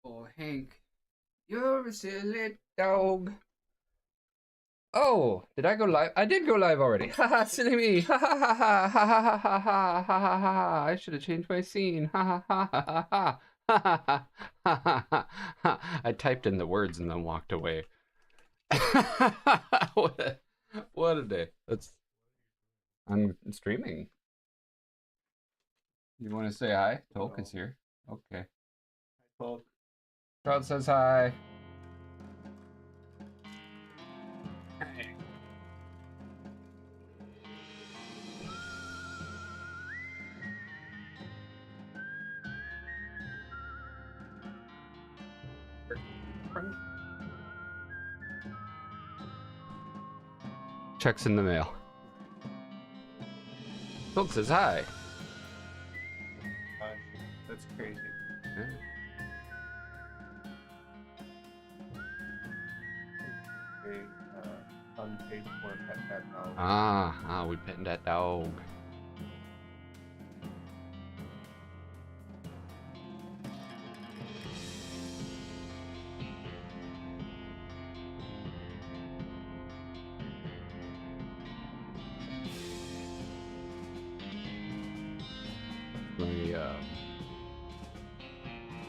Oh, Hank, you're a silly dog. Oh, did I go live? I did go live already. Haha, silly me. Ha ha ha ha ha ha ha ha ha ha ha ha. I should have changed my scene. Ha ha ha ha ha ha ha ha ha ha. I typed in the words and then walked away. What a day. I'm streaming. You want to say hi? Tolk is here. Okay. Tolk. Crowd says hi. Checks in the mail. Tolk says hi. Gosh, that's crazy. Yeah. They unpaid for pet dog. We petting that dog.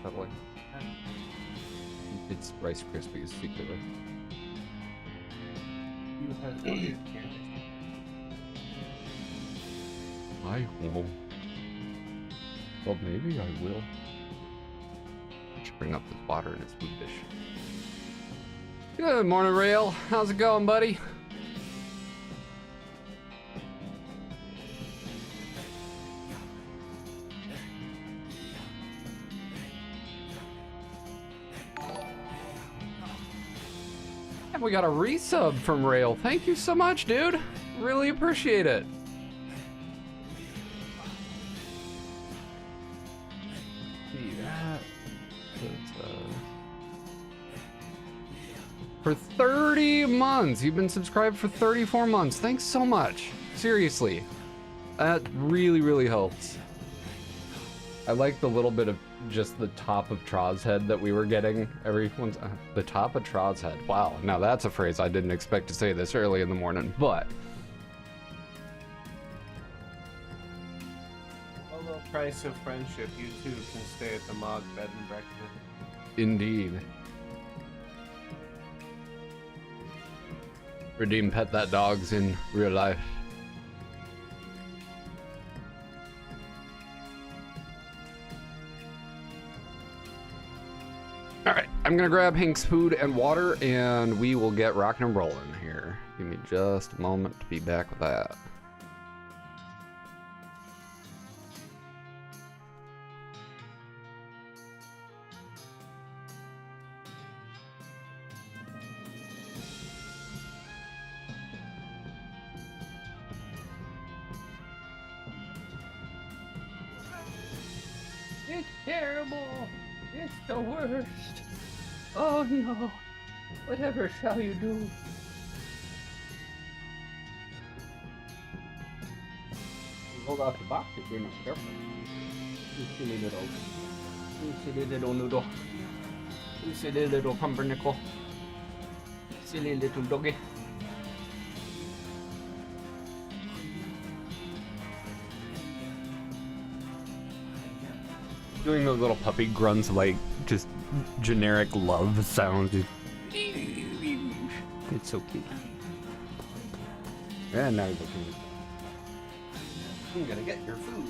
Probably. It's Rice Krispies secretly. You have ordered candy. I won't. Well, maybe I will. Should bring up this water in his food dish. Good morning, Rail. How's it going, buddy? And we got a resub from Rail. Thank you so much, dude. Really appreciate it. See that? For 30 months. You've been subscribed for 34 months. Thanks so much. Seriously. That really, really helps. I like the little bit of just the top of Traw's head that we were getting every once. The top of Traw's head. Wow. Now that's a phrase I didn't expect to say this early in the morning, but. Although price of friendship, you too can stay at the Mog Bed and Breakfast. Indeed. Redeem pet that dogs in real life. Alright, I'm gonna grab Hank's food and water and we will get rocking and rolling here. Give me just a moment to be back with that. It's terrible. It's the worst. Oh no. Whatever shall you do? Hold off the box if you're not careful. You silly little noodle. You silly little pumpernickel. Silly little doggy. Doing those little puppy grunts, like just generic love sounds. It's so cute. And now he's looking. I'm gonna get your food.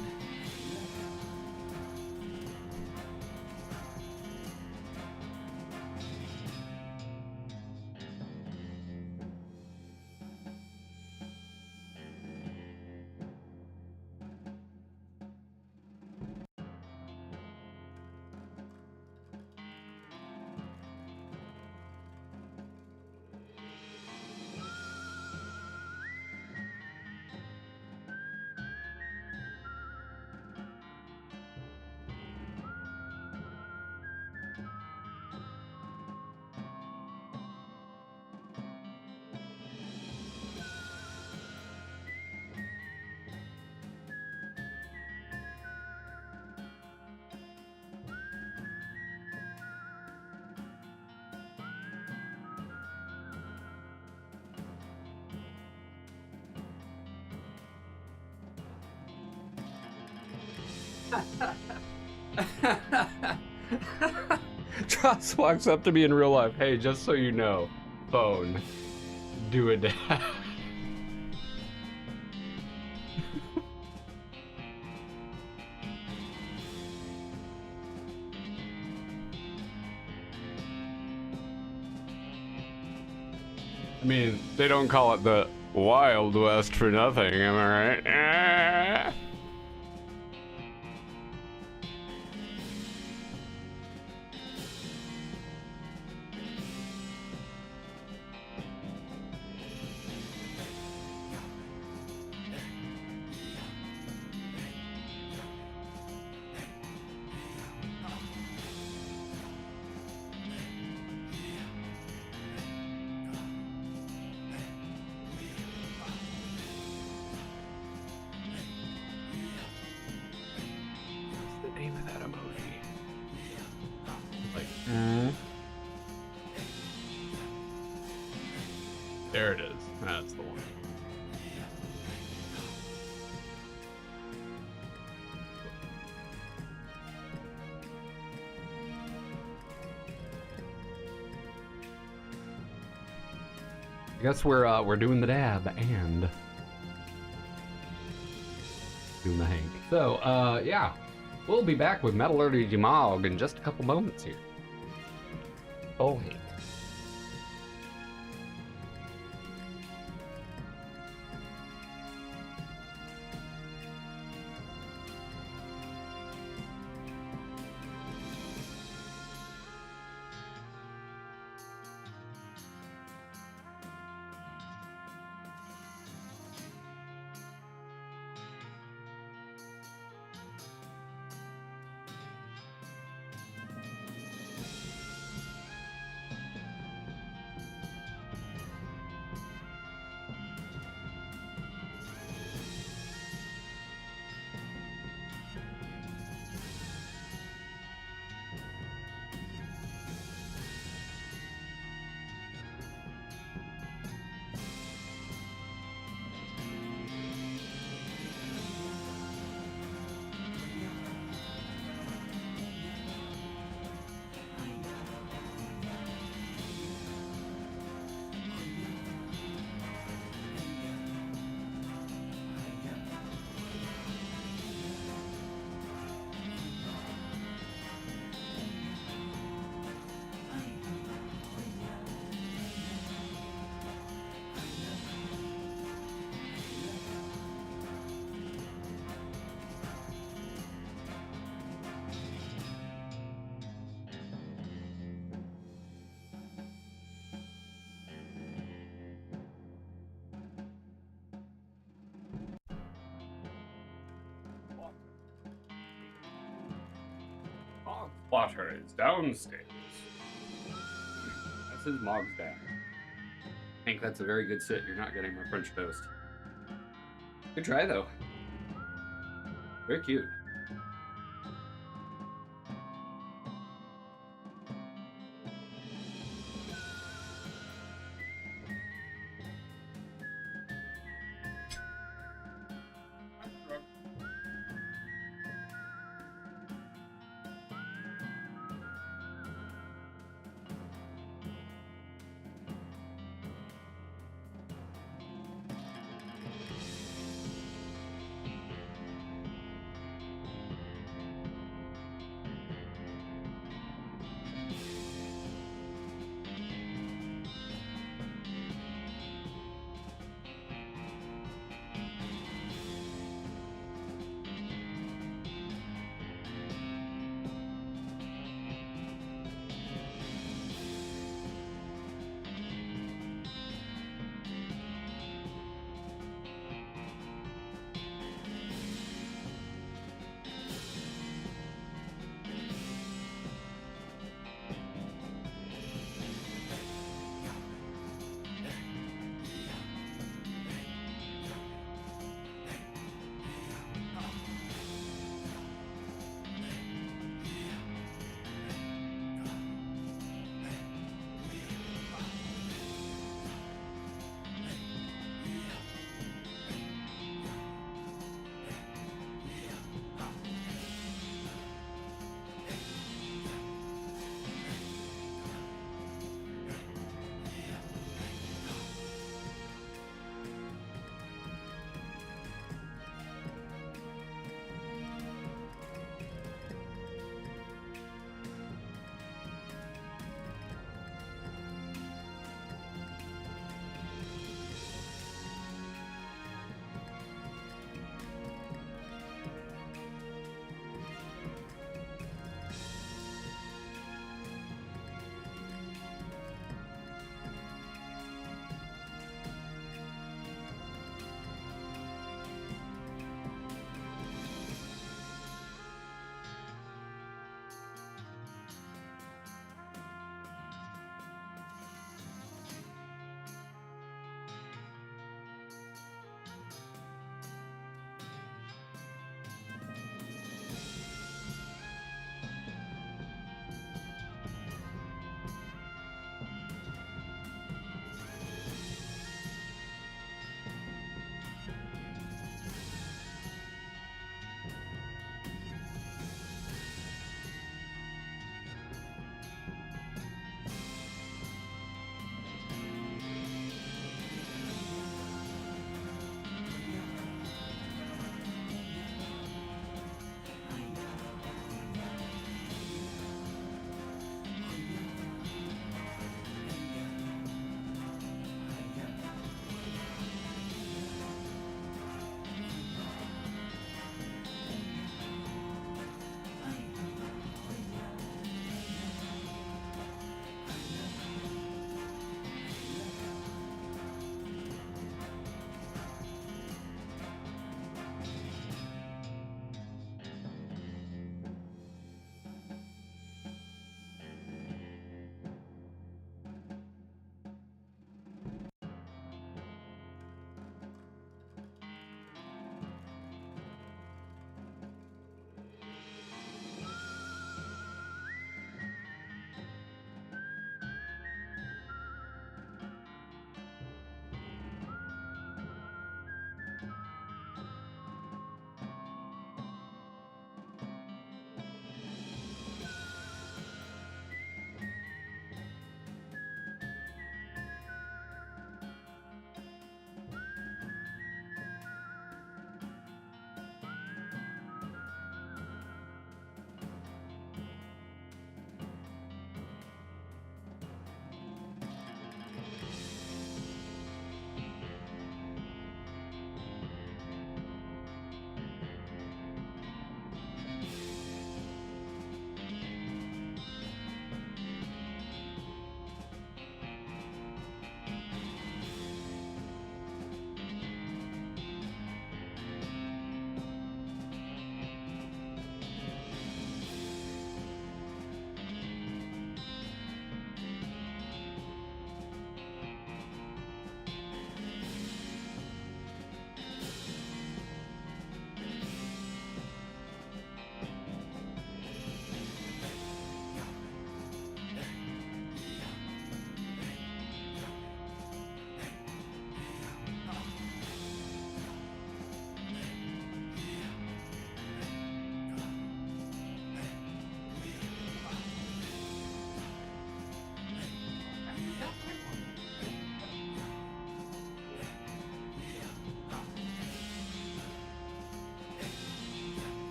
Tross walks up to me in real life. Hey, just so you know, phone, do a dab. I mean, they don't call it the Wild West for nothing, am I right? Ah. What's the name of that emoji? Like, There it is. That's the one. I guess we're doing the dab and doing the Hank. So yeah, we'll be back with Metallurgy Mog in just a couple moments here. Oh, Hank. Water is downstairs. That's his Mog's dad. I think that's a very good sit. You're not getting my French toast. Good try, though. Very cute.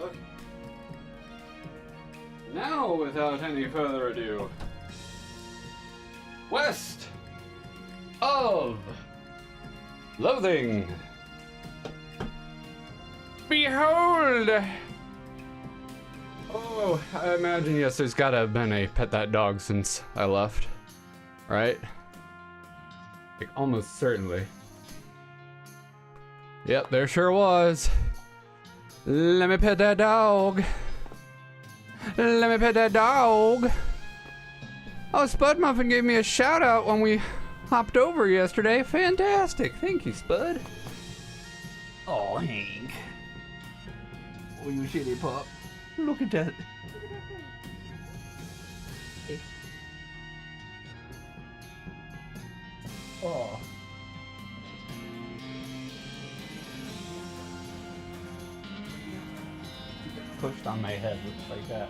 Okay. Now, without any further ado, west of Loathing, behold! Oh, I imagine, yes, there's gotta have been a pet that dog since I left, right? Like, almost certainly. Yep, there sure was. Let me pet that dog. Let me pet that dog. Oh, Spud Muffin gave me a shout out when we hopped over yesterday. Fantastic. Thank you, Spud. Oh, Hank. Oh, you shitty pup. Look at that. Oh. Pushed on my head looks like that.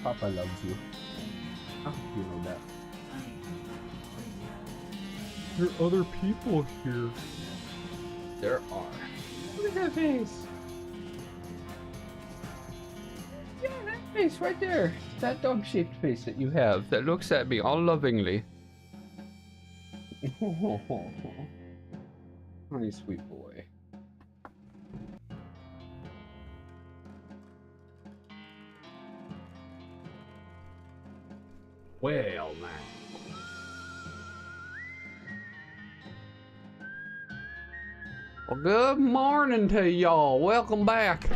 Papa loves you. I hope you know that. There are other people here. There are. Look at that face. Yeah, that face right there. That dog-shaped face that you have that looks at me all lovingly. Honey, sweet boy. Well, man. Well, good morning to y'all. Welcome back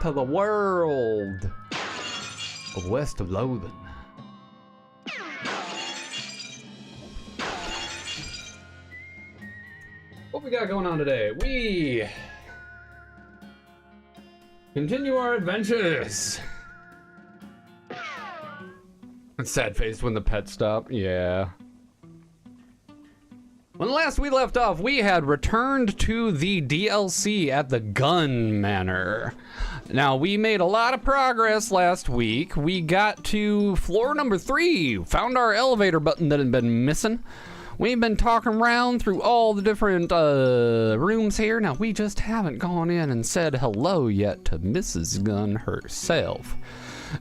to the world of West of Loathing. What we got going on today? We continue our adventures. Sad face when the pets stop. Yeah. When last we left off, we had returned to the DLC at the Gun Manor. Now, we made a lot of progress last week. We got to floor number 3, found our elevator button that had been missing. We've been talking around through all the different rooms here. Now, we just haven't gone in and said hello yet to Mrs. Gunn herself.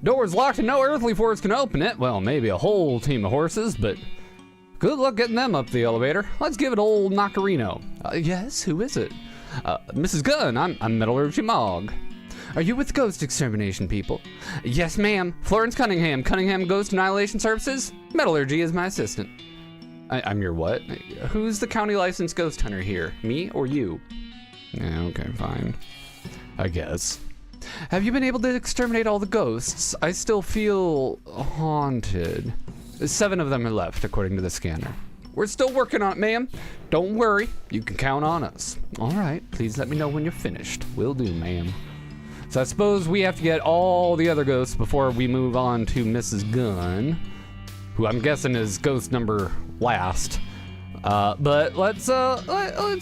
Door's locked and no earthly force can open it. Well, maybe a whole team of horses, but good luck getting them up the elevator. Let's give it old Knockerino. Yes, who is it? Mrs. Gunn, I'm Metallurgy Mogg. Are you with Ghost Extermination people? Yes, ma'am. Florence Cunningham, Cunningham Ghost Annihilation Services. Metallurgy is my assistant. I'm your what? Who's the county licensed ghost hunter here? Me or you? Yeah, okay, fine. I guess. Have you been able to exterminate all the ghosts? I still feel haunted. 7 of them are left, according to the scanner. We're still working on it, ma'am. Don't worry, you can count on us. All right, please let me know when you're finished. Will do, ma'am. So I suppose we have to get all the other ghosts before we move on to Mrs. Gunn, who I'm guessing is ghost number last. But let's have a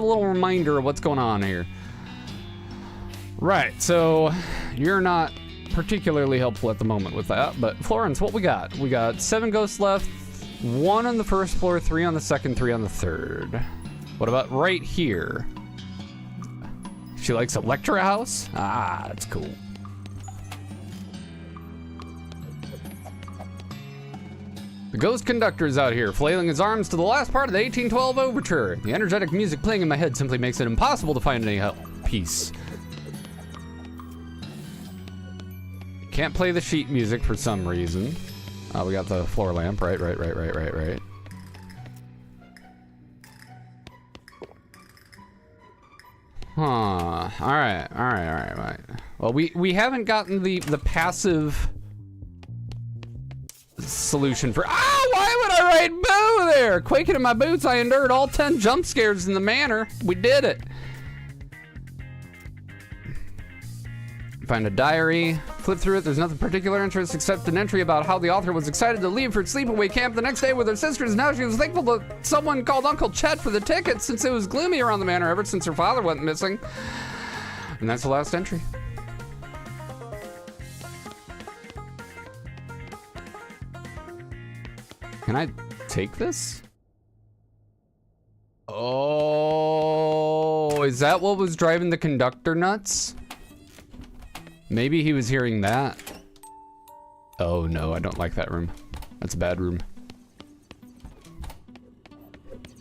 little reminder of what's going on here. Right, so you're not particularly helpful at the moment with that, but Florence, what we got? We got 7 ghosts left, 1 on the first floor, 3 on the second, 3 on the third. What about right here? She likes Electra House? Ah, that's cool. The ghost conductor is out here, flailing his arms to the last part of the 1812 overture. The energetic music playing in my head simply makes it impossible to find any peace. Can't play the sheet music for some reason. Oh, we got the floor lamp. Right. Huh. All right. Well, we haven't gotten the passive solution for. Ah! Why would I write boo there? Quaking in my boots, I endured all 10 jump scares in the manor. We did it. Find a diary, flip through it. There's nothing particular interest except an entry about how the author was excited to leave for sleepaway camp the next day with her sisters. Now she was thankful that someone called Uncle Chet for the tickets since it was gloomy around the manor ever since her father went missing. And that's the last entry. Can I take this? Oh, is that what was driving the conductor nuts? Maybe he was hearing that. Oh no, I don't like that room. That's a bad room.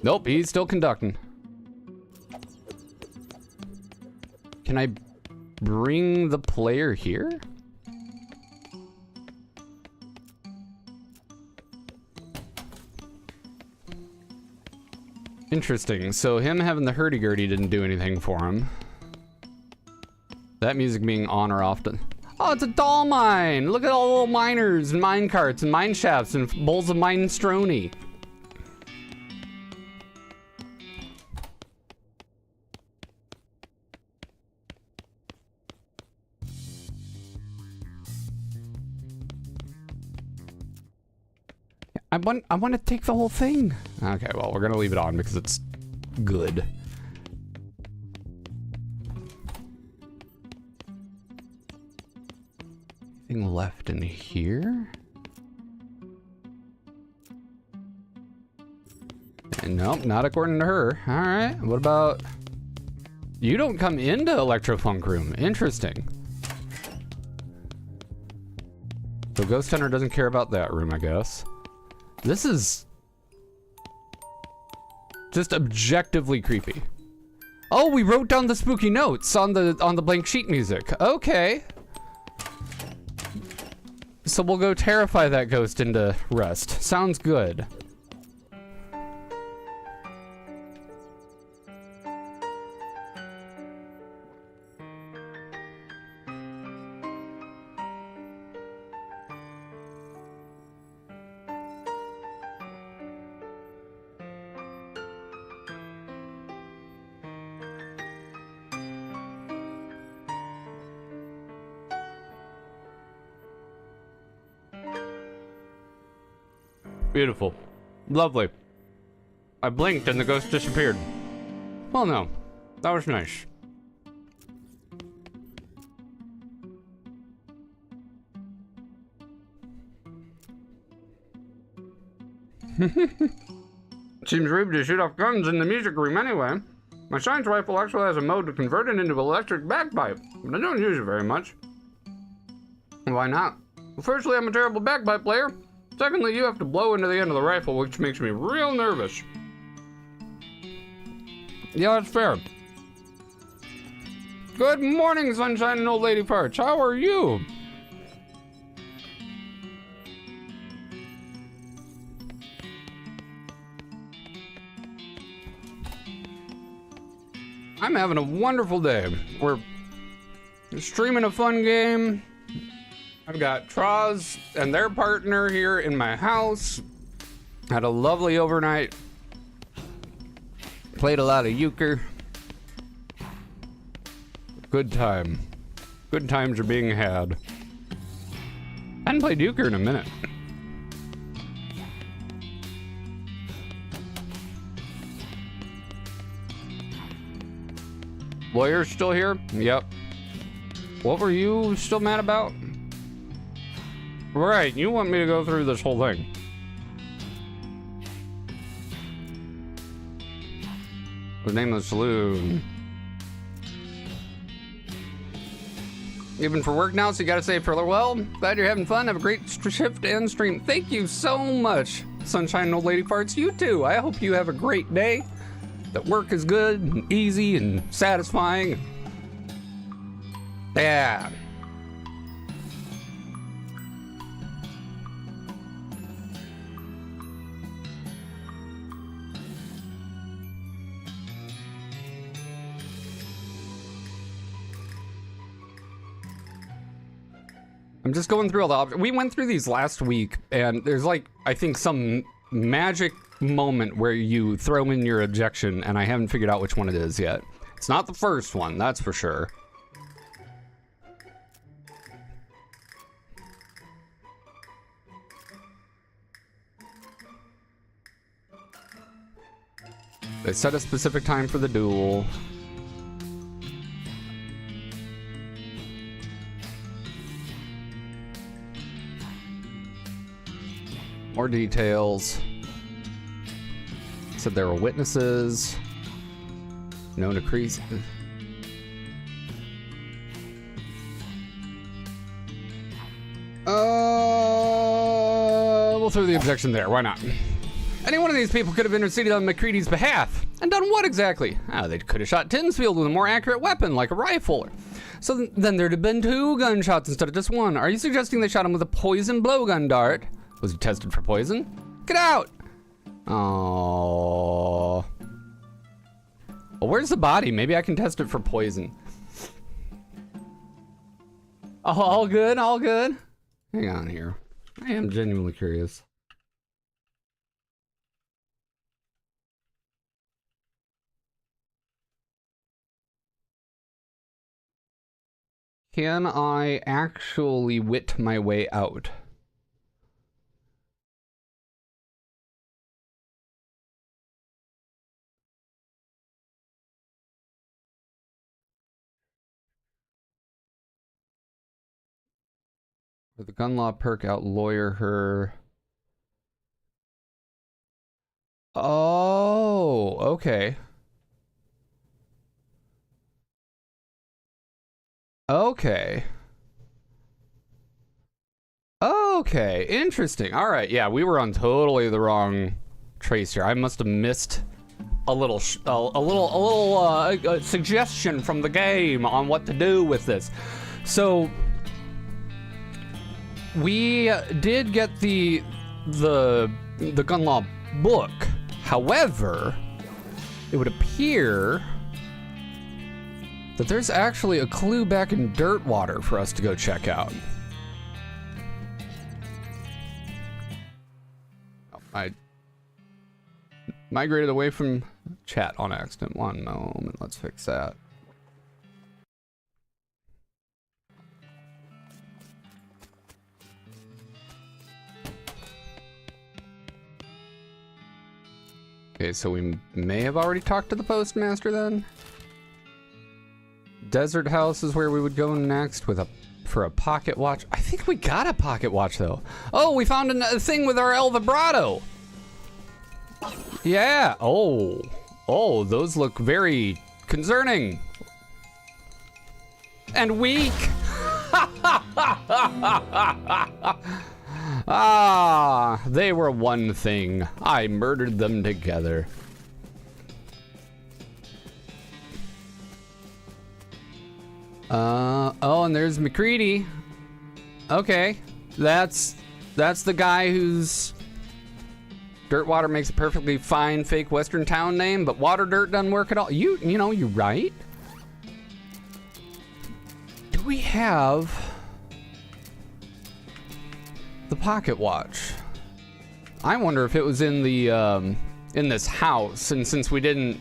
Nope, he's still conducting. Can I bring the player here? Interesting. So him having the hurdy-gurdy didn't do anything for him. That music being on or off to... Oh, it's a doll mine! Look at all the little miners and mine carts and mine shafts and bowls of minestrone. I want to take the whole thing. Okay, well, we're gonna leave it on because it's good. Anything left in here? And nope, not according to her. All right, what about... You don't come into Electrofunk Room. Interesting. So Ghost Hunter doesn't care about that room, I guess. This is just objectively creepy. Oh, we wrote down the spooky notes on the blank sheet music. Okay. So we'll go terrify that ghost into rest. Sounds good. Beautiful. Lovely. I blinked and the ghost disappeared. Well, no. That was nice. Seems rude to shoot off guns in the music room anyway. My science rifle actually has a mode to convert it into an electric bagpipe, but I don't use it very much. Why not? Well, firstly, I'm a terrible bagpipe player. Secondly, you have to blow into the end of the rifle, which makes me real nervous. Yeah, that's fair. Good morning, sunshine and old lady parts. How are you? I'm having a wonderful day. We're streaming a fun game. I've got Troz and their partner here in my house. Had a lovely overnight. Played a lot of euchre. Good time. Good times are being had. Hadn't played euchre in a minute. Lawyer's still here? Yep. What were you still mad about? Right, you want me to go through this whole thing. The name of the saloon. Even for work now, so you gotta say further. Well, glad you're having fun. Have a great shift and stream. Thank you so much, Sunshine and Old Lady Parts. You too. I hope you have a great day. That work is good and easy and satisfying. Yeah. I'm just going through all the options. We went through these last week, and there's like, I think, some magic moment where you throw in your objection, and I haven't figured out which one it is yet. It's not the first one, that's for sure. They set a specific time for the duel. More details. Said there were witnesses. No decrease. We'll throw the objection there. Why not? Any one of these people could have interceded on MacCready's behalf. And done what exactly? They could have shot Tinsfield with a more accurate weapon, like a rifle. So then there'd have been 2 gunshots instead of just 1. Are you suggesting they shot him with a poison blowgun dart? Was he tested for poison? Get out! Oh. Well, where's the body? Maybe I can test it for poison. Oh, all good, all good. Hang on here. I am genuinely curious. Can I actually wit my way out? With the gun law perk out lawyer her. Oh, okay. Okay. Okay, interesting. All right, yeah, we were on totally the wrong trace here. I must have missed a little suggestion from the game on what to do with this. So we did get the gun law book. However, it would appear that there's actually a clue back in Dirtwater for us to go check out. Oh, I migrated away from chat on accident. One moment, let's fix that. Okay, so we may have already talked to the postmaster then. Desert House is where we would go next for a pocket watch. I think we got a pocket watch though. Oh, we found a thing with our El Vibrato. Yeah. Oh, those look very concerning and weak. Ah, they were one thing. I murdered them together. Oh, and there's MacCready. Okay, that's the guy who's Dirtwater makes a perfectly fine fake Western town name, but Water Dirt doesn't work at all. You know, you're right. Do we have the pocket watch? I wonder if it was in the in this house, and since we didn't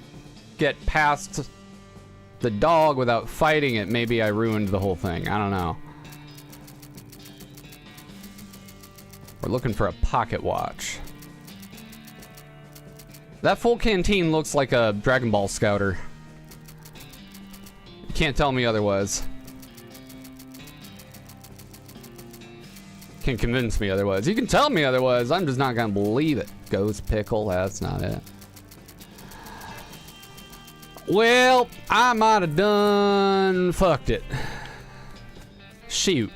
get past the dog without fighting it, maybe I ruined the whole thing. I don't know. We're looking for a pocket watch. That full canteen looks like a Dragon Ball Scouter. You can't tell me otherwise. Can't convince me otherwise. You can tell me otherwise. I'm just not gonna believe it. Ghost pickle, that's not it. Well, I might have done fucked it. Shoot.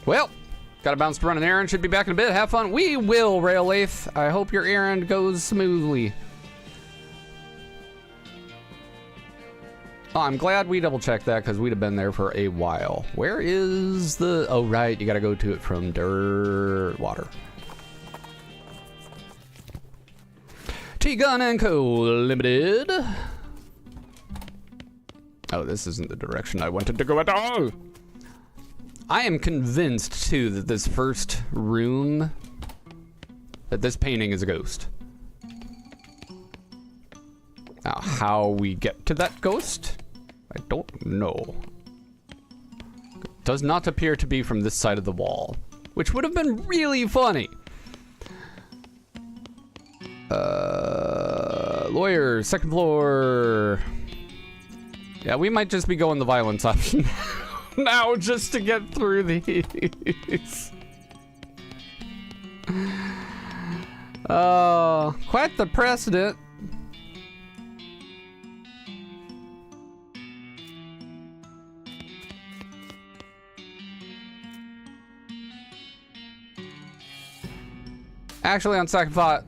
Well, gotta bounce to run an errand. Should be back in a bit. Have fun. We will, Railwraith. I hope your errand goes smoothly. Oh, I'm glad we double checked that because we'd have been there for a while. Where is the... Oh, right. You gotta go to it from Dirtwater. T-Gun & Co. Limited. Oh, this isn't the direction I wanted to go at all. I am convinced, too, that this first room, that this painting is a ghost. Now, how we get to that ghost, I don't know. It does not appear to be from this side of the wall, which would have been really funny. Lawyer, second floor. Yeah, we might just be going the violence option now just to get through these. Quite the precedent. Actually, on second thought,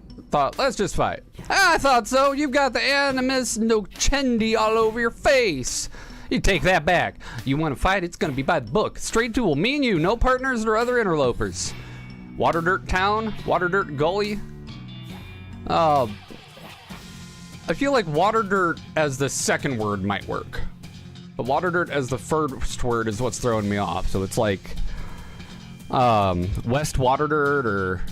let's just fight. I thought so. You've got the animus nocendi all over your face. You take that back. You want to fight? It's going to be by the book. Straight duel. Me and you. No partners or other interlopers. Water Dirt Town. Water Dirt Gully. I feel like Water Dirt as the second word might work. But Water Dirt as the first word is what's throwing me off. So it's like West Water Dirt or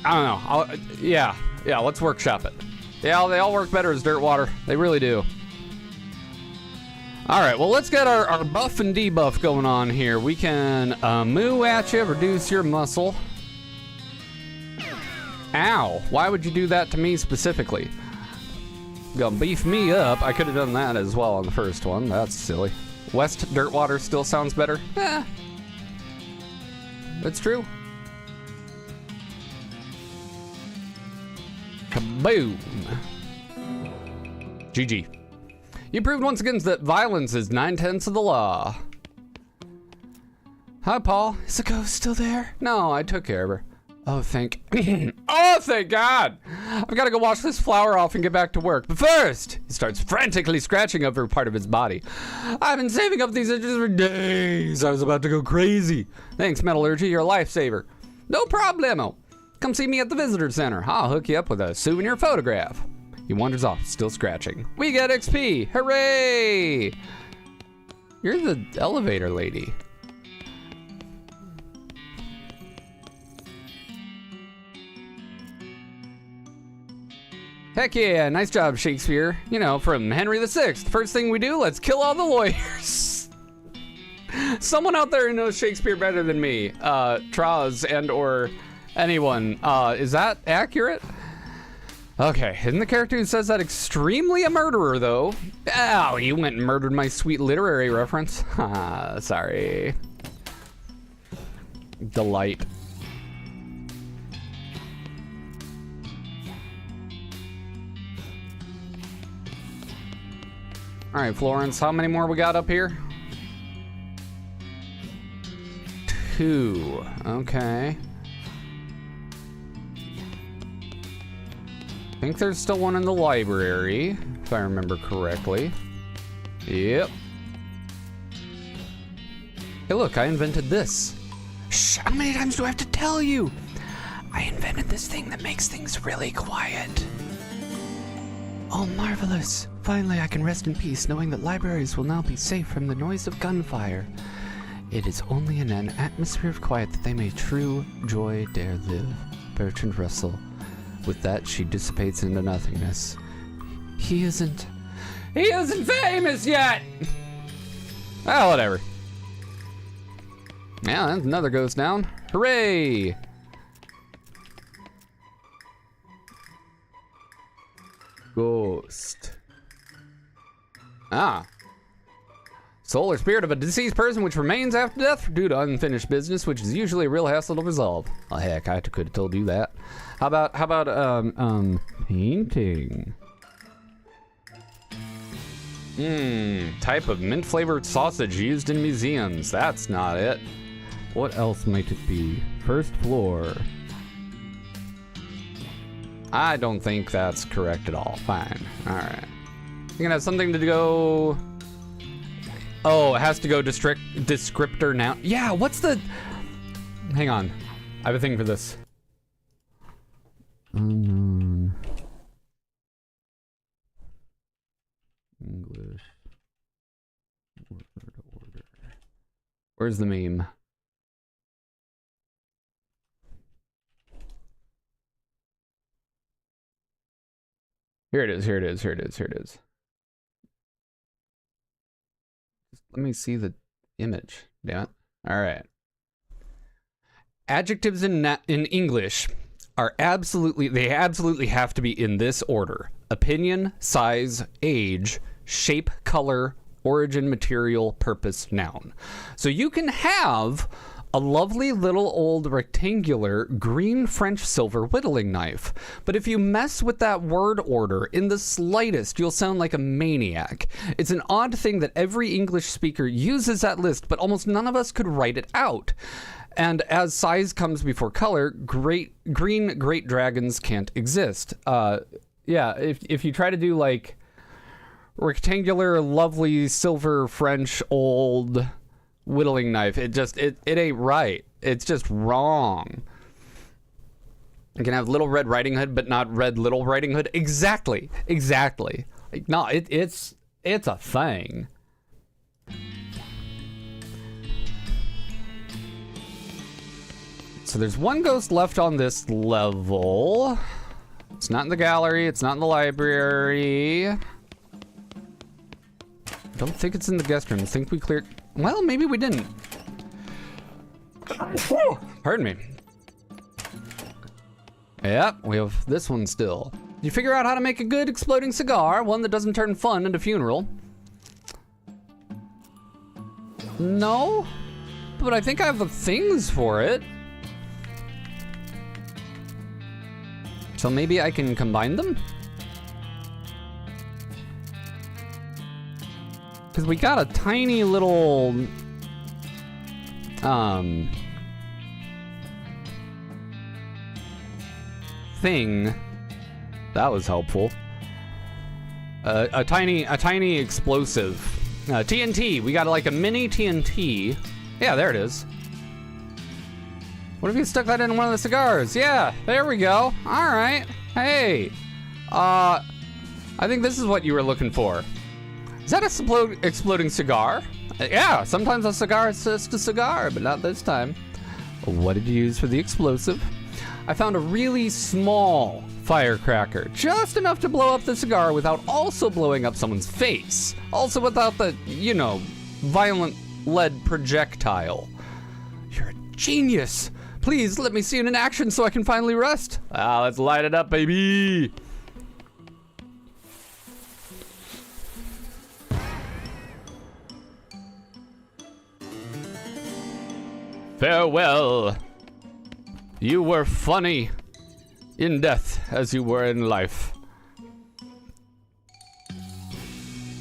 I don't know. Yeah, let's workshop it. Yeah, they all work better as dirt water. They really do. All right, well, let's get our buff and debuff going on here. We can moo at you, reduce your muscle. Ow, why would you do that to me specifically? Gonna beef me up. I could have done that as well on the first one. That's silly. West dirt water still sounds better. It's true. Kaboom. GG. You proved once again that violence is 9/10 of the law. Hi, Paul. Is the ghost still there? No, I took care of her. Oh, thank God. I've got to go wash this flower off and get back to work. But first, he starts frantically scratching every part of his body. I've been saving up these itches for days. I was about to go crazy. Thanks, Metallurgy. You're a lifesaver. No problemo. Come see me at the visitor center. I'll hook you up with a souvenir photograph. He wanders off, still scratching. We get XP. Hooray! You're the elevator lady. Heck yeah, nice job, Shakespeare. You know, from Henry VI. First thing we do, let's kill all the lawyers. Someone out there who knows Shakespeare better than me, Traz and or anyone, is that accurate? Okay, isn't the character who says that extremely a murderer, though? Oh, you went and murdered my sweet literary reference. Sorry. Delight. All right, Florence, how many more we got up here? 2, okay. I think there's still one in the library, if I remember correctly. Yep. Hey, look, I invented this. Shh, how many times do I have to tell you? I invented this thing that makes things really quiet. Oh, marvelous. Finally, I can rest in peace knowing that libraries will now be safe from the noise of gunfire. It is only in an atmosphere of quiet that they may true joy dare live. Bertrand Russell. With that, she dissipates into nothingness. He isn't famous yet! Oh, whatever. Yeah, another goes down. Hooray! Ghost. Ah. Soul or spirit of a deceased person which remains after death due to unfinished business, which is usually a real hassle to resolve. Oh, heck, I could have told you that. How about painting? Type of mint-flavored sausage used in museums. That's not it. What else might it be? First floor. I don't think that's correct at all. Fine. All right. You're gonna have something to go. Oh, it has to go descriptor now. Yeah, what's the... Hang on. I have a thing for this. Unknown. English. Word order. Where's the meme? Here it is, here it is, here it is, here it is. Let me see the image. Damn it. All right. Adjectives in English are they absolutely have to be in this order: opinion, size, age, shape, color, origin, material, purpose, noun. So you can have a lovely little old rectangular green French silver whittling knife. But if you mess with that word order in the slightest, you'll sound like a maniac. It's an odd thing that every English speaker uses that list, but almost none of us could write it out. And as size comes before color, green great dragons can't exist. Yeah, if you try to do like rectangular, lovely, silver, French, old whittling knife, it ain't right. It's just wrong. You can have Little Red Riding Hood, but not Red Little Riding Hood. Exactly. Like, no, it's a thing. So there's one ghost left on this level. It's not in the gallery. It's not in the library. Don't think it's in the guest room. I think we cleared... Well, maybe we didn't. Pardon me. Yep, we have this one still. You figure out how to make a good exploding cigar, one that doesn't turn fun into funeral? No, but I think I have the things for it. So maybe I can combine them? Because we got a tiny little thing that was helpful. A tiny explosive. TNT. We got like a mini TNT. Yeah, there it is. What if you stuck that in one of the cigars? Yeah, there we go. All right. Hey, I think this is what you were looking for. Is that a exploding cigar? Yeah, sometimes a cigar is just a cigar, but not this time. What did you use for the explosive? I found a really small firecracker, just enough to blow up the cigar without also blowing up someone's face. Also without the, you know, violent lead projectile. You're a genius. Please let me see it in action so I can finally rest. Let's light it up, baby. Farewell. You were funny in death as you were in life.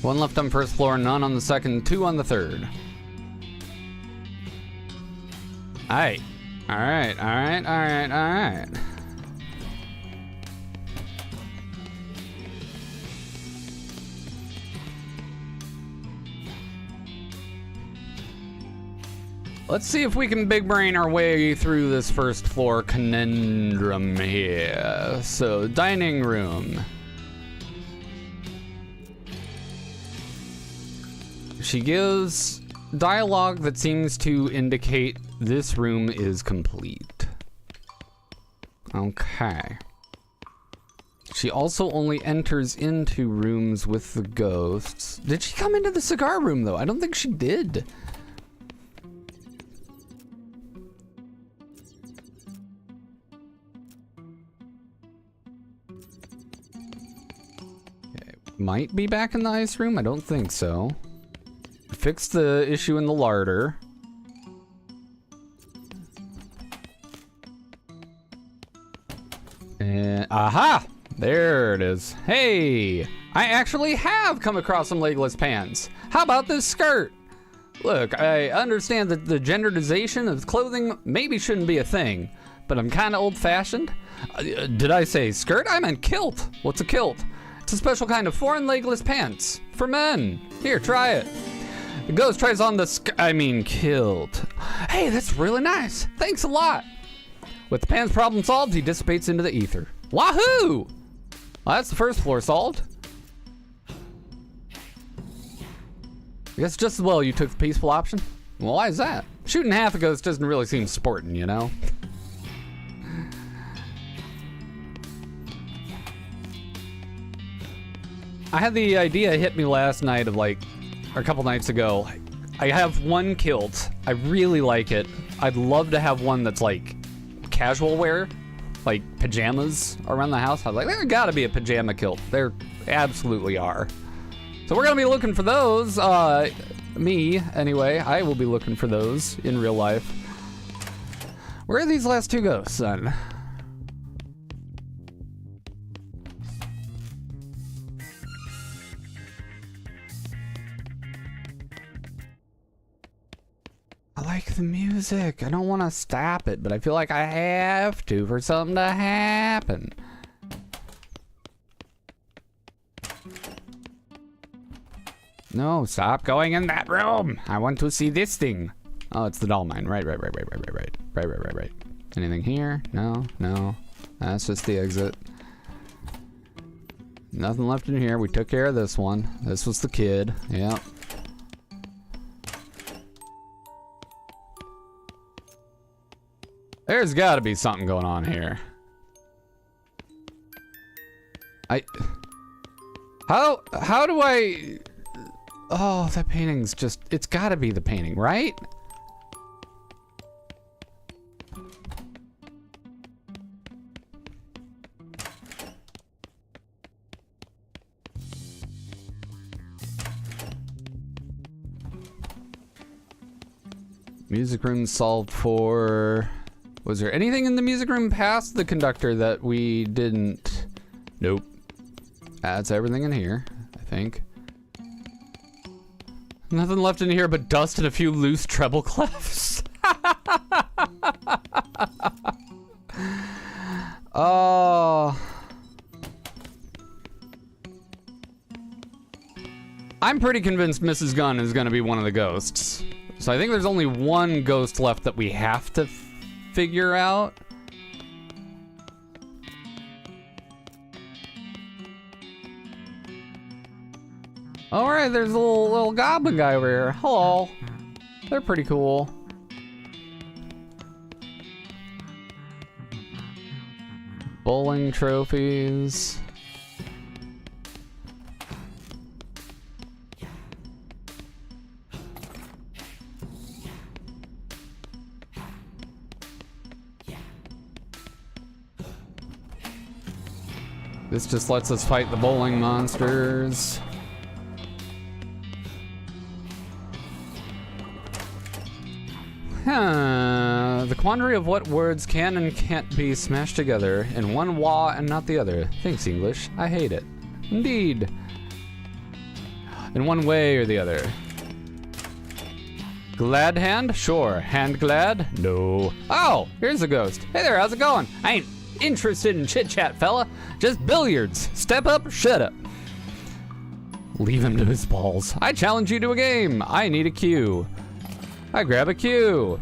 One left on first floor, none on the second, 2 on the third. Alright. Alright. Let's see if we can big brain our way through this first floor conundrum here. So, dining room. She gives dialogue that seems to indicate this room is complete. Okay. She also only enters into rooms with the ghosts. Did she come into the cigar room though? I don't think she did. Might be back in the ice room? I don't think so. Fix the issue in the larder. And aha! There it is. Hey! I actually have come across some legless pants. How about this skirt? Look, I understand that the genderization of clothing maybe shouldn't be a thing, but I'm kind of old-fashioned. Did I say skirt? I meant kilt. What's a kilt? It's a special kind of foreign legless pants for men. Here, try it. The ghost tries on the kilt. Hey, that's really nice. Thanks a lot. With the pants problem solved, he dissipates into the ether. Wahoo! Well, that's the first floor solved. I guess just as well you took the peaceful option. Well, why is that? Shooting half a ghost doesn't really seem sporting, you know? I had the idea hit me last night of like, or a couple nights ago. I have one kilt. I really like it. I'd love to have one that's like casual wear, like pajamas around the house. I was like, there gotta be a pajama kilt. There absolutely are. So we're gonna be looking for those. Me, anyway. I will be looking for those in real life. Where are these last two ghosts, then? I like the music. I don't want to stop it, but I feel like I have to for something to happen. No, stop going in that room. I want to see this thing. Oh, it's the doll mine. Right. Anything here? No. That's just the exit. Nothing left in here. We took care of this one. This was the kid. Yep. There's got to be something going on here. How do I... Oh, that painting's just... It's got to be the painting, right? Music room solved for... Was there anything in the music room past the conductor that we didn't... Nope. That's everything in here, I think. Nothing left in here but dust and a few loose treble clefs. Oh. I'm pretty convinced Mrs. Gunn is going to be one of the ghosts. So I think there's only one ghost left that we have to figure out. Alright, there's a little goblin guy over here. Hello. They're pretty cool. Bowling trophies. This just lets us fight the bowling monsters. The quandary of what words can and can't be smashed together in one wah and not the other. Thanks, English. I hate it. Indeed. In one way or the other. Glad hand? Sure. Hand glad? No. Oh, here's a ghost. Hey there, how's it going? I ain't interested in chit-chat, fella. Just billiards. Step up or shut up. Leave him to his balls. I challenge you to a game. I need a cue. I grab a cue.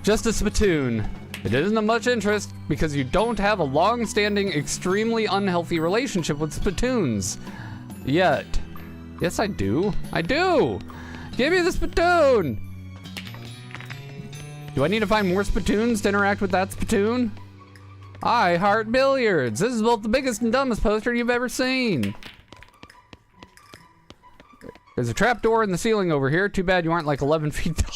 Just a spittoon. It isn't of much interest because you don't have a long-standing, extremely unhealthy relationship with spittoons. Yet. Yes, I do. I do. Give me the spittoon. Do I need to find more spittoons to interact with that spittoon? I heart billiards. This is both the biggest and dumbest poster you've ever seen. There's a trapdoor in the ceiling over here. Too bad you aren't like 11 feet tall.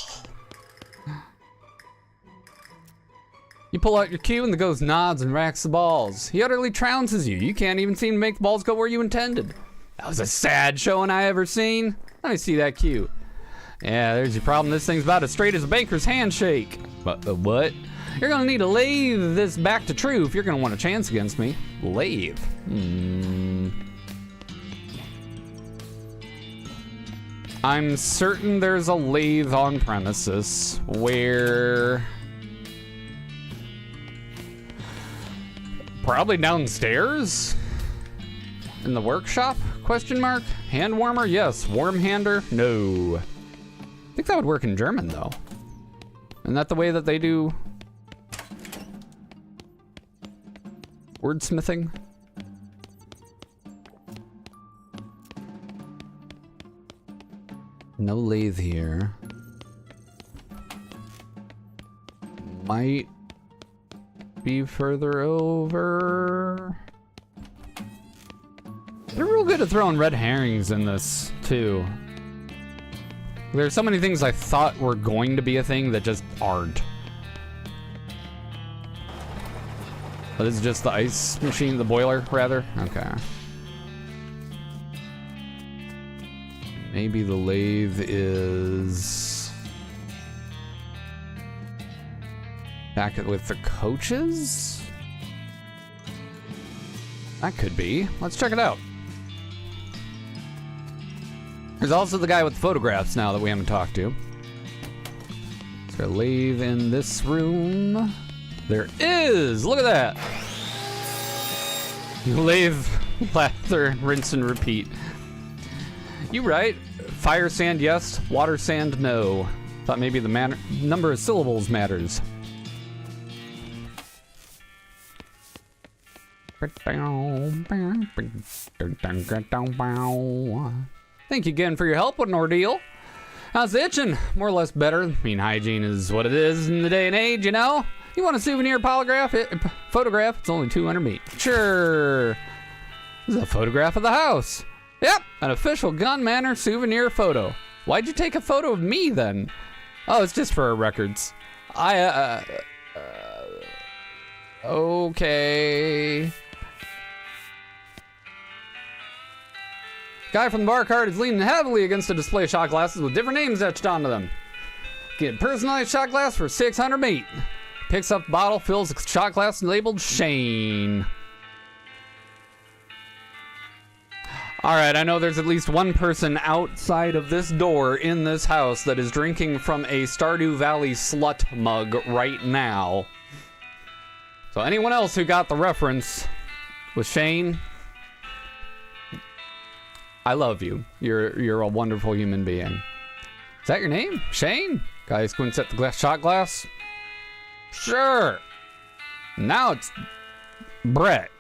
You pull out your cue and the ghost nods and racks the balls. He utterly trounces you. You can't even seem to make the balls go where you intended. That was a sad showing I ever seen. Let me see that cue. Yeah, there's your problem. This thing's about as straight as a banker's handshake. What? You're gonna need to lathe this back to true if you're gonna want a chance against me. Lathe. I'm certain there's a lathe on premises where... Probably downstairs? In the workshop? Question mark? Hand warmer? Yes. Warm hander? No. I think that would work in German though. Isn't that the way that they do wordsmithing? No lathe here. Might be further over. They're real good at throwing red herrings in this too. There's so many things I thought were going to be a thing that just aren't. But this is just the ice machine, the boiler rather? Okay. Maybe the lathe is back with the coaches? That could be. Let's check it out. There's also the guy with the photographs now that we haven't talked to. Is there a lathe in this room? There is! Look at that! Lathe, lather, rinse and repeat. You right. Fire sand, yes. Water sand, no. Thought maybe the number of syllables matters. Thank you again for your help with an ordeal. How's the itching? More or less better. I mean, hygiene is what it is in the day and age, you know? You want a souvenir photograph? It's only 200 meat. Sure. This is a photograph of the house. Yep, an official Gun Manor souvenir photo. Why'd you take a photo of me then? Oh, it's just for our records. Okay. Guy from the bar cart is leaning heavily against a display of shot glasses with different names etched onto them. Get personalized shot glass for 600 meat. Picks up the bottle, fills the shot glass labeled Shane. Alright, I know there's at least one person outside of this door in this house that is drinking from a Stardew Valley slut mug right now. So anyone else who got the reference with Shane, I love you. You're a wonderful human being. Is that your name? Shane? Guy squints at the shot glass. Sure. Now it's Brett.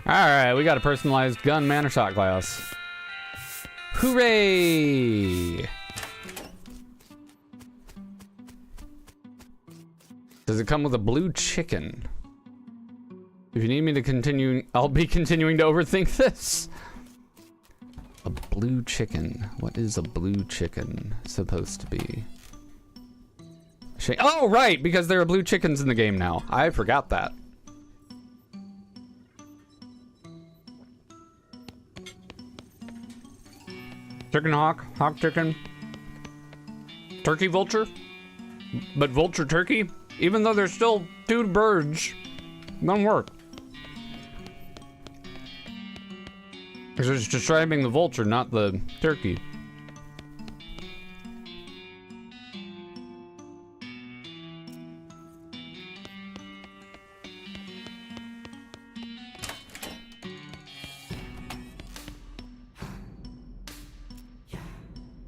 Alright, we got a personalized Gun Manor shot glass. Hooray! Does it come with a blue chicken? If you need me to continue, I'll be continuing to overthink this. A blue chicken. What is a blue chicken supposed to be? Oh, right, because there are blue chickens in the game now. I forgot that. Chicken hawk, hawk chicken, turkey vulture, but vulture turkey, even though there's still two birds, don't work. Because it's describing the vulture, not the turkey.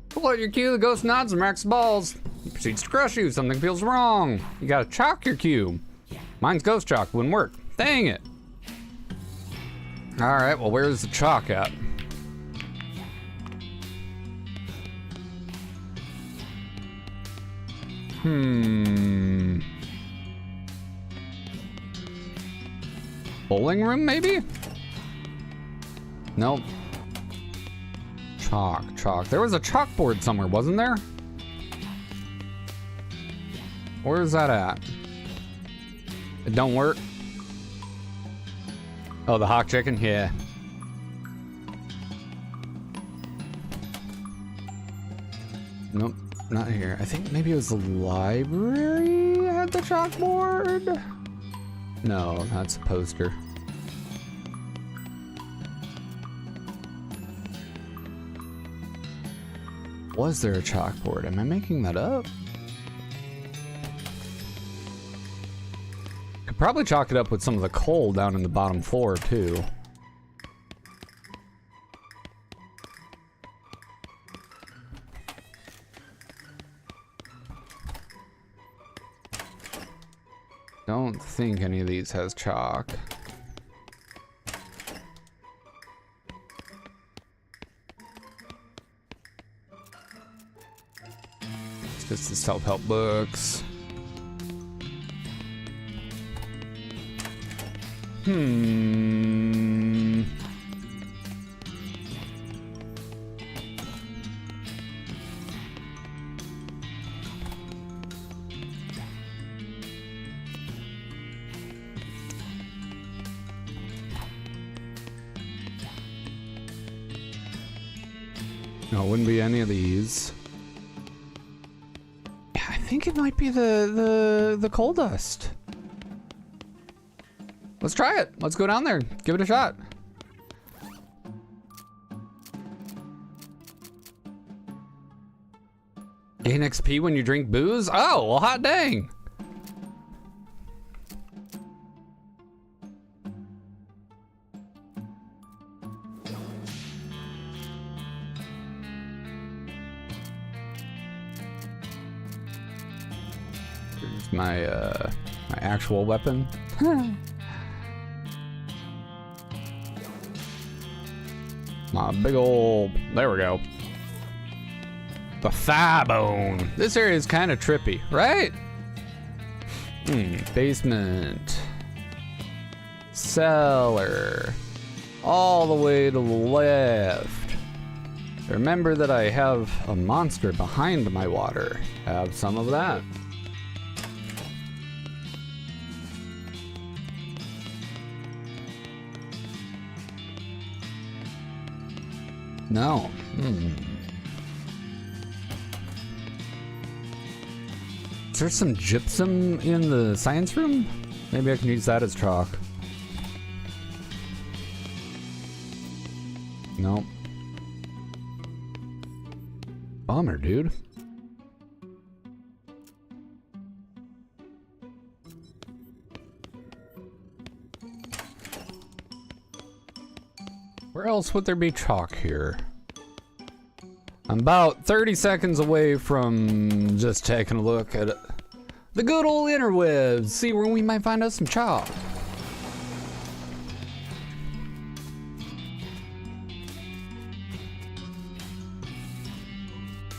Pull out your cue, the ghost nods and racks balls. He proceeds to crush you. Something feels wrong. You gotta chalk your cue. Mine's ghost chalk. Wouldn't work. Dang it. Alright, well, where's the chalk at? Bowling room, maybe? Nope. Chalk. There was a chalkboard somewhere, wasn't there? Where's that at? It don't work? Oh, the hawk chicken? Yeah. Nope, not here. I think maybe it was the library had the chalkboard? No, that's a poster. Was there a chalkboard? Am I making that up? Could probably chalk it up with some of the coal down in the bottom floor, too. Don't think any of these has chalk. It's just the self-help books. No, it wouldn't be any of these. Yeah, I think it might be the coal dust. Let's try it. Let's go down there. Give it a shot. Gain XP when you drink booze? Oh, well, hot dang. Here's my my actual weapon. My big old, there we go. The thigh bone. This area is kind of trippy, right? Basement. Cellar. All the way to the left. Remember that I have a monster behind my water. Have some of that. No. Is there some gypsum in the science room? Maybe I can use that as chalk. Nope. Bummer, dude. Where else would there be chalk here? I'm about 30 seconds away from just taking a look at the good old interwebs, see where we might find us some chalk.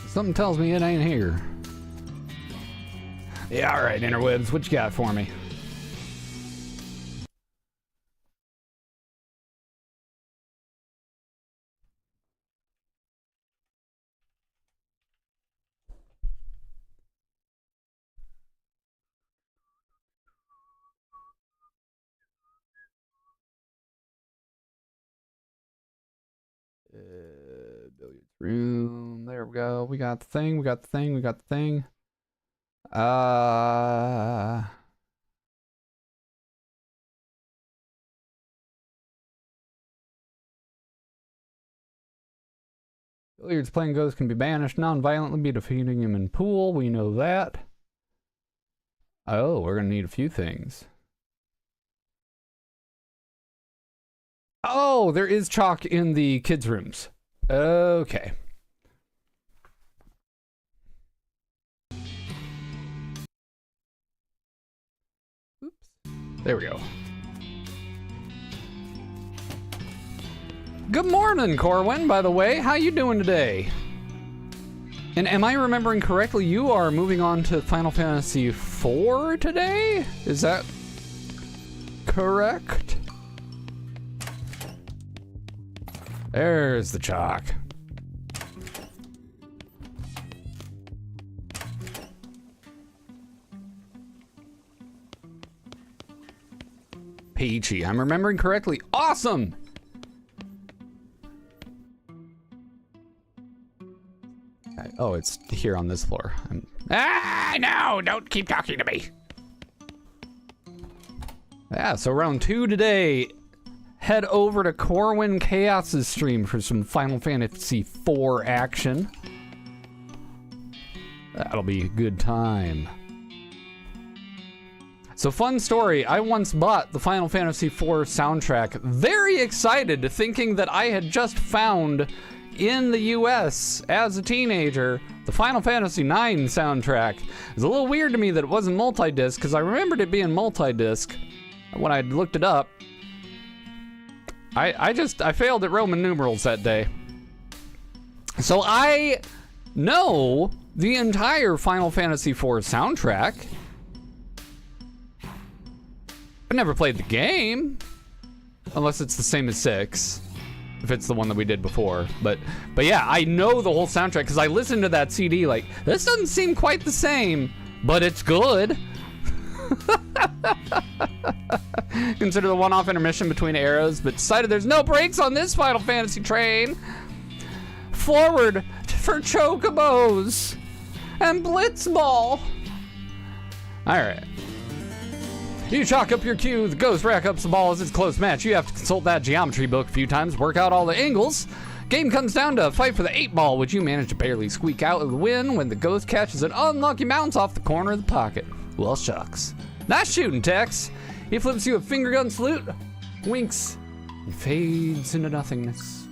Something tells me it ain't here. Yeah, alright, interwebs, what you got for me? Billiards room. There we go. We got the thing. We got the thing. We got the thing. Billiards playing ghost can be banished non-violently by defeating him in pool. We know that. Oh, we're gonna need a few things. Oh, there is chalk in the kids' rooms. Okay. Oops. There we go. Good morning, Corwin, by the way. How you doing today? And am I remembering correctly, you are moving on to Final Fantasy IV today? Is that correct? There's the chalk. Peachy, I'm remembering correctly. Awesome! Oh, it's here on this floor. No, don't keep talking to me. Yeah, so round 2 today. Head over to Corwin Chaos's stream for some Final Fantasy IV action. That'll be a good time. So fun story, I once bought the Final Fantasy IV soundtrack, very excited, thinking that I had just found in the US as a teenager the Final Fantasy IX soundtrack. It was a little weird to me that it wasn't multi-disc, because I remembered it being multi-disc when I looked it up. I failed at Roman numerals that day. So I know the entire Final Fantasy IV soundtrack. I've never played the game, unless it's the same as 6, if it's the one that we did before. But yeah, I know the whole soundtrack because I listened to that CD like, this doesn't seem quite the same, but it's good. Consider the one-off intermission between eras, but decided there's no brakes on this Final Fantasy train. forward for chocobos and blitzball. All right. You chalk up your cue, the ghost rack up the ball as it's a close match. You have to consult that geometry book a few times, work out all the angles. Game comes down to a fight for the 8 ball, which you manage to barely squeak out of the win when the ghost catches an unlucky bounce off the corner of the pocket. Well, shucks. Nice shooting, Tex. He flips you a finger gun salute, winks, and fades into nothingness.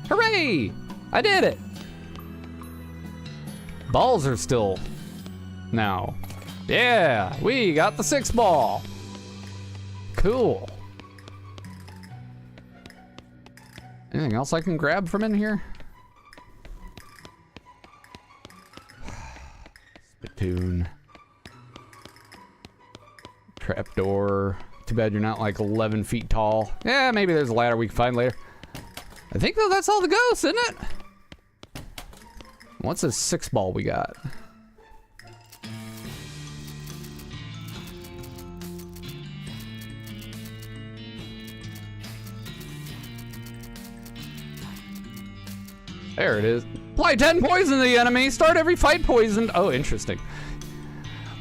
Hooray! I did it! Balls are still now. Yeah, we got the 6 ball. Cool. Anything else I can grab from in here? Spittoon. Trapdoor. Too bad you're not like 11 feet tall. Yeah, maybe there's a ladder we can find later. I think though that's all the ghosts, isn't it? What's this 6 ball we got? There it is. Apply 10 poison to the enemy. Start every fight poisoned. Oh, interesting.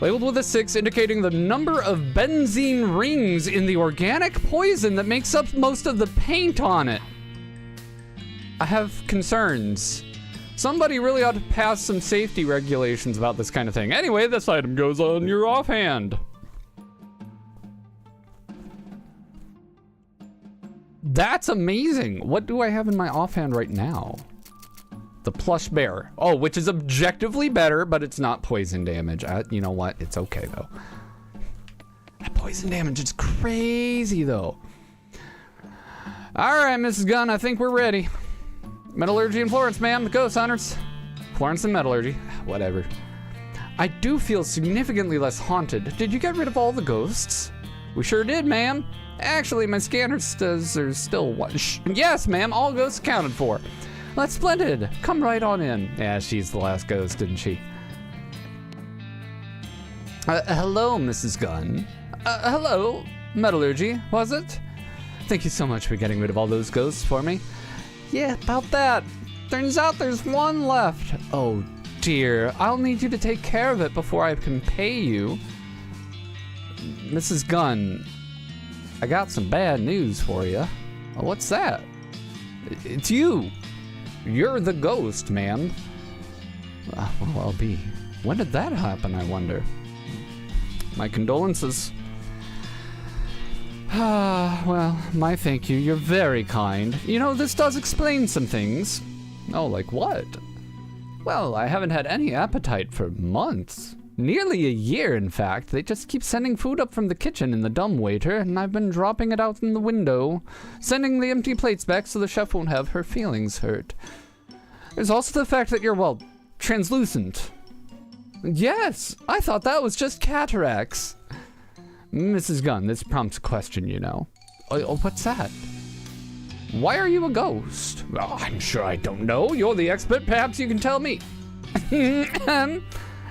Labeled with a 6, indicating the number of benzene rings in the organic poison that makes up most of the paint on it. I have concerns. Somebody really ought to pass some safety regulations about this kind of thing. Anyway, this item goes on your offhand. That's amazing. What do I have in my offhand right now? The plush bear. Oh, which is objectively better, but it's not poison damage. You know what? It's okay, though. That poison damage is crazy, though. All right, Mrs. Gunn, I think we're ready. Metallurgy and Florence, ma'am. The ghost hunters. Florence and metallurgy. Whatever. I do feel significantly less haunted. Did you get rid of all the ghosts? We sure did, ma'am. Actually, my scanner says there's still one. Yes, ma'am. All ghosts accounted for. That's splendid. Come right on in. Yeah, she's the last ghost, didn't she? Hello, Mrs. Gunn. Hello, metallurgy, was it? Thank you so much for getting rid of all those ghosts for me. Yeah, about that. Turns out there's one left. Oh, dear. I'll need you to take care of it before I can pay you. Mrs. Gunn, I got some bad news for you. What's that? It's you. You're the ghost, ma'am. Well, I'll be. When did that happen, I wonder? My condolences. Well, my thank you. You're very kind. You know, this does explain some things. Oh, like what? Well, I haven't had any appetite for months. Nearly a year, in fact. They just keep sending food up from the kitchen in the dumbwaiter, and I've been dropping it out in the window, sending the empty plates back so the chef won't have her feelings hurt. There's also the fact that you're, well, translucent. Yes, I thought that was just cataracts. Mrs. Gunn, this prompts a question, you know. Oh, what's that? Why are you a ghost? Oh, I'm sure I don't know. You're the expert. Perhaps you can tell me.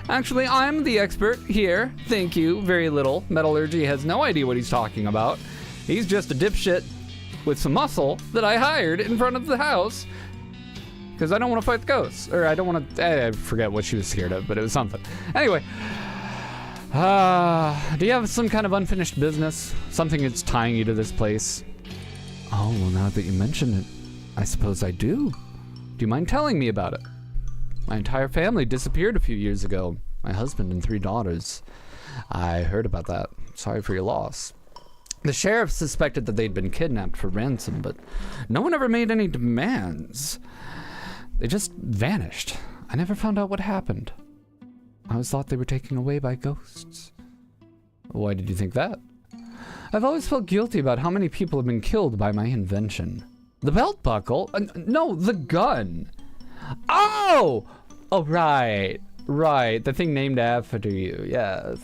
Actually, I'm the expert here. Thank you. Very little. Metallurgy has no idea what he's talking about. He's just a dipshit with some muscle that I hired in front of the house because I don't want to fight the ghosts. Or I don't want to... I forget what she was scared of, but it was something. Anyway. Do you have some kind of unfinished business? Something that's tying you to this place? Oh, well, now that you mention it, I suppose I do. Do you mind telling me about it? My entire family disappeared a few years ago. My husband and 3 daughters. I heard about that. Sorry for your loss. The sheriff suspected that they'd been kidnapped for ransom, but no one ever made any demands. They just vanished. I never found out what happened. I always thought they were taken away by ghosts. Why did you think that? I've always felt guilty about how many people have been killed by my invention. The belt buckle? No, the gun. Oh! Oh, right. Right. The thing named after you. Yes.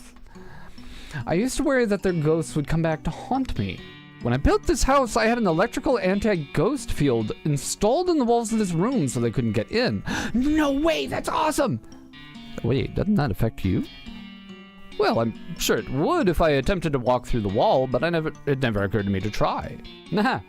I used to worry that their ghosts would come back to haunt me. When I built this house, I had an electrical anti-ghost field installed in the walls of this room so they couldn't get in. No way! That's awesome! Wait, doesn't that affect you? Well, I'm sure it would if I attempted to walk through the wall, but it never occurred to me to try. Nah.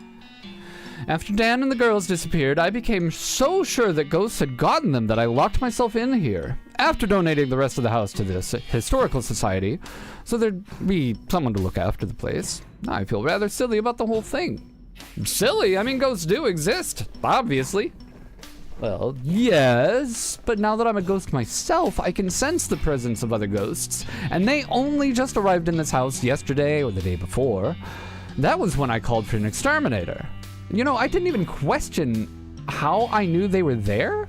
After Dan and the girls disappeared, I became so sure that ghosts had gotten them that I locked myself in here. After donating the rest of the house to this historical society, so there'd be someone to look after the place, I feel rather silly about the whole thing. Silly? I mean, ghosts do exist, obviously. Well, yes, but now that I'm a ghost myself, I can sense the presence of other ghosts, and they only just arrived in this house yesterday or the day before. That was when I called for an exterminator. You know, I didn't even question how I knew they were there,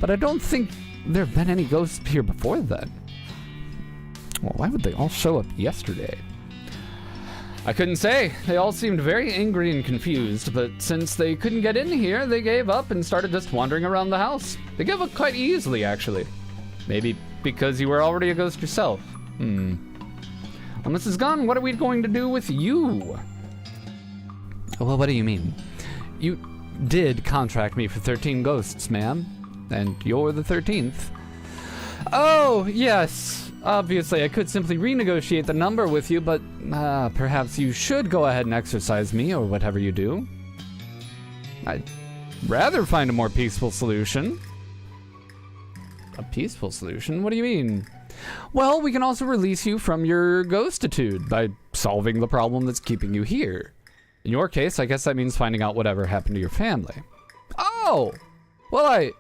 but I don't think there have been any ghosts here before then. Well, why would they all show up yesterday? I couldn't say. They all seemed very angry and confused, but since they couldn't get in here, they gave up and started just wandering around the house. They gave up quite easily, actually. Maybe because you were already a ghost yourself. Well, Mrs. Gunn, what are we going to do with you? Well, what do you mean? You did contract me for 13 ghosts, ma'am. And you're the 13th. Oh, yes. Obviously, I could simply renegotiate the number with you, but perhaps you should go ahead and exorcise me or whatever you do. I'd rather find a more peaceful solution. A peaceful solution? What do you mean? Well, we can also release you from your ghostitude by solving the problem that's keeping you here. In your case, I guess that means finding out whatever happened to your family. Oh! Well, I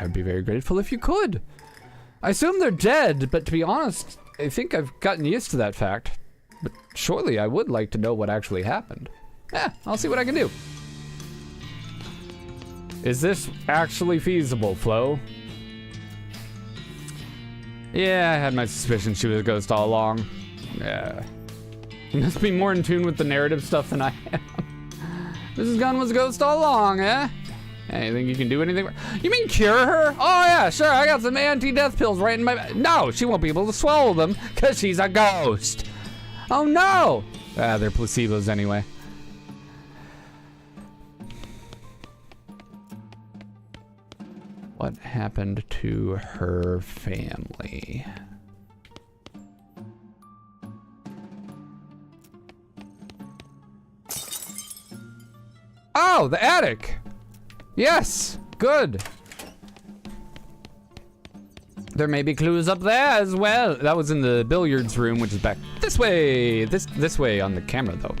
would be very grateful if you could. I assume they're dead, but to be honest, I think I've gotten used to that fact. But surely I would like to know what actually happened. I'll see what I can do. Is this actually feasible, Flo? Yeah, I had my suspicion she was a ghost all along. Yeah. You must be more in tune with the narrative stuff than I am. Mrs. Gunn was a ghost all along, eh? Hey, you think you can do anything? You mean cure her? Oh yeah, sure, I got some anti-death pills right in my... No, she won't be able to swallow them, because she's a ghost. Oh no! They're placebos anyway. What happened to her family? Oh, the attic! Yes, good. There may be clues up there as well. That was in the billiards room, which is back this way. This way on the camera, though.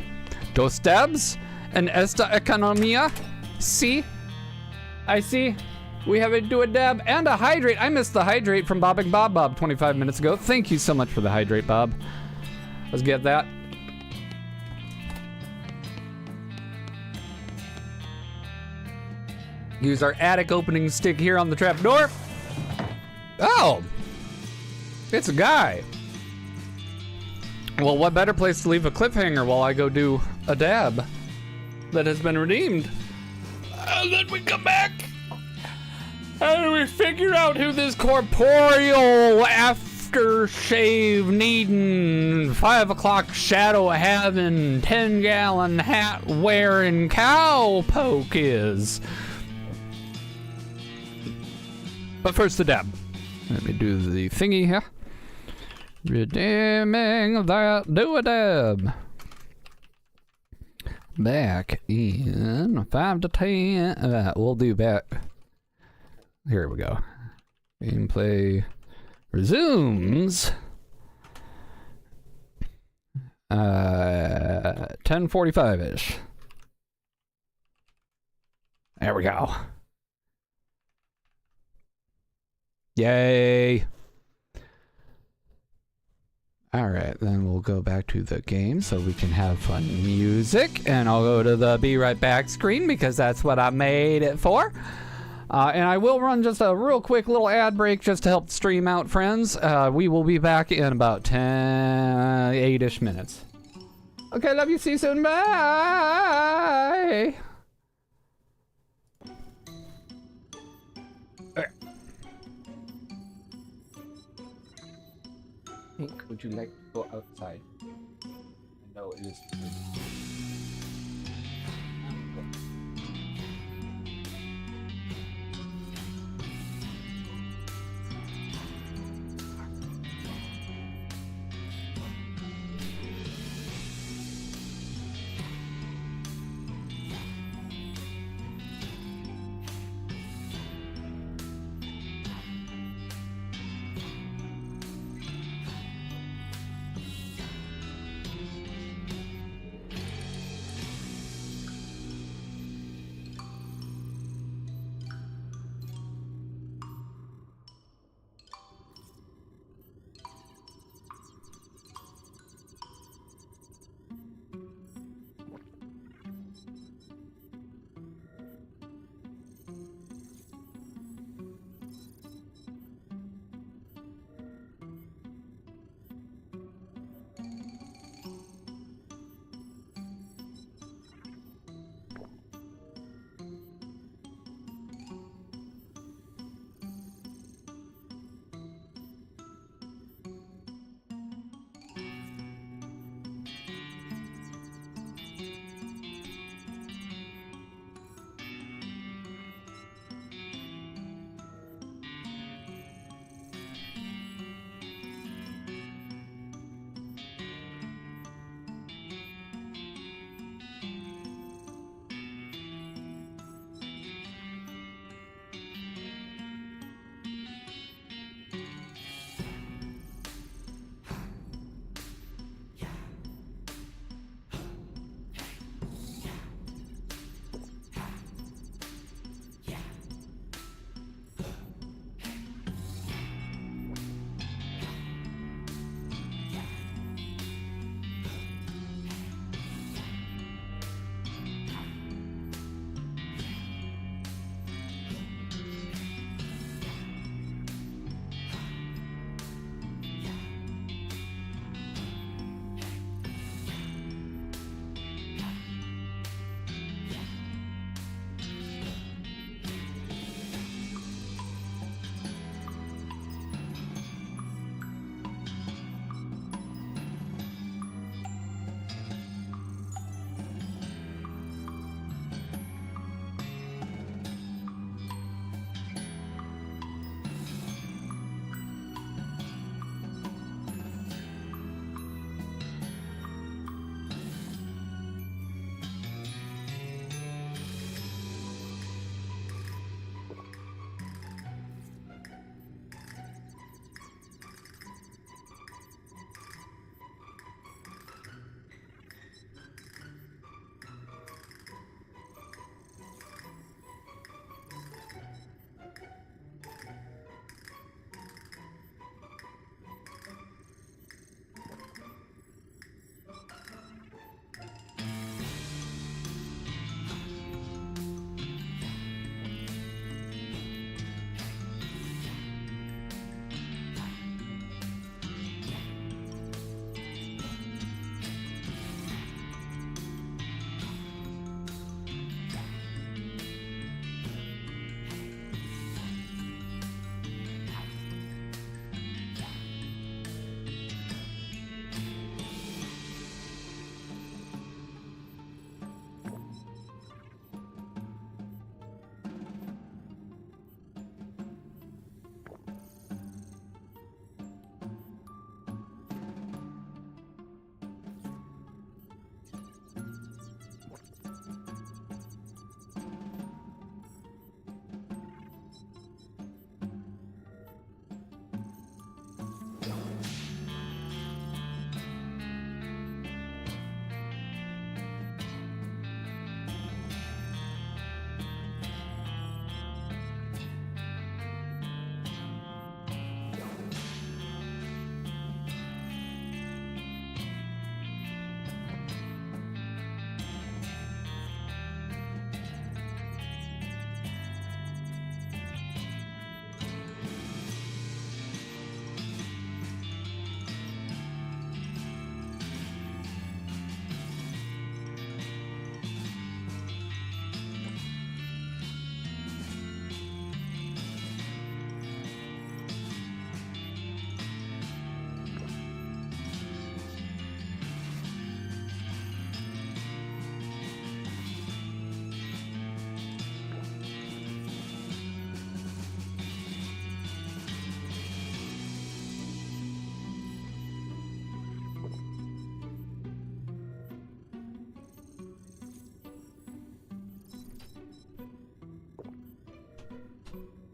Dos dabs and esta economia. See? I see. We have a do a dab and a hydrate. I missed the hydrate from Bobbing Bob 25 minutes ago. Thank you so much for the hydrate, Bob. Let's get that. Use our attic opening stick here on the trapdoor. Oh! It's a guy. Well, what better place to leave a cliffhanger while I go do a dab that has been redeemed? And then we come back and we figure out who this corporeal aftershave needing 5 o'clock shadow having 10-gallon hat wearing cowpoke is. But first the dab. Let me do the thingy here. Redeeming that do a dab. Back in 5 to 10. We'll do back. Here we go. Gameplay resumes. 10:45-ish. There we go. Yay! Alright, then we'll go back to the game so we can have fun music. And I'll go to the be right back screen because that's what I made it for. And I will run just a real quick little ad break just to help the stream out, friends. We will be back in about 8-ish minutes. Okay, love you, see you soon, bye! Would you like to go outside? No, it is.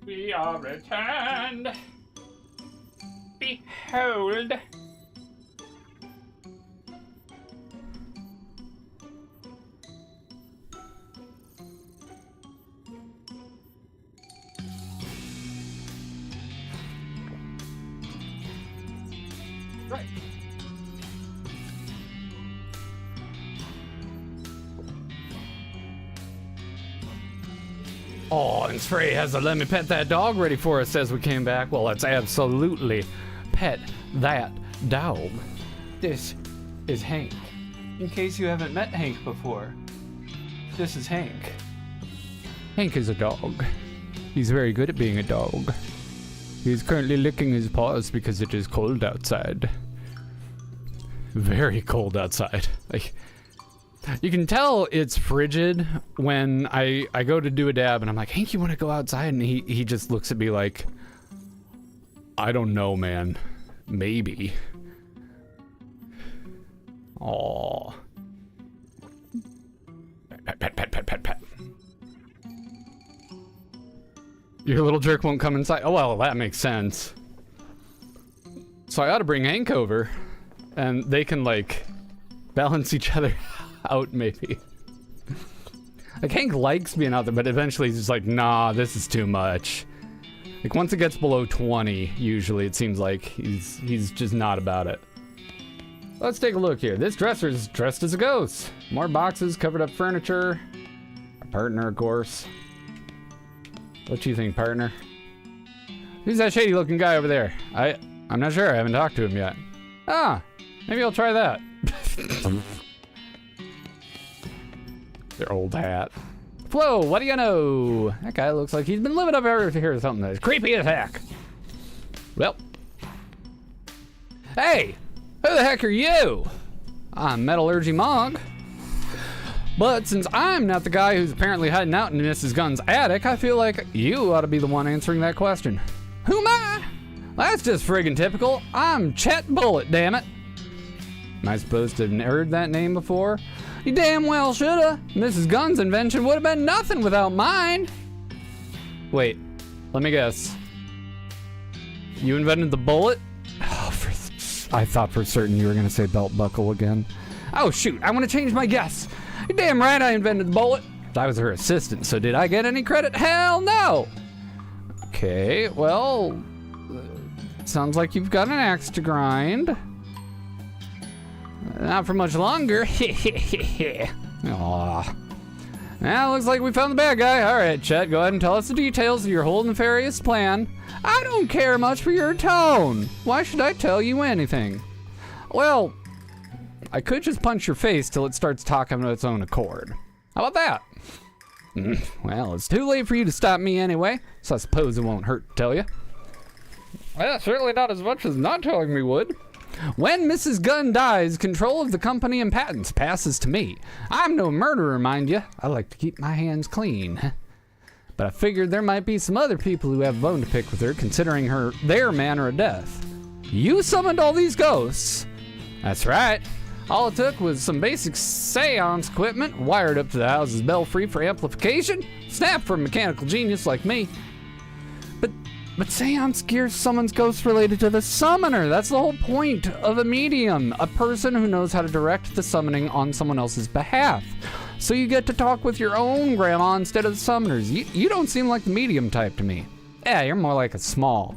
We are returned. Behold. Right. Oh, and Frey has a let me pet that dog ready for us as we came back. Well, let's absolutely pet that dog. This is Hank. In case you haven't met Hank before, this is Hank. Hank is a dog. He's very good at being a dog. He's currently licking his paws because it is cold outside. Very cold outside. Like, you can tell it's frigid when I go to do a dab and I'm like, Hank, you want to go outside? And he just looks at me like, I don't know, man. Maybe. Aww. Pet, pet, pet, pet, pet, pet. Your little jerk won't come inside. Oh, well, that makes sense. So I ought to bring Hank over and they can, like, balance each other out, maybe. Like, Hank likes being out there, but eventually he's just like, nah, this is too much. Like, once it gets below 20, usually it seems like he's just not about it. Let's take a look here. This dresser's dressed as a ghost. More boxes, covered up furniture. Our partner, of course. What do you think, partner? Who's that shady looking guy over there? I'm not sure. I haven't talked to him yet. Ah, maybe I'll try that. Their old hat. Flo, what do you know? That guy looks like he's been living up over here or something that's creepy as heck. Well. Hey, who the heck are you? I'm Metallurgy Monk. But since I'm not the guy who's apparently hiding out in Mrs. Gunn's attic, I feel like you ought to be the one answering that question. Who am I? That's just friggin' typical. I'm Chet Bullet, damn it. Am I supposed to have heard that name before? You damn well shoulda. Mrs. Gunn's invention would have been nothing without mine. Wait, let me guess. You invented the bullet? Oh, I thought for certain you were gonna say belt buckle again. Oh shoot, I want to change my guess. You're damn right I invented the bullet. I was her assistant, so did I get any credit? Hell no! Okay, well, sounds like you've got an axe to grind. Not for much longer. Aww. Now, looks like we found the bad guy. Alright, Chet, go ahead and tell us the details of your whole nefarious plan. I don't care much for your tone. Why should I tell you anything? Well, I could just punch your face till it starts talking of its own accord. How about that? Well, it's too late for you to stop me anyway, so I suppose it won't hurt to tell you. Well, certainly not as much as not telling me would. When Mrs. Gunn dies, control of the company and patents passes to me. I'm no murderer, mind you. I like to keep my hands clean. But I figured there might be some other people who have a bone to pick with her, considering their manner of death. You summoned all these ghosts. That's right. All it took was some basic seance equipment wired up to the house's belfry for amplification. Snap for a mechanical genius like me. But seance gear summons ghosts related to the summoner. That's the whole point of a medium. A person who knows how to direct the summoning on someone else's behalf. So you get to talk with your own grandma instead of the summoners. You don't seem like the medium type to me. Yeah, you're more like a small.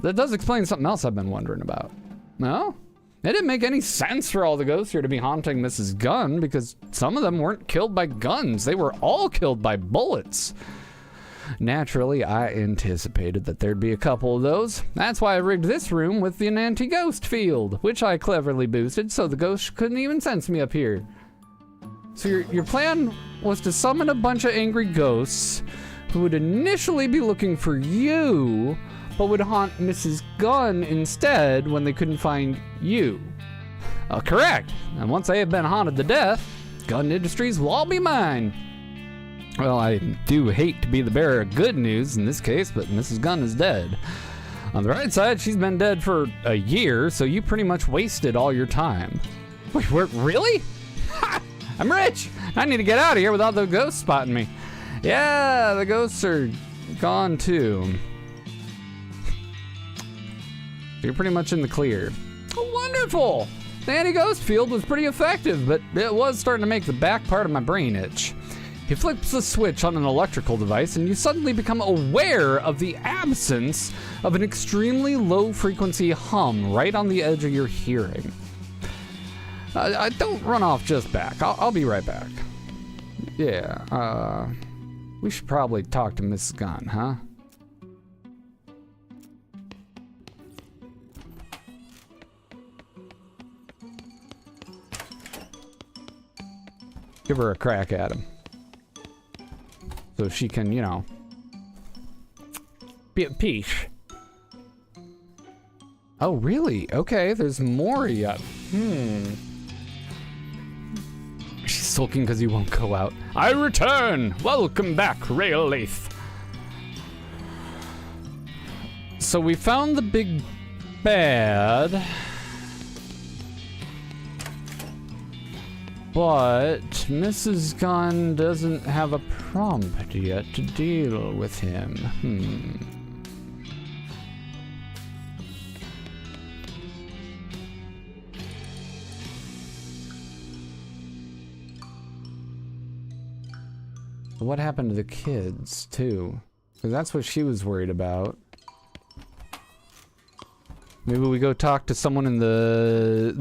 That does explain something else I've been wondering about. No? It didn't make any sense for all the ghosts here to be haunting Mrs. Gunn because some of them weren't killed by guns. They were all killed by bullets. Naturally, I anticipated that there'd be a couple of those. That's why I rigged this room with an anti-ghost field, which I cleverly boosted so the ghosts couldn't even sense me up here. So your plan was to summon a bunch of angry ghosts who would initially be looking for you, but would haunt Mrs. Gunn instead when they couldn't find you. Correct. And once they have been haunted to death, Gun Industries will all be mine. Well, I do hate to be the bearer of good news in this case, but Mrs. Gunn is dead. On the right side, she's been dead for a year, so you pretty much wasted all your time. Wait, really? Ha! I'm rich! I need to get out of here without the ghosts spotting me. Yeah, the ghosts are gone too. You're pretty much in the clear. Oh, wonderful! The anti-ghost field was pretty effective, but it was starting to make the back part of my brain itch. He flips the switch on an electrical device and you suddenly become aware of the absence of an extremely low frequency hum right on the edge of your hearing. Don't run off just back. I'll be right back. Yeah, we should probably talk to Mrs. Gunn, huh? Give her a crack at him. So she can, you know, be at peace. Oh, really? Okay, there's more yet. She's sulking because you won't go out. I return! Welcome back, Railith. So we found the big bad. But Mrs. Gunn doesn't have a prompt yet to deal with him. What happened to the kids, too? Because that's what she was worried about. Maybe we go talk to someone in the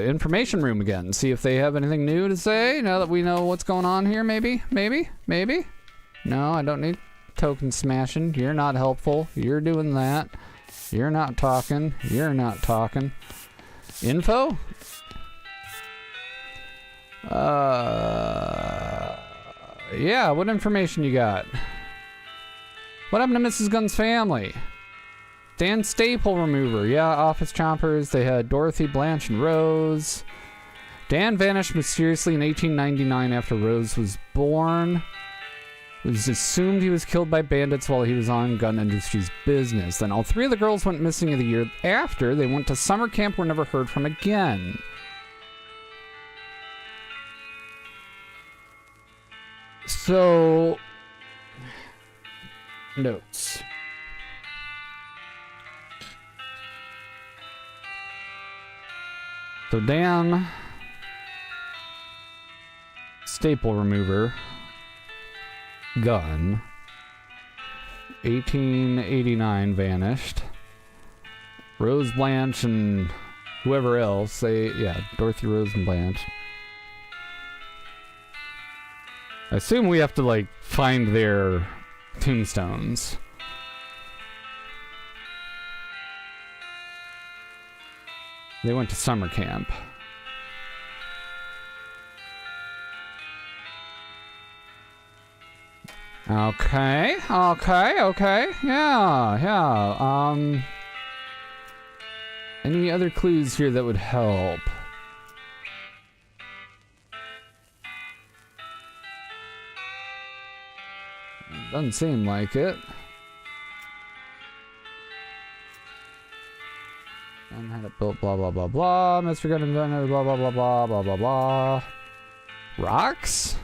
information room again and see if they have anything new to say now that we know what's going on here. Maybe? No, I don't need token smashing. You're not helpful. You're doing that. You're not talking. Info? Yeah, what information you got? What happened to Mrs. Gunn's family? Dan Staple Remover, yeah, Office Chompers. They had Dorothy, Blanche, and Rose. Dan vanished mysteriously in 1899 after Rose was born. It was assumed he was killed by bandits while he was on gun industry's business. Then all three of the girls went missing the year after. They went to summer camp, were never heard from again. So, notes. So Dan, Staple Remover, gun, 1889 vanished. Rose, Blanche, and whoever else, Dorothy, Rose, and Blanche. I assume we have to, like, find their tombstones. They went to summer camp. Okay. Yeah. Any other clues here that would help? Doesn't seem like it. And had it built, blah, blah, blah, blah. Mr. Gunn invented, blah, blah, blah, blah, blah, blah, blah. Rocks?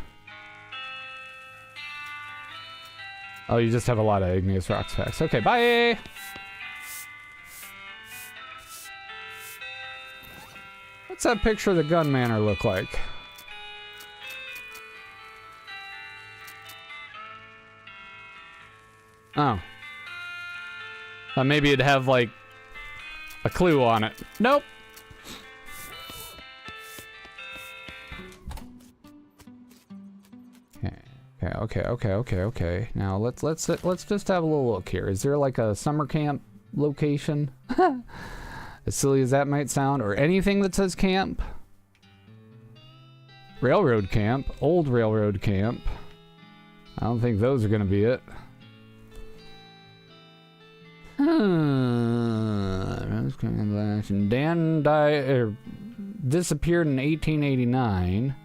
Oh, you just have a lot of igneous rocks facts. Okay, bye! What's that picture of the gun manor look like? Oh. Maybe it'd have, like, a clue on it. Nope. Okay. Now let's just have a little look here. Is there like a summer camp location? As silly as that might sound, or anything that says camp? Railroad camp, old railroad camp. I don't think those are gonna be it. Dan disappeared in 1889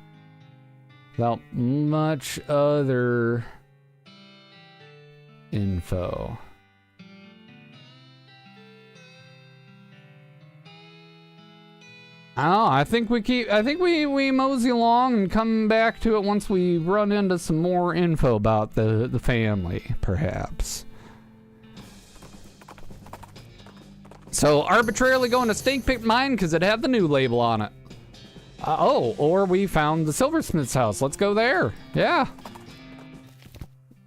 without much other info. I don't know. I think we mosey along and come back to it once we run into some more info about the family, perhaps. So arbitrarily going to Snake Pit Mine because it had the new label on it. Oh, or we found the silversmith's house. Let's go there. Yeah.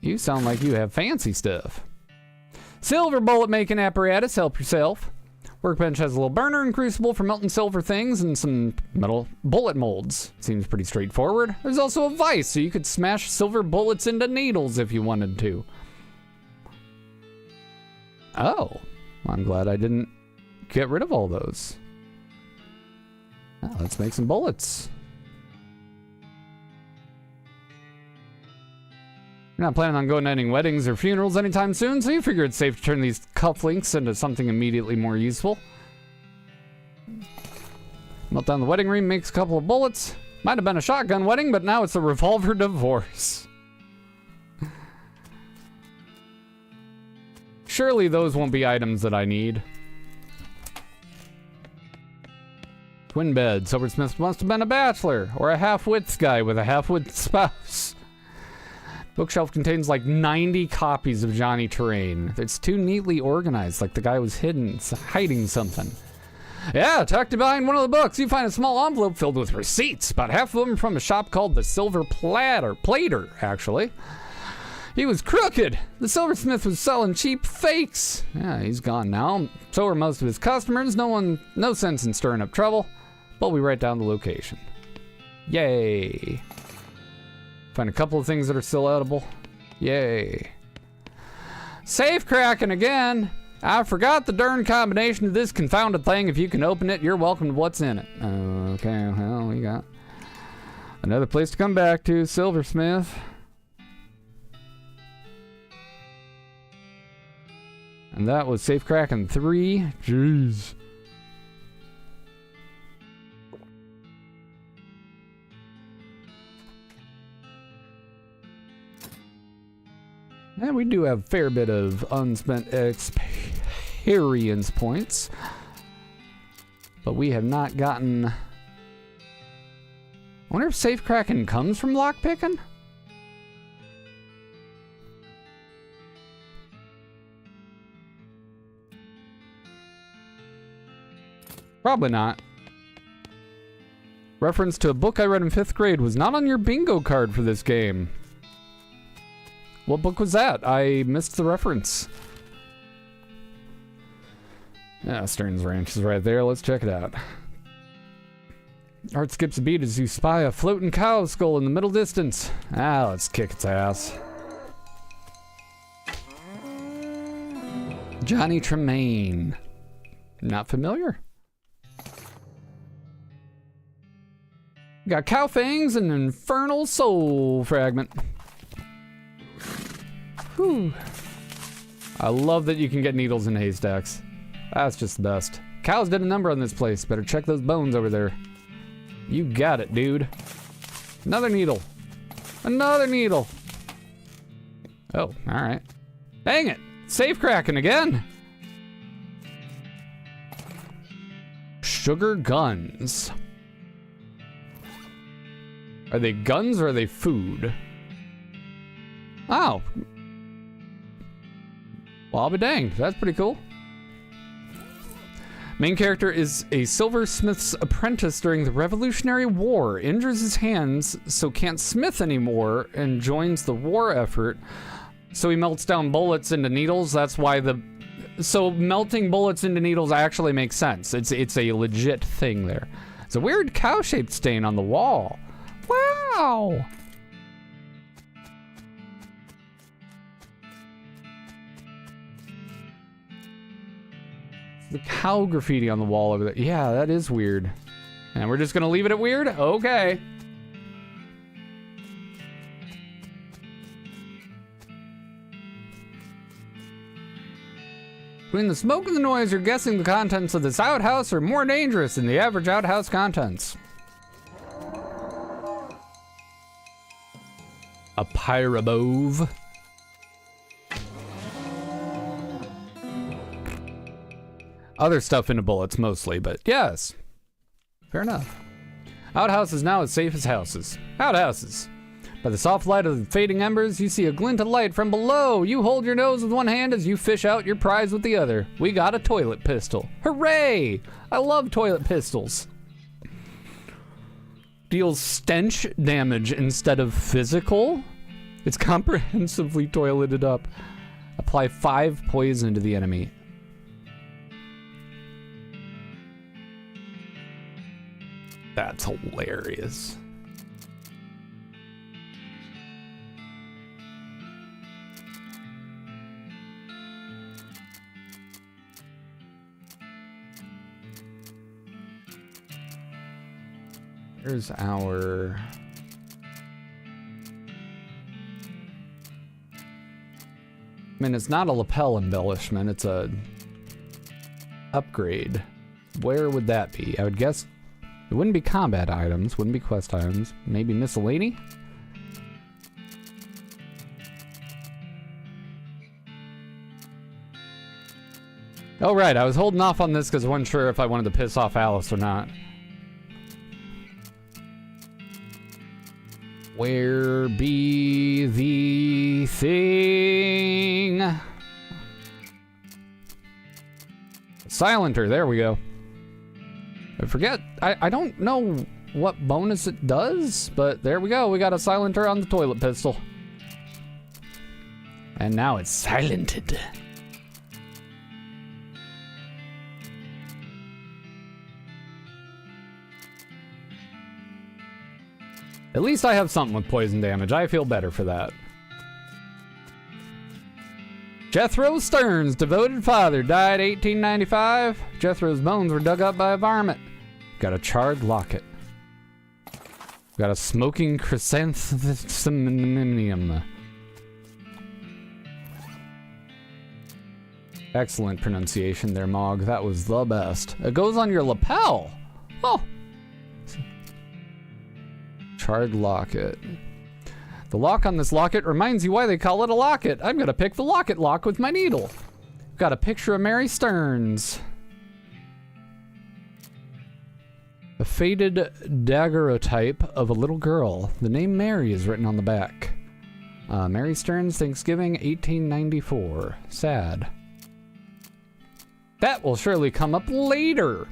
You sound like you have fancy stuff. Silver bullet making apparatus. Help yourself. Workbench has a little burner and crucible for melting silver things and some metal bullet molds. Seems pretty straightforward. There's also a vise, so you could smash silver bullets into needles if you wanted to. Oh, I'm glad I didn't get rid of all those. Let's make some bullets. You're not planning on going to any weddings or funerals anytime soon, so you figure it's safe to turn these cufflinks into something immediately more useful. Melt down the wedding ring, makes a couple of bullets. Might have been a shotgun wedding, but now it's a revolver divorce. Surely those won't be items that I need. Twin bed. Silversmith must have been a bachelor, or a half-wits guy with a half-wit spouse. Bookshelf contains like 90 copies of Johnny Terrain. It's too neatly organized, like the guy was hiding something. Yeah, tucked behind one of the books, you find a small envelope filled with receipts. About half of them from a shop called the Silver Plater, actually. He was crooked. The silversmith was selling cheap fakes. Yeah, he's gone now. So are most of his customers. No sense in stirring up trouble. But we write down the location. Yay. Find a couple of things that are still edible. Yay. Safe cracking again. I forgot the darn combination of this confounded thing. If you can open it, you're welcome to what's in it. Okay, well, we got another place to come back to. Silversmith. And that was safe cracking 3. Jeez. And we do have a fair bit of unspent experience points. But we have not gotten... I wonder if safe cracking comes from lockpicking? Probably not. Reference to a book I read in 5th grade was not on your bingo card for this game. What book was that? I missed the reference. Yeah, Stern's Ranch is right there. Let's check it out. Art skips a beat as you spy a floating cow skull in the middle distance. Let's kick its ass. Johnny Tremaine. Not familiar. Got cow fangs and an infernal soul fragment. Whew. I love that you can get needles in haystacks. That's just the best. Cows did a number on this place. Better check those bones over there. You got it, dude. Another needle. Another needle. Oh, alright. Dang it! Safe cracking again! Sugar guns. Are they guns or are they food? Oh. Well, I'll be danged. That's pretty cool. Main character is a silversmith's apprentice during the Revolutionary War. Injures his hands, so can't smith anymore, and joins the war effort. So he melts down bullets into needles. That's why so melting bullets into needles actually makes sense. It's a legit thing there. It's a weird cow-shaped stain on the wall. Wow! The cow graffiti on the wall over there. Yeah, that is weird. And we're just gonna leave it at weird? Okay. Between the smoke and the noise, you're guessing the contents of this outhouse are more dangerous than the average outhouse contents. A pyrabove. Other stuff into bullets mostly, but yes. Fair enough. Outhouse is now as safe as houses. Outhouses. By the soft light of the fading embers, you see a glint of light from below. You hold your nose with one hand as you fish out your prize with the other. We got a toilet pistol. Hooray! I love toilet pistols. Deals stench damage instead of physical. It's comprehensively toileted up. Apply 5 poison to the enemy. That's hilarious. Here's our... I mean, it's not a lapel embellishment, it's a upgrade. Where would that be? I would guess it wouldn't be combat items, wouldn't be quest items, maybe miscellany? Oh right, I was holding off on this because I wasn't sure if I wanted to piss off Alice or not. Where be the thing? Silenter, there we go. I forget, I don't know what bonus it does, but there we go. We got a silenter on the toilet pistol. And now it's silented. At least I have something with poison damage. I feel better for that. Jethro Stearns, devoted father, died 1895. Jethro's bones were dug up by a varmint. Got a charred locket. Got a smoking chrysanthemum. Excellent pronunciation there, Mog. That was the best. It goes on your lapel. Oh. Charred locket. The lock on this locket reminds you why they call it a locket. I'm gonna pick the locket lock with my needle. Got a picture of Mary Stearns. A faded daguerreotype of a little girl. The name Mary is written on the back. Mary Stearns, Thanksgiving, 1894. Sad. That will surely come up later.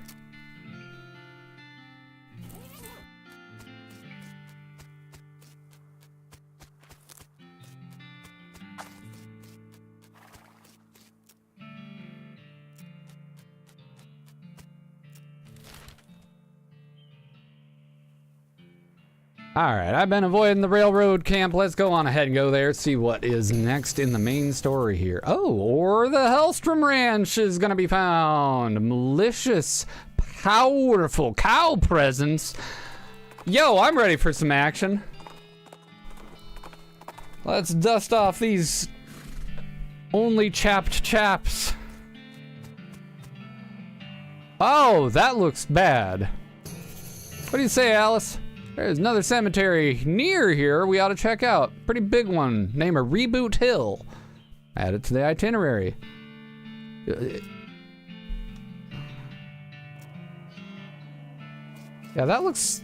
Alright, I've been avoiding the railroad camp. Let's go on ahead and go there, see what is next in the main story here. Oh, or the Hellstrom Ranch is gonna be found. Malicious, powerful cow presence. Yo, I'm ready for some action. Let's dust off these only chapped chaps. Oh, that looks bad. What do you say, Alice? There's another cemetery near here we ought to check out. Pretty big one. Name of Reboot Hill. Add it to the itinerary. Yeah, that looks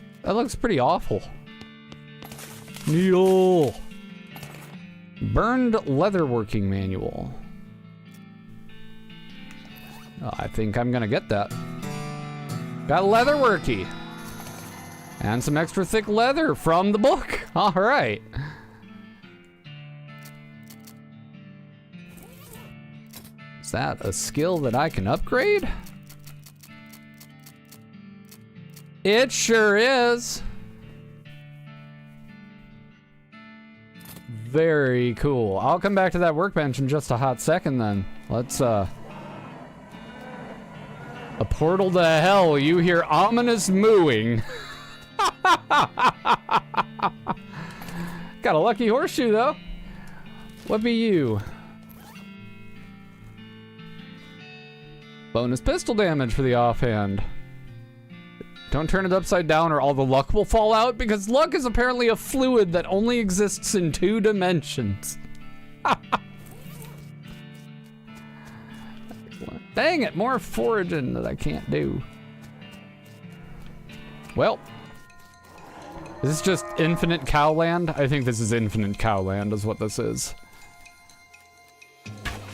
pretty awful. Needle. Burned leatherworking manual. Oh, I think I'm gonna get that. Got leatherworky. And some extra thick leather from the book. All right. Is that a skill that I can upgrade? It sure is. Very cool. I'll come back to that workbench in just a hot second then. Let's, a portal to hell. You hear ominous mooing. Got a lucky horseshoe though. What be you? Bonus pistol damage for the offhand. Don't turn it upside down or all the luck will fall out, because luck is apparently a fluid that only exists in 2 dimensions. Dang it, more foraging that I can't do. Well, is this just infinite cowland? I think this is infinite cowland is what this is.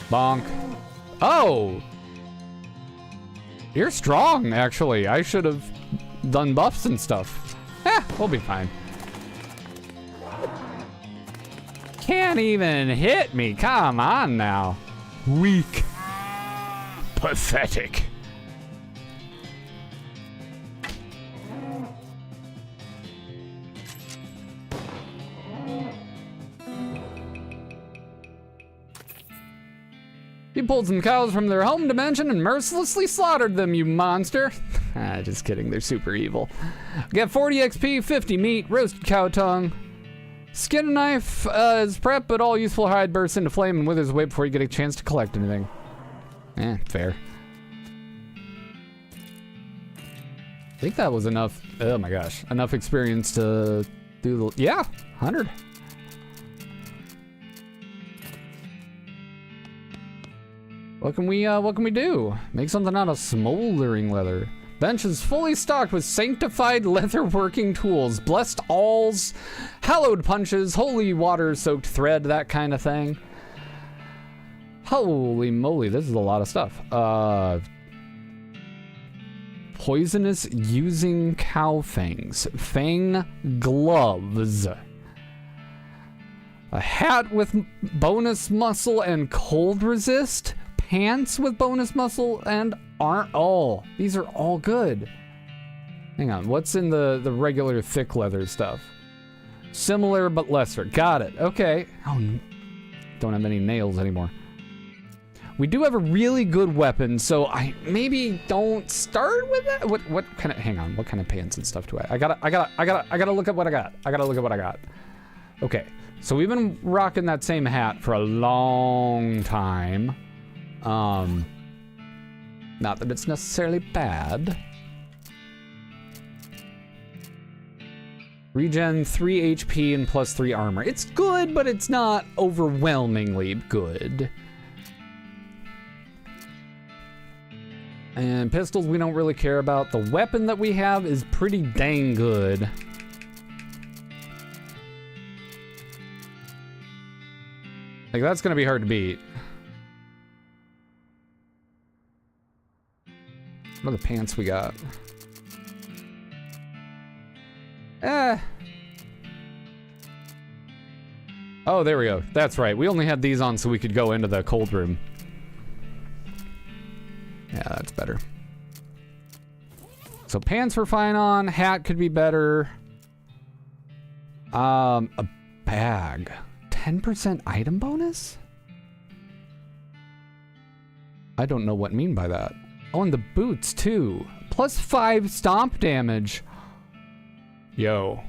Bonk. Oh! You're strong, actually. I should have done buffs and stuff. We'll be fine. Can't even hit me. Come on now. Weak. Pathetic. You pulled some cows from their home dimension and mercilessly slaughtered them, you monster. Just kidding, they're super evil. Get 40 XP, 50 meat, roasted cow tongue. Skin and knife is prep, but all useful hide bursts into flame and withers away before you get a chance to collect anything. Fair. I think that was enough, oh my gosh, enough experience to do the, yeah, 100. What can we do? Make something out of smoldering leather. Bench is fully stocked with sanctified leather working tools, blessed awls, hallowed punches, holy water soaked thread, that kind of thing. Holy moly, this is a lot of stuff. Poisonous using cow fangs. Fang gloves. A hat with bonus muscle and cold resist. Pants with bonus muscle and aren't all. These are all good. Hang on, what's in the regular thick leather stuff? Similar but lesser. Got it. Okay. Oh, don't have any nails anymore. We do have a really good weapon, so I maybe don't start with that. What kind of, hang on, what kind of pants and stuff do I gotta look at what I got. I gotta look at what I got. Okay, so we've been rocking that same hat for a long time. Not that it's necessarily bad. Regen 3 HP and plus 3 armor. It's good, but it's not overwhelmingly good. And pistols we don't really care about. The weapon that we have is pretty dang good. Like, that's gonna be hard to beat. What are the pants we got? Oh, there we go. That's right. We only had these on so we could go into the cold room. Yeah, that's better. So pants we're fine on. Hat could be better. A bag. 10% item bonus? I don't know what I mean by that. Oh, and the boots, too. Plus 5 stomp damage. Yo.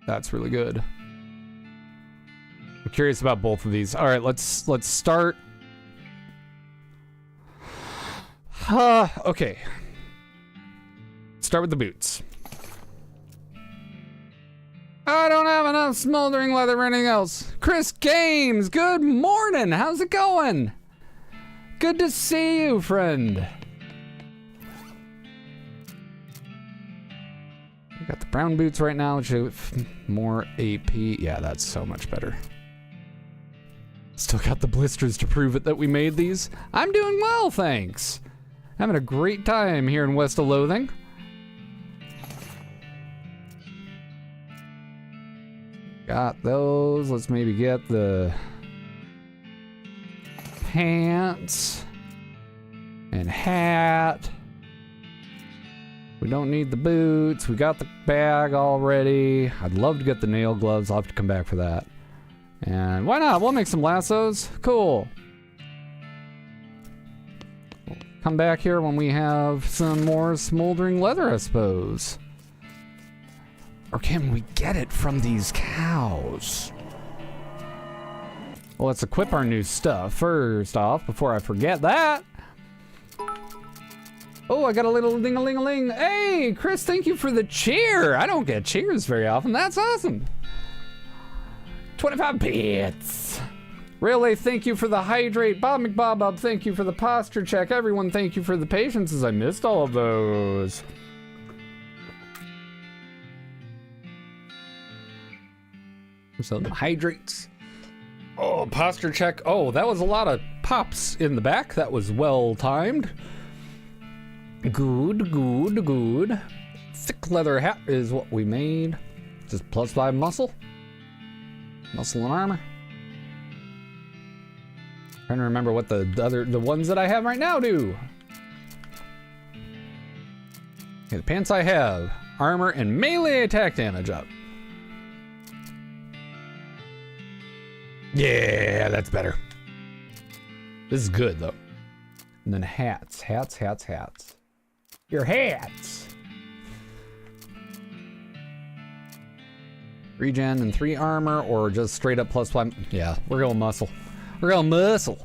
That's really good. I'm curious about both of these. All right, let's start. Okay. Start with the boots. I don't have enough smoldering leather or anything else. Chris Games, good morning. How's it going? Good to see you, friend. We got the brown boots right now, which have more AP. Yeah, that's so much better. Still got the blisters to prove it that we made these. I'm doing well, thanks. Having a great time here in West of Loathing. Got those. Let's maybe get the pants and hat. We don't need the boots. We got the bag already. I'd love to get the nail gloves. I'll have to come back for that. And why not? We'll make some lassos. Cool. We'll come back here when we have some more smoldering leather, I suppose. Or can we get it from these cows? Well, let's equip our new stuff first off before I forget that. Oh, I got a little ding-a-ling-a-ling. Hey, Chris, thank you for the cheer. I don't get cheers very often. That's awesome. 25 bits. Really, thank you for the hydrate. Bob McBob, thank you for the posture check. Everyone, thank you for the patience as I missed all of those. Some hydrates. Oh, posture check. Oh, that was a lot of pops in the back. That was well timed. Good, good, good. Thick leather hat is what we made. Just +5 muscle. Muscle and armor. Trying to remember what the ones that I have right now do. Okay, the pants I have. Armor and melee attack damage up. Yeah, that's better. This is good, though. And then hats. Hats. Your hats! Regen and 3 armor, or just straight up +5. Yeah, we're going muscle. We're going muscle.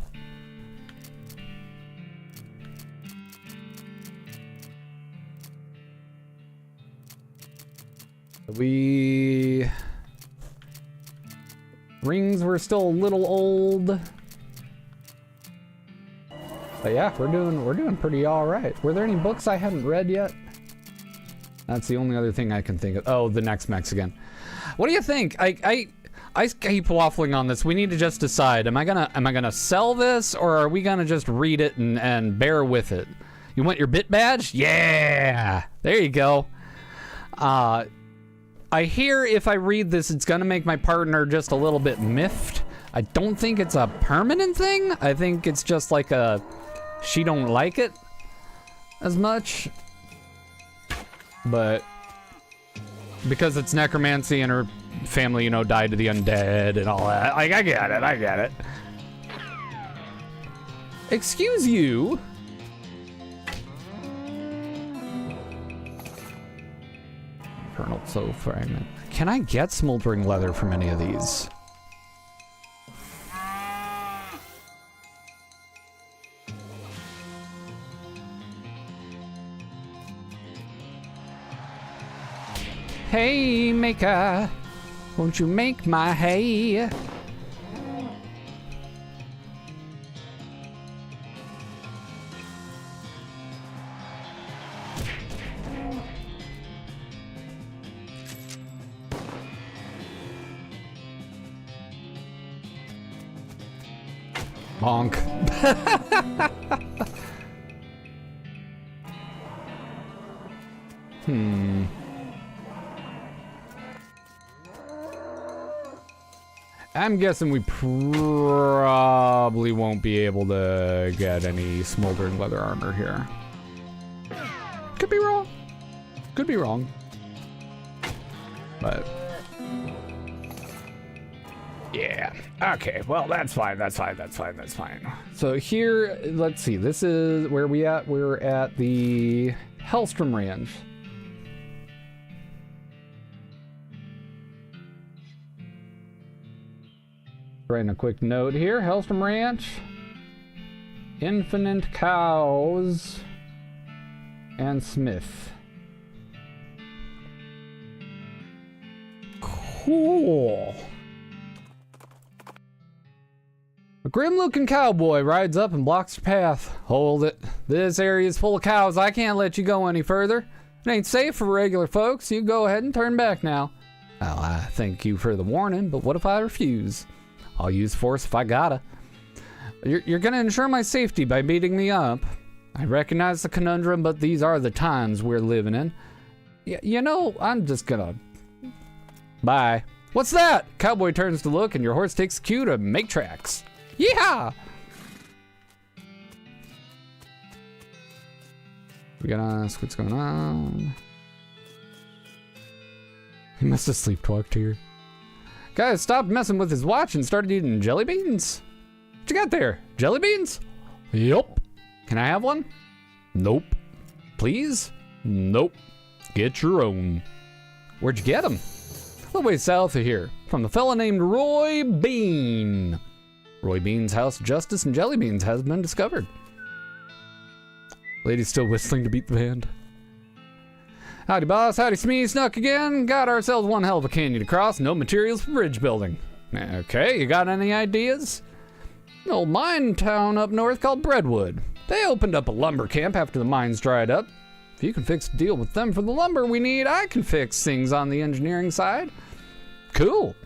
Rings were still a little old. But yeah, we're doing pretty all right. Were there any books I hadn't read yet? That's the only other thing I can think of. Oh, the next Mexican. What do you think? I keep waffling on this. We need to just decide. Am I gonna sell this, or are we gonna just read it and bear with it? You want your bit badge? Yeah, there you go. I hear if I read this, it's gonna make my partner just a little bit miffed. I don't think it's a permanent thing. I think it's just like she don't like it as much. But because it's necromancy and her family, died to the undead and all that. I get it. Excuse you. Kernel so fragment. Can I get smoldering leather from any of these? Hey maker, won't you make my hay? Bonk. I'm guessing we probably won't be able to get any smoldering leather armor here. Could be wrong. Could be wrong. But yeah. Okay. Well, that's fine. That's fine. So here, let's see. This is where we at. We're at the Hellstrom Ranch. Writing a quick note here. Hellstrom Ranch. Infinite Cows. And Smith. Cool. A grim-looking cowboy rides up and blocks your path. Hold it. This area is full of cows. I can't let you go any further. It ain't safe for regular folks. You go ahead and turn back now. Well, I thank you for the warning, but what if I refuse? I'll use force if I gotta. You're gonna ensure my safety by beating me up. I recognize the conundrum, but these are the times we're living in. I'm just gonna... Bye. What's that? Cowboy turns to look and your horse takes the cue to make tracks. Yeehaw! We gotta ask what's going on. He must have sleepwalked here. Guy stopped messing with his watch and started eating jelly beans. What you got there? Jelly beans? Yup. Can I have one? Nope. Please? Nope. Get your own. Where'd you get them? A little way south of here, from the fella named Roy Bean. Roy Bean's house of justice and jelly beans has been discovered. Lady's still whistling to beat the band. Howdy boss, howdy Smee, snuck again. Got ourselves one hell of a canyon to cross, no materials for bridge building. Okay, you got any ideas? An old mine town up north called Breadwood. They opened up a lumber camp after the mines dried up. If you can fix a deal with them for the lumber we need, I can fix things on the engineering side. Cool.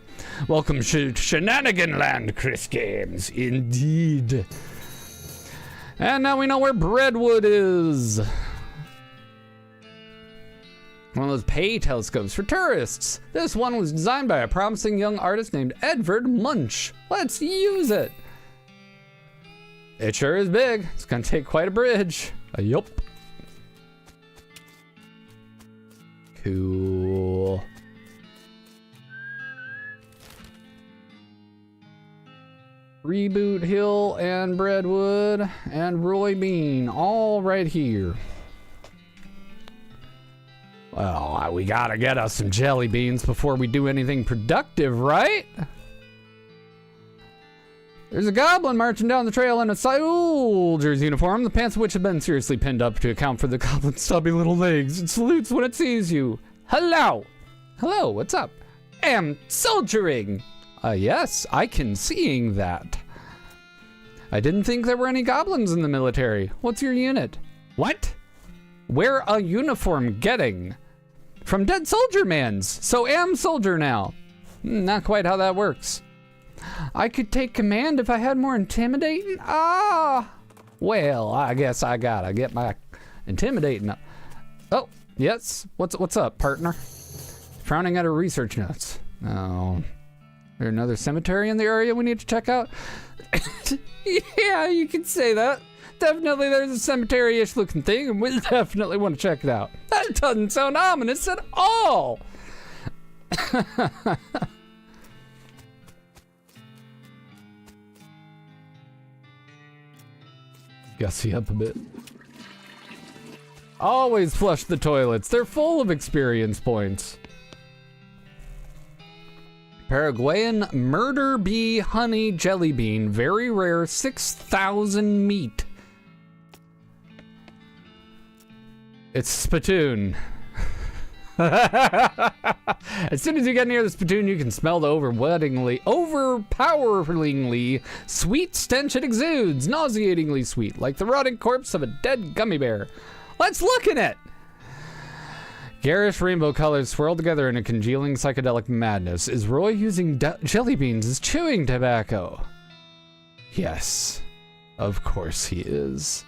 Welcome to Shenanigan Land, Chris Games. Indeed. And now we know where Breadwood is. One of those pay telescopes for tourists. This one was designed by a promising young artist named Edvard Munch. Let's use it. It sure is big. It's gonna take quite a bridge. Yup. Cool. Reboot Hill and Breadwood and Roy Bean all right here. Well, we gotta get us some jelly beans before we do anything productive, right? There's a goblin marching down the trail in a soldier's uniform, the pants of which have been seriously pinned up to account for the goblin's stubby little legs. It salutes when it sees you. Hello. Hello, what's up? Am soldiering. Yes, I can seeing that. I didn't think there were any goblins in the military. What's your unit? What? Wear a uniform getting. From Dead Soldier Man's, so am soldier now. Not quite how that works. I could take command if I had more intimidating? Ah! Well, I guess I gotta get my intimidating up. Oh, yes, what's up, partner? Frowning at her research notes. Oh. There another cemetery in the area we need to check out? Yeah, you can say that. Definitely there's a cemetery-ish looking thing, and we definitely want to check it out. That doesn't sound ominous at all! Gussy up a bit. Always flush the toilets. They're full of experience points. Paraguayan murder bee honey jelly bean, very rare, 6,000 meat. It's spittoon. As soon as you get near the spittoon, you can smell the overpoweringly sweet stench it exudes, nauseatingly sweet, like the rotting corpse of a dead gummy bear. Let's look at it. Garish rainbow colors swirled together in a congealing psychedelic madness. Is Roy using jelly beans as chewing tobacco? Yes, of course he is.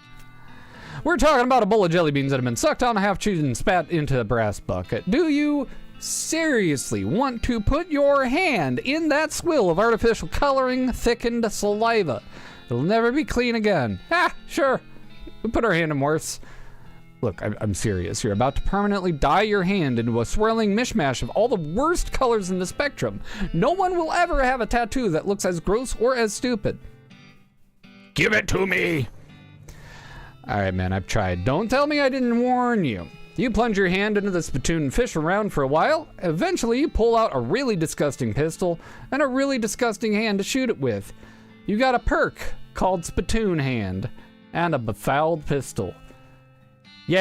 We're talking about a bowl of jelly beans that have been sucked on, half chewed, and spat into a brass bucket. Do you seriously want to put your hand in that swill of artificial coloring, thickened saliva? It'll never be clean again. Ah, sure. We put our hand in worse. Look, I'm serious. You're about to permanently dye your hand into a swirling mishmash of all the worst colors in the spectrum. No one will ever have a tattoo that looks as gross or as stupid. Give it to me! Alright, man, I've tried. Don't tell me I didn't warn you. You plunge your hand into the spittoon and fish around for a while. Eventually, you pull out a really disgusting pistol and a really disgusting hand to shoot it with. You got a perk called Spittoon Hand and a befouled pistol. Yay!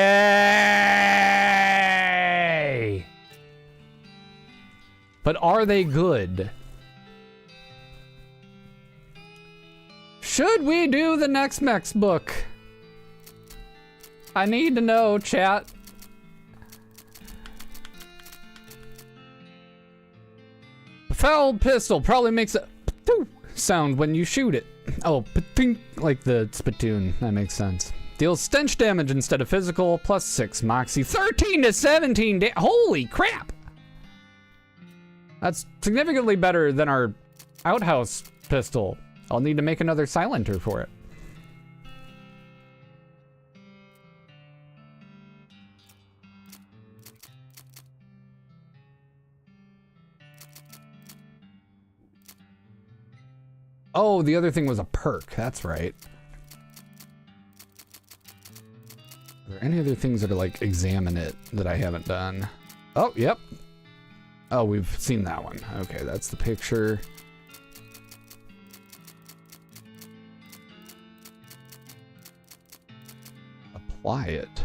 But are they good? Should we do the next Mex book? I need to know, chat. Befouled pistol probably makes a sound when you shoot it. Oh, like the spittoon. That makes sense. Deals stench damage instead of physical, plus 6 moxie. 13 to 17 holy crap! That's significantly better than our outhouse pistol. I'll need to make another silenter for it. Oh, the other thing was a perk. That's right. Are there any other things that are like examine it that I haven't done? Oh, yep. Oh, we've seen that one. Okay, that's the picture. Apply it.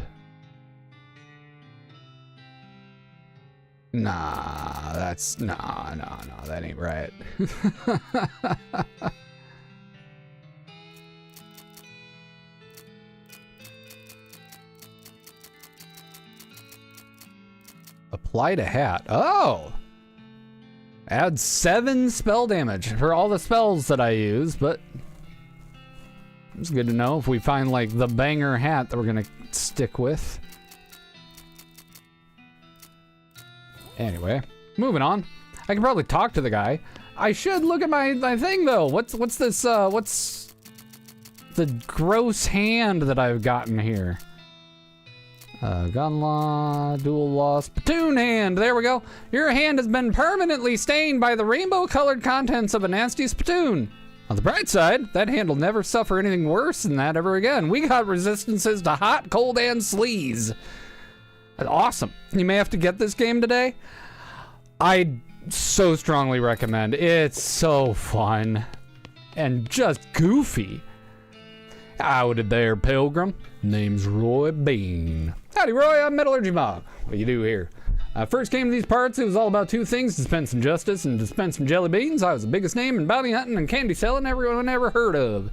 Nah, that's no, that ain't right. Apply to hat. Oh! Add 7 spell damage for all the spells that I use, but it's good to know if we find like the banger hat that we're gonna stick with. Anyway, moving on. I can probably talk to the guy. I should look at my thing though. What's this, what's the gross hand that I've gotten here? Gun law, dual law, spittoon hand. There we go. Your hand has been permanently stained by the rainbow-colored contents of a nasty spittoon. On the bright side, that hand will never suffer anything worse than that ever again. We got resistances to hot, cold, and sleaze. That's awesome. You may have to get this game today. I so strongly recommend. It's so fun and just goofy. Howdy there, Pilgrim. Name's Roy Bean. Howdy, Roy. I'm Metallurgy Mob. What do you do here? First came to these parts, it was all about 2 things: dispensing justice and dispensing jelly beans. I was the biggest name in bounty hunting and candy selling everyone ever heard of.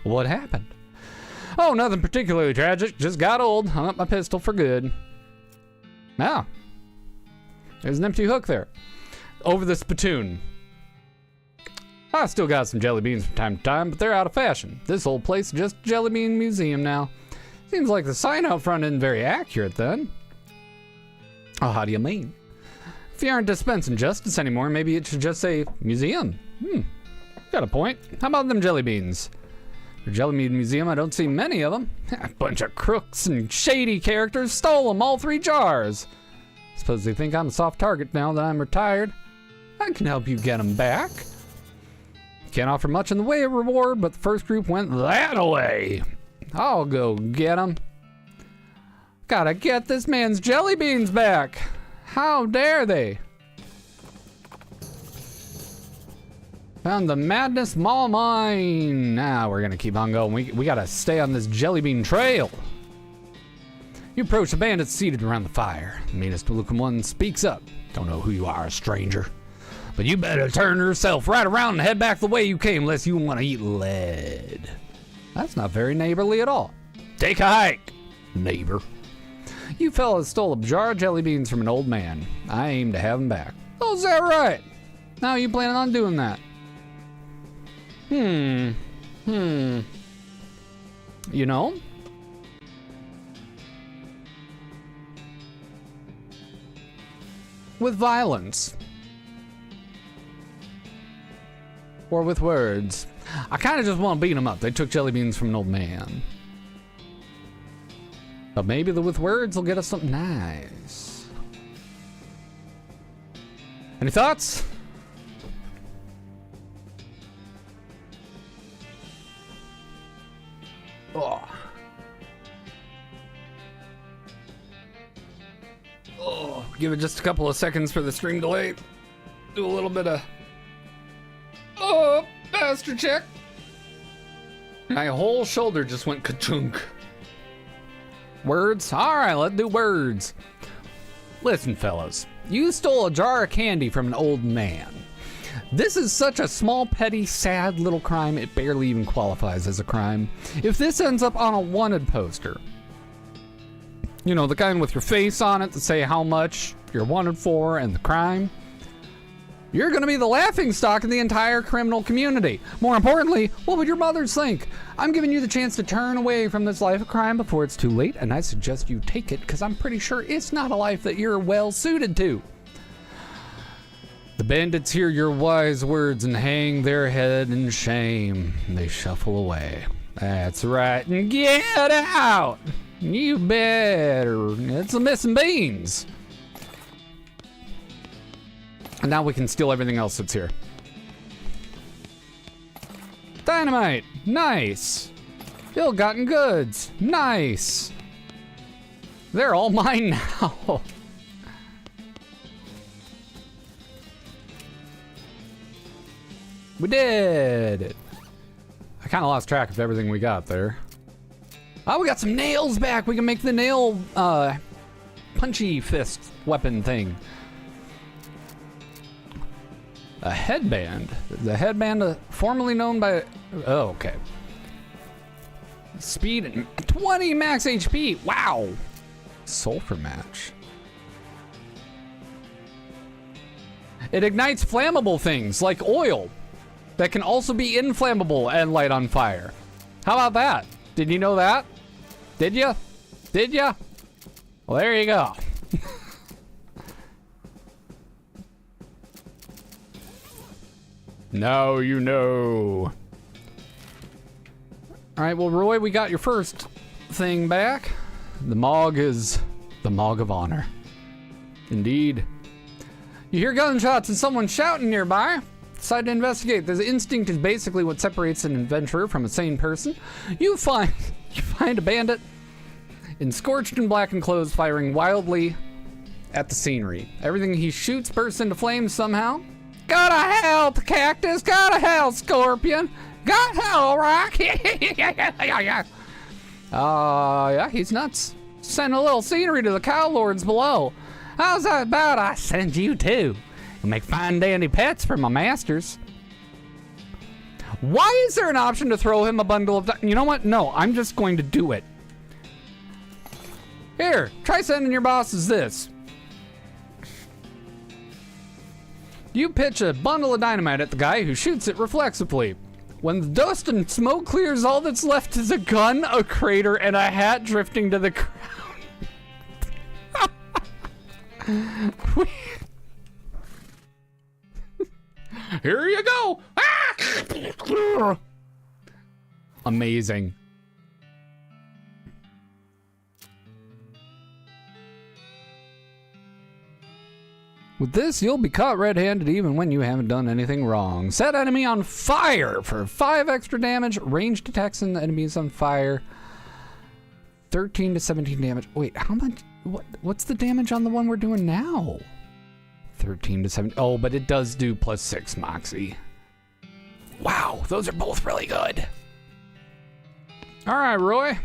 What happened? Oh, nothing particularly tragic. Just got old. Hung up my pistol for good. Ah. There's an empty hook there. Over the spittoon. I still got some jelly beans from time to time, but they're out of fashion. This whole place is just a jelly bean museum now. Seems like the sign out front isn't very accurate then. Oh, how do you mean? If you aren't dispensing justice anymore, maybe it should just say museum. Got a point. How about them jelly beans? For Jelly Bean Museum, I don't see many of them. A bunch of crooks and shady characters stole them, all 3 jars. Suppose they think I'm a soft target now that I'm retired. I can help you get them back. Can't offer much in the way of reward, but the first group went that away. I'll go get them. Gotta get this man's jelly beans back. How dare they? Found the Madness Mall Mine. Now we're gonna keep on going. We gotta stay on this jelly bean trail. You approach the bandits seated around the fire. The meanest looking one speaks up. Don't know who you are, stranger, but you better turn yourself right around and head back the way you came, unless you want to eat lead. That's not very neighborly at all. Take a hike, neighbor. You fellas stole a jar of jelly beans from an old man. I aim to have them back. Oh, is that right? Now you planning on doing that? You know? With violence. Or with words. I kind of just want to beat them up. They took jelly beans from an old man. But maybe the with words will get us something nice. Any thoughts? Oh. Oh, give it just a couple of seconds for the string delay. Do a little bit of master check. My whole shoulder just went ka-chunk. Words? All right, let's do words. Listen, fellas, you stole a jar of candy from an old man. This is such a small, petty, sad little crime, it barely even qualifies as a crime. If this ends up on a wanted poster, you know, the kind with your face on it to say how much you're wanted for and the crime, you're gonna be the laughingstock of the entire criminal community. More importantly, what would your mothers think? I'm giving you the chance to turn away from this life of crime before it's too late, and I suggest you take it, because I'm pretty sure it's not a life that you're well suited to. The bandits hear your wise words and hang their head in shame. They shuffle away. That's right, and get out! You better. It's the missing beans. And now we can steal everything else that's here. Dynamite, nice. Ill-gotten goods, nice. They're all mine now. We did it. I kind of lost track of everything we got there. Oh, we got some nails back. We can make the nail punchy fist weapon thing. A headband. The headband formerly known by... Oh, okay. Speed and 20 max HP. Wow. Sulfur match. It ignites flammable things like oil that can also be inflammable and light on fire. How about that? Did you know that? Did you? Did you? Well, there you go. Now you know. All right, well, Roy, we got your first thing back. The Mog is the Mog of Honor. Indeed. You hear gunshots and someone shouting nearby. Decide to investigate. The instinct is basically what separates an adventurer from a sane person. You find a bandit in scorched and blackened clothes firing wildly at the scenery. Everything he shoots bursts into flames somehow. Gotta help, Cactus! Gotta help, Scorpion! Gotta help, Rock! Yeah, he's nuts. Send a little scenery to the cow lords below. How's that about I send you too? You'll make fine dandy pets for my masters. Why is there an option to throw him a bundle of... You know what? No, I'm just going to do it. Here, try sending your bosses this. You pitch a bundle of dynamite at the guy who shoots it reflexively. When the dust and smoke clears, all that's left is a gun, a crater, and a hat drifting to the ground. Here you go. Amazing. With this, you'll be caught red-handed even when you haven't done anything wrong. Set enemy on fire for 5 extra damage. Ranged attacks and enemies on fire. 13 to 17 damage. Wait, how much? What's the damage on the one we're doing now? 13 to 17. Oh, but it does do +6 Moxie. Wow, those are both really good. All right, Roy.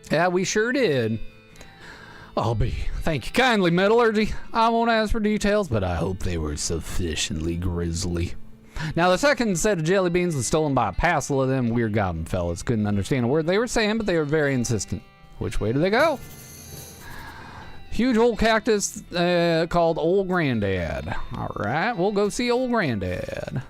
Yeah, we sure did. Thank you kindly, Metallurgy. I won't ask for details, but I hope they were sufficiently grisly. Now, the second set of jelly beans was stolen by a passel of them weird goblin fellas. Couldn't understand a word they were saying, but they were very insistent. Which way do they go? Huge old cactus called Old Granddad. All right, we'll go see Old Granddad.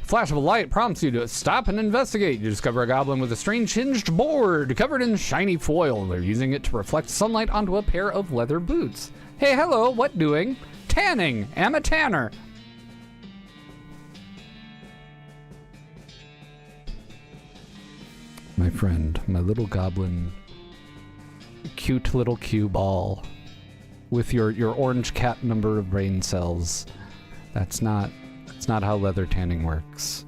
Flash of a light prompts you to stop and investigate. You discover a goblin with a strange hinged board covered in shiny foil. They're using it to reflect sunlight onto a pair of leather boots. Hey, hello, what doing? Tanning. I'm a tanner. My friend, my little goblin, cute little cue ball with your orange cat number of brain cells. That's not how leather tanning works.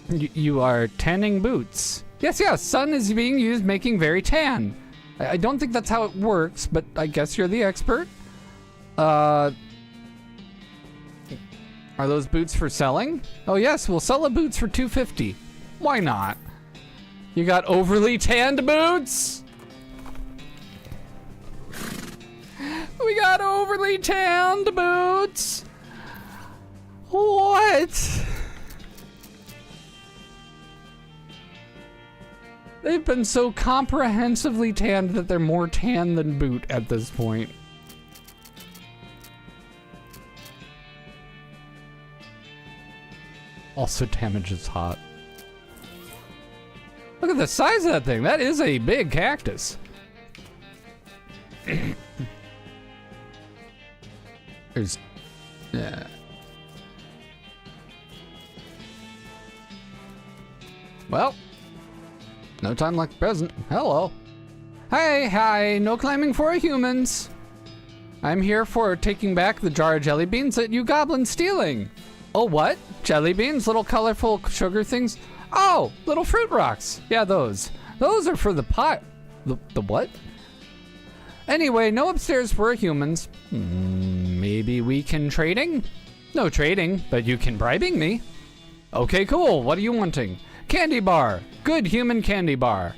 You are tanning boots. Yes, sun is being used making very tan. I don't think that's how it works, but I guess you're the expert. Are those boots for selling? Oh yes, we'll sell the boots for $250. Why not? You got overly tanned boots? We got overly tanned boots. What? They've been so comprehensively tanned that they're more tan than boot at this point. Also, damage is hot. Look at the size of that thing. That is a big cactus. There's... yeah. Well, no time like the present. Hello. Hey, hi, no climbing for humans. I'm here for taking back the jar of jelly beans that you goblins stealing. Oh, what? Jelly beans? Little colorful sugar things? Oh, little fruit rocks. Yeah, those. Those are for the pot. The what? Anyway, no upstairs for humans. Maybe we can trading? No trading, but you can bribing me. Okay, cool. What are you wanting? Candy bar. Good human candy bar.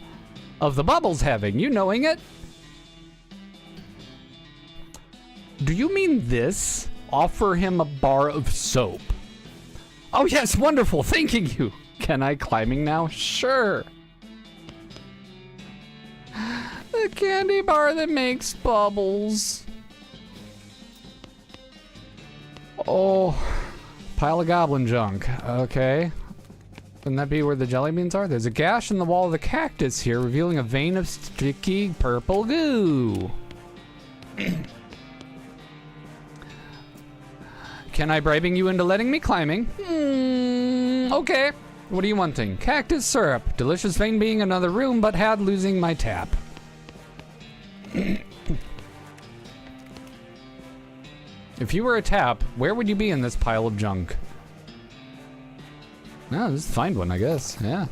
Of the bubbles having, you knowing it? Do you mean this? Offer him a bar of soap. Oh yes, wonderful, thanking you. Can I climbing now? Sure. candy bar that makes bubbles. Oh, pile of goblin junk. Okay. Wouldn't that be where the jelly beans are? There's a gash in the wall of the cactus here, revealing a vein of sticky purple goo. Can I bribing you into letting me climbing? Okay. What are you wanting? Cactus syrup. Delicious vein being another room, but had losing my tap. If you were a tap, where would you be in this pile of junk? No, just find one, I guess. Yeah.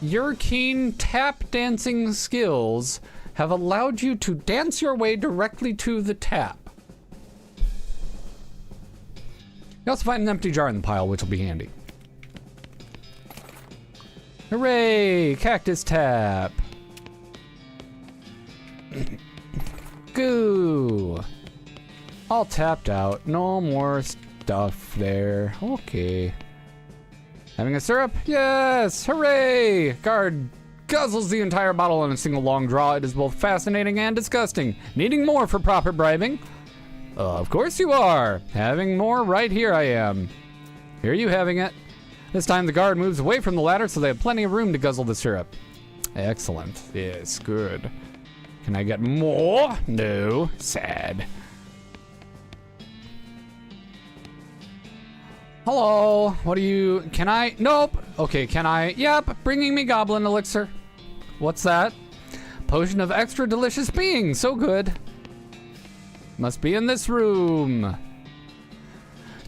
Your keen tap dancing skills have allowed you to dance your way directly to the tap. You also find an empty jar in the pile, which will be handy. Hooray! Cactus tap. Goo. All tapped out. No more stuff there. Okay. Having a syrup? Yes! Hooray! Guard guzzles the entire bottle in a single long draw. It is both fascinating and disgusting. Needing more for proper bribing? Of course you are. Having more right here I am. Here you having it. This time the guard moves away from the ladder so they have plenty of room to guzzle the syrup. Excellent. Yes, good. Can I get more? No. Sad. Hello. What do you... Can I... Nope. Okay, can I... Yep. Bringing me goblin elixir. What's that? Potion of extra delicious being. So good. Must be in this room.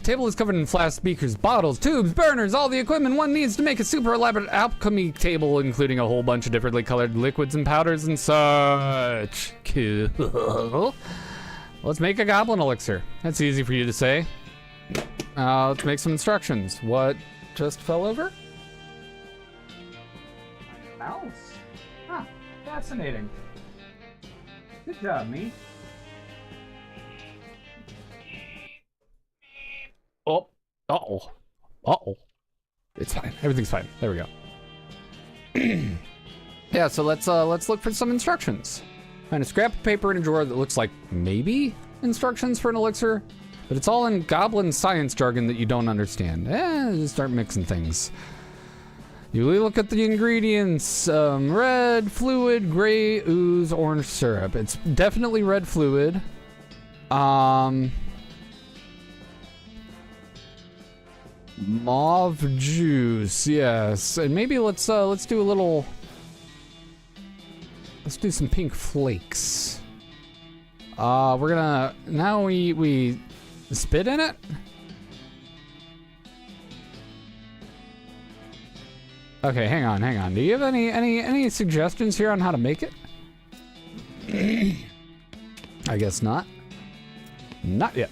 Table is covered in flasks, beakers, bottles, tubes, burners, all the equipment one needs to make a super elaborate alchemy table, including a whole bunch of differently colored liquids and powders and such. Cool. Let's make a goblin elixir. That's easy for you to say. Let's make some instructions. What just fell over? Mouse. Huh. Fascinating. Good job, me. Oh, uh-oh. Uh-oh. It's fine. Everything's fine. There we go. Yeah, so let's look for some instructions. Find a scrap of paper in a drawer that looks like maybe instructions for an elixir, but it's all in goblin science jargon that you don't understand. Just start mixing things. You look at the ingredients. Red fluid, gray ooze, orange syrup. It's definitely red fluid. Mauve juice, yes. And maybe let's do a little... Let's do some pink flakes. We're gonna... Now we spit in it? Okay, hang on. Do you have any suggestions here on how to make it? I guess not. Not yet.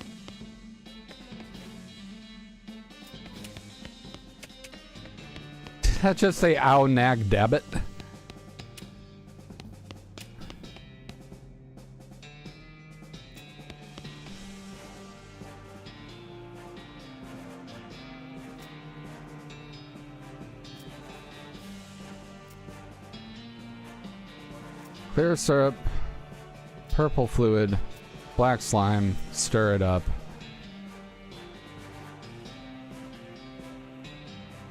Did that just say ow nag dabbit? Clear syrup, purple fluid, black slime, stir it up.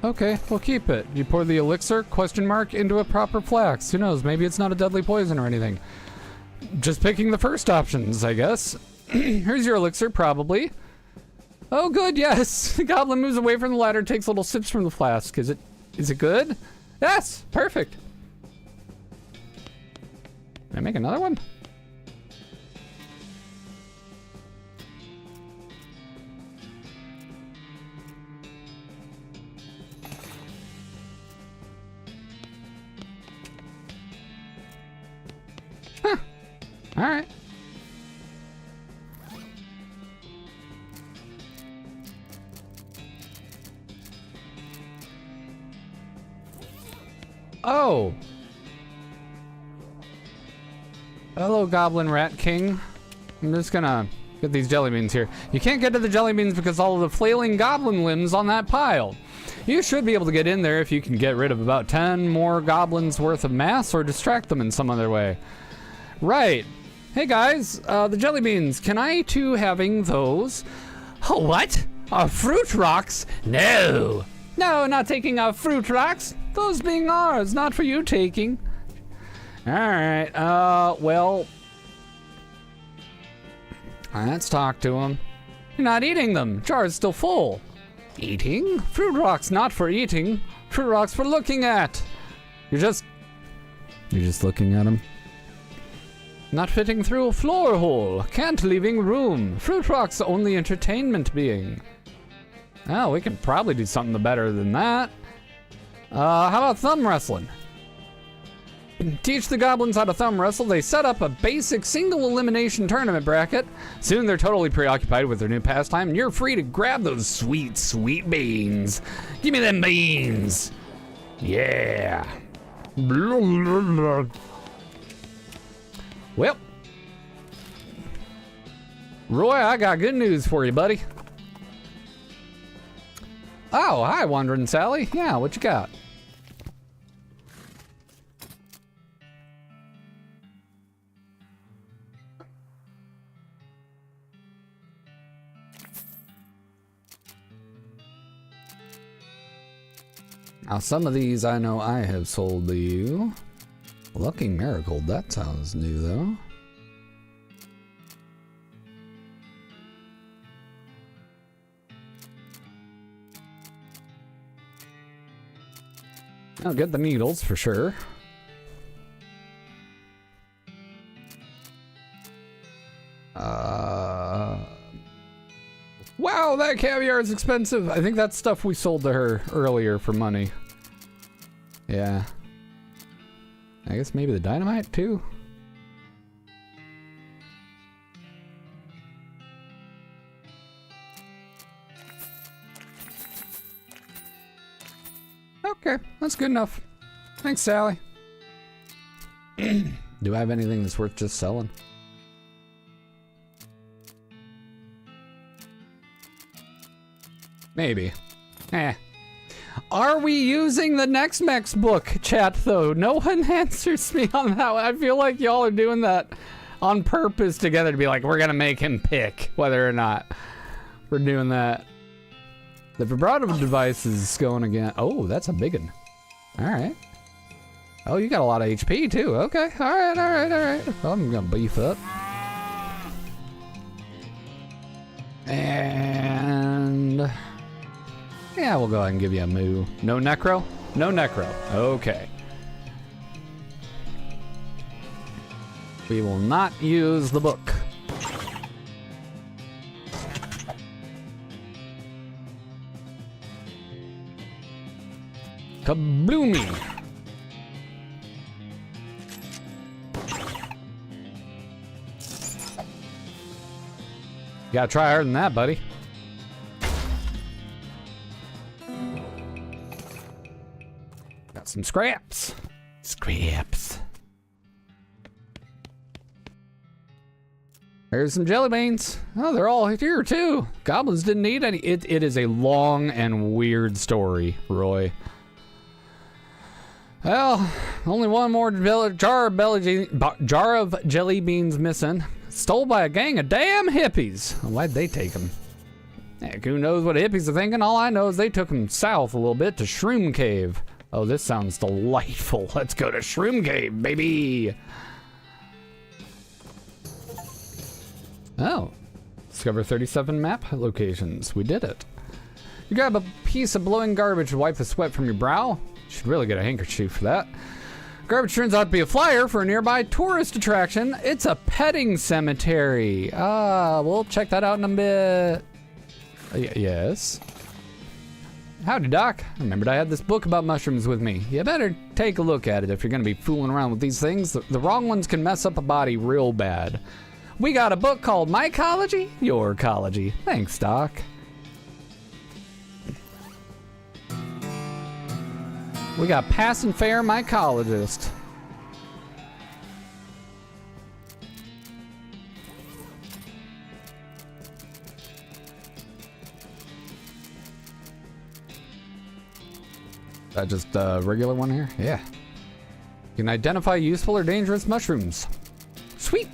Okay, we'll keep it. You pour the elixir, question mark, into a proper flask. Who knows, maybe it's not a deadly poison or anything. Just picking the first options, I guess. Here's your elixir, probably. Oh good, yes! The goblin moves away from the ladder, takes little sips from the flask. Is it good? Yes! Perfect! Can I make another one? Huh. All right. Oh. Hello, Goblin Rat King. I'm just gonna Get these jelly beans here. You can't get to the jelly beans because all of the flailing goblin limbs on that pile. You should be able to get in there if you can get rid of about 10 more goblins worth of mass or distract them in some other way. Right. Hey guys, the jelly beans, can I too having those? Oh, what? Fruit rocks? No. No, not taking our fruit rocks. Those being ours, not for you taking. Alright, well... let's talk to him. You're not eating them. Jar's still full. Eating? Fruit rocks not for eating. Fruit rocks for looking at. You're just looking at them. Not fitting through a floor hole. Can't leaving room. Fruit rocks only entertainment being. Oh, we can probably do something better than that. How about thumb wrestling? Teach the goblins how to thumb wrestle. They set up a basic single elimination tournament bracket. Soon they're totally preoccupied with their new pastime, and you're free to grab those sweet, sweet beans. Give me them beans. Yeah. Well, Roy, I got good news for you, buddy. Oh, hi, Wandering Sally. Yeah, what you got? Now, some of these I know I have sold to you. Lucky Marigold, that sounds new though. I'll get the needles for sure. Wow, that caviar is expensive. I think that's stuff we sold to her earlier for money. Yeah. I guess maybe the dynamite too. Okay, that's good enough. Thanks, Sally. Do I have anything that's worth just selling? Maybe. Are we using the Next Mex book, chat, though? No one answers me on that one. I feel like y'all are doing that on purpose together to be like, we're gonna make him pick whether or not we're doing that. The vibrato device is going again. Oh, that's a big one. Alright. Oh, you got a lot of HP, too. Okay. Alright, alright, alright. Well, I'm gonna beef up. And... yeah, we'll go ahead and give you a moo. No necro? No necro. Okay. We will not use the book. Kabloomy. Gotta try harder than that, buddy. Got some scraps. Scraps. There's some jelly beans. Oh, they're all here too. Goblins didn't need any. It is a long and weird story, Roy. Well, only one more jar of jelly beans missing. Stole by a gang of damn hippies. Why'd they take them? Heck, who knows what hippies are thinking? All I know is they took them south a little bit to Shroom Cave. Oh, this sounds delightful. Let's go to Shroom Cave, baby. Oh, discover 37 map locations. We did it. You grab a piece of blowing garbage to wipe the sweat from your brow. Should really get a handkerchief for that. Garbage turns out to be a flyer for a nearby tourist attraction. It's a petting cemetery. We'll check that out in a bit. Yes. Howdy, Doc. I remembered I had this book about mushrooms with me. You better take a look at it if you're gonna be fooling around with these things. The wrong ones can mess up a body real bad. We got a book called Mycology, Your Ecology. Thanks, Doc. We got Pass and Fair Mycologist. That just a regular one here? Yeah. You can identify useful or dangerous mushrooms. Sweet.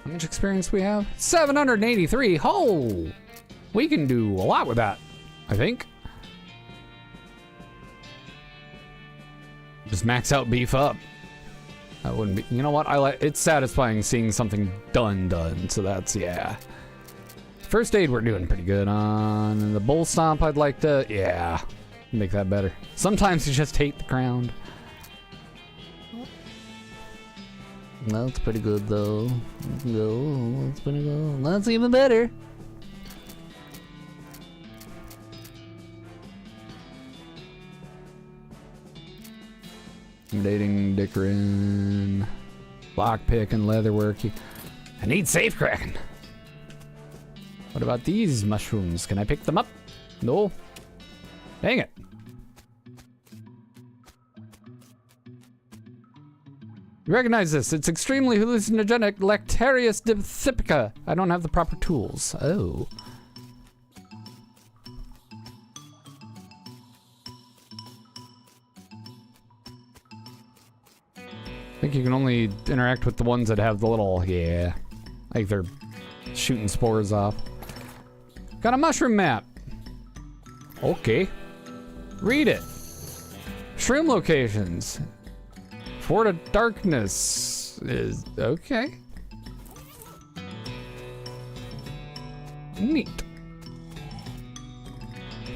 How much experience we have? 783. Oh, we can do a lot with that, I think. Just max out, beef up. That wouldn't be, you know what? I like, it's satisfying seeing something done. So that's, yeah. First aid we're doing pretty good on. And the bull stomp I'd like to, yeah, make that better. Sometimes you just hate the ground. That's pretty good though. That's pretty good. That's even better. Dating Dickerin. Lockpick and leatherwork. I need safe cracking. What about these mushrooms? Can I pick them up? No. Dang it. You recognize this. It's extremely hallucinogenic Lactarius diphthepica. I don't have the proper tools. Oh. I think you can only interact with the ones that have the little, yeah, like they're shooting spores off. Got a mushroom map. Okay. Read it. Shroom locations. Fort of Darkness is okay. Neat.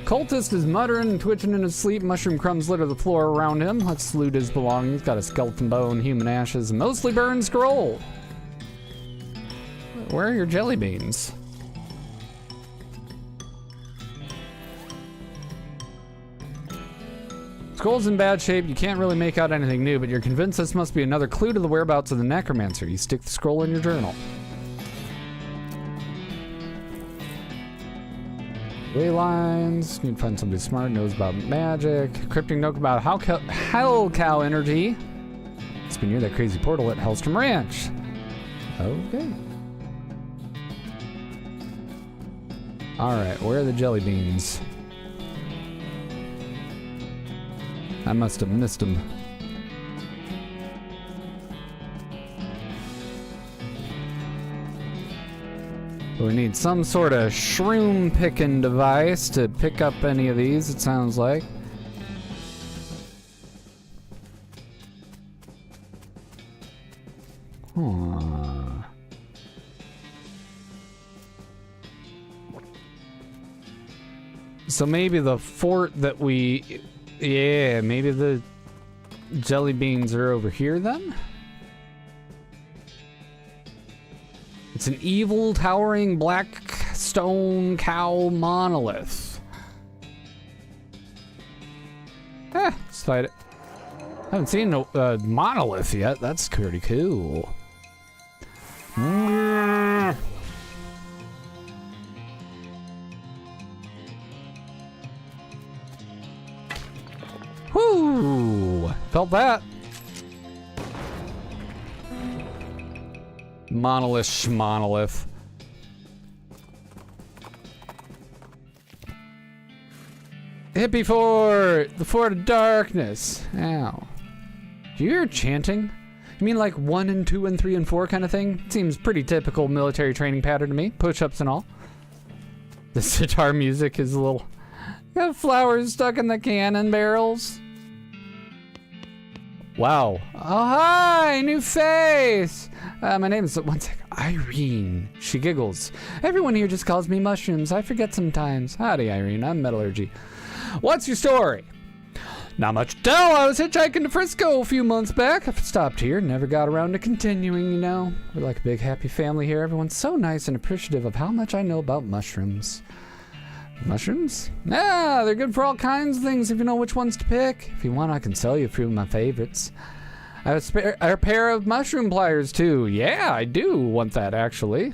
Cultist is muttering and twitching in his sleep. Mushroom crumbs litter the floor around him. Let's loot his belongings. Got a skeleton bone, human ashes, and mostly burned scroll. Where are your jelly beans? Scroll's in bad shape. You can't really make out anything new, but you're convinced this must be another clue to the whereabouts of the necromancer. You stick the scroll in your journal. Way lines. Need to find somebody smart, knows about magic. Cryptic note about hell cow energy. It's been near that crazy portal at Hellstrom Ranch. Okay. Alright, where are the jelly beans? I must have missed them. We need some sort of shroom picking device to pick up any of these, it sounds like. Huh. So maybe the fort that we... Yeah, maybe the jelly beans are over here then? It's an evil, towering black stone cow monolith. Let's fight it. I haven't seen a monolith yet. That's pretty cool. Whoo! Felt that. Monolith schmonolith. Hippie Fort! The Fort of Darkness. Ow. Do you hear chanting? You mean like 1 and 2 and 3 and 4 kind of thing? Seems pretty typical military training pattern to me. Push-ups and all. The sitar music is a little... Got flowers stuck in the cannon barrels. Wow. Oh, hi! New face! My name is, one sec, Irene. She giggles. Everyone here just calls me Mushrooms. I forget sometimes. Howdy, Irene. I'm Metallurgy. What's your story? Not much to tell. I was hitchhiking to Frisco a few months back. I've stopped here. Never got around to continuing, you know. We're like a big happy family here. Everyone's so nice and appreciative of how much I know about mushrooms. Mushrooms? Yeah, they're good for all kinds of things if you know which ones to pick. If you want, I can sell you a few of my favorites. I have a pair of mushroom pliers, too. Yeah, I do want that, actually.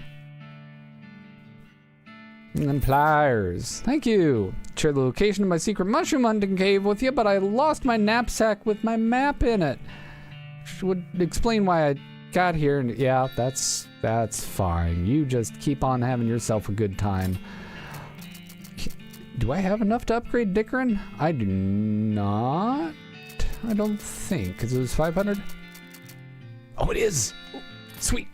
And then pliers. Thank you. Share the location of my secret mushroom hunting cave with you, but I lost my knapsack with my map in it. Which would explain why I got here, and yeah, that's fine. You just keep on having yourself a good time. Do I have enough to upgrade Dickerin? I do not. I don't think, because it was 500. Oh, it is. Sweet.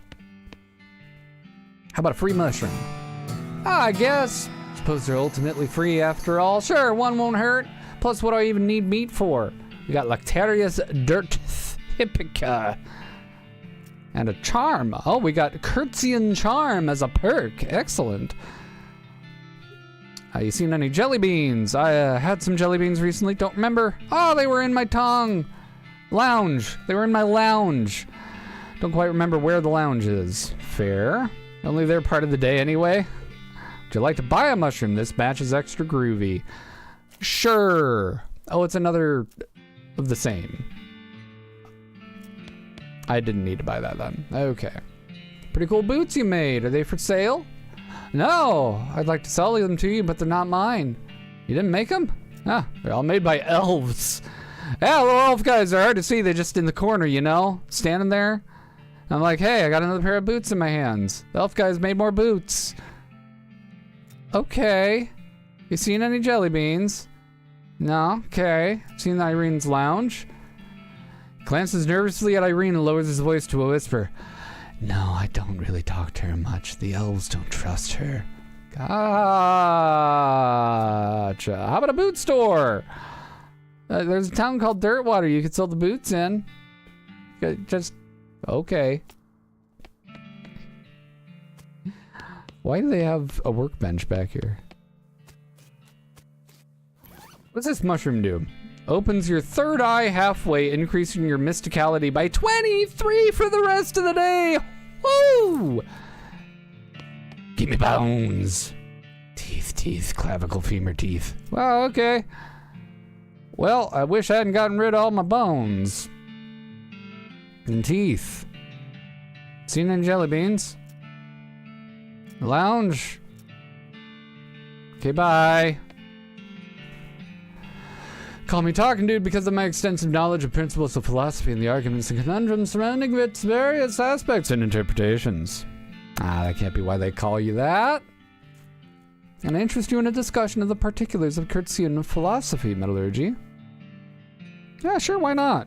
How about a free mushroom? I guess. Suppose they're ultimately free after all. Sure, one won't hurt. Plus, what do I even need meat for? We got Lactarius Dirt Hippica. And a charm. Oh, we got Curtsian Charm as a perk. Excellent. You seen any jelly beans? I had some jelly beans recently. Don't remember. Oh, they were in my tongue. Lounge. They were in my lounge. Don't quite remember where the lounge is. Fair. Only they're part of the day anyway. Would you like to buy a mushroom? This batch is extra groovy. Sure. Oh, it's another of the same. I didn't need to buy that then. Okay. Pretty cool boots you made. Are they for sale? No. I'd like to sell them to you, but they're not mine. You didn't make them? Ah, they're all made by elves. Yeah, little elf guys are hard to see. They're just in the corner, you know? Standing there. I'm like, hey, I got another pair of boots in my hands. The elf guys made more boots. Okay. You seen any jelly beans? No? Okay. Seen Irene's lounge? Glances nervously at Irene and lowers his voice to a whisper. No, I don't really talk to her much. The elves don't trust her. Gotcha. How about a boot store? There's a town called Dirtwater you could sell the boots in. Just, okay. Why do they have a workbench back here? What's this mushroom do? Opens your third eye halfway, increasing your mysticality by 23 for the rest of the day. Woo! Give me bones. Teeth, clavicle, femur teeth. Well, okay. Well, I wish I hadn't gotten rid of all my bones. And teeth. Seen any jelly beans? Lounge. Okay, bye. Call me Talking Dude because of my extensive knowledge of principles of philosophy and the arguments and conundrums surrounding its various aspects and interpretations. Ah, that can't be why they call you that. And I interest you in a discussion of the particulars of Curtsian philosophy, metallurgy. Yeah, sure, why not?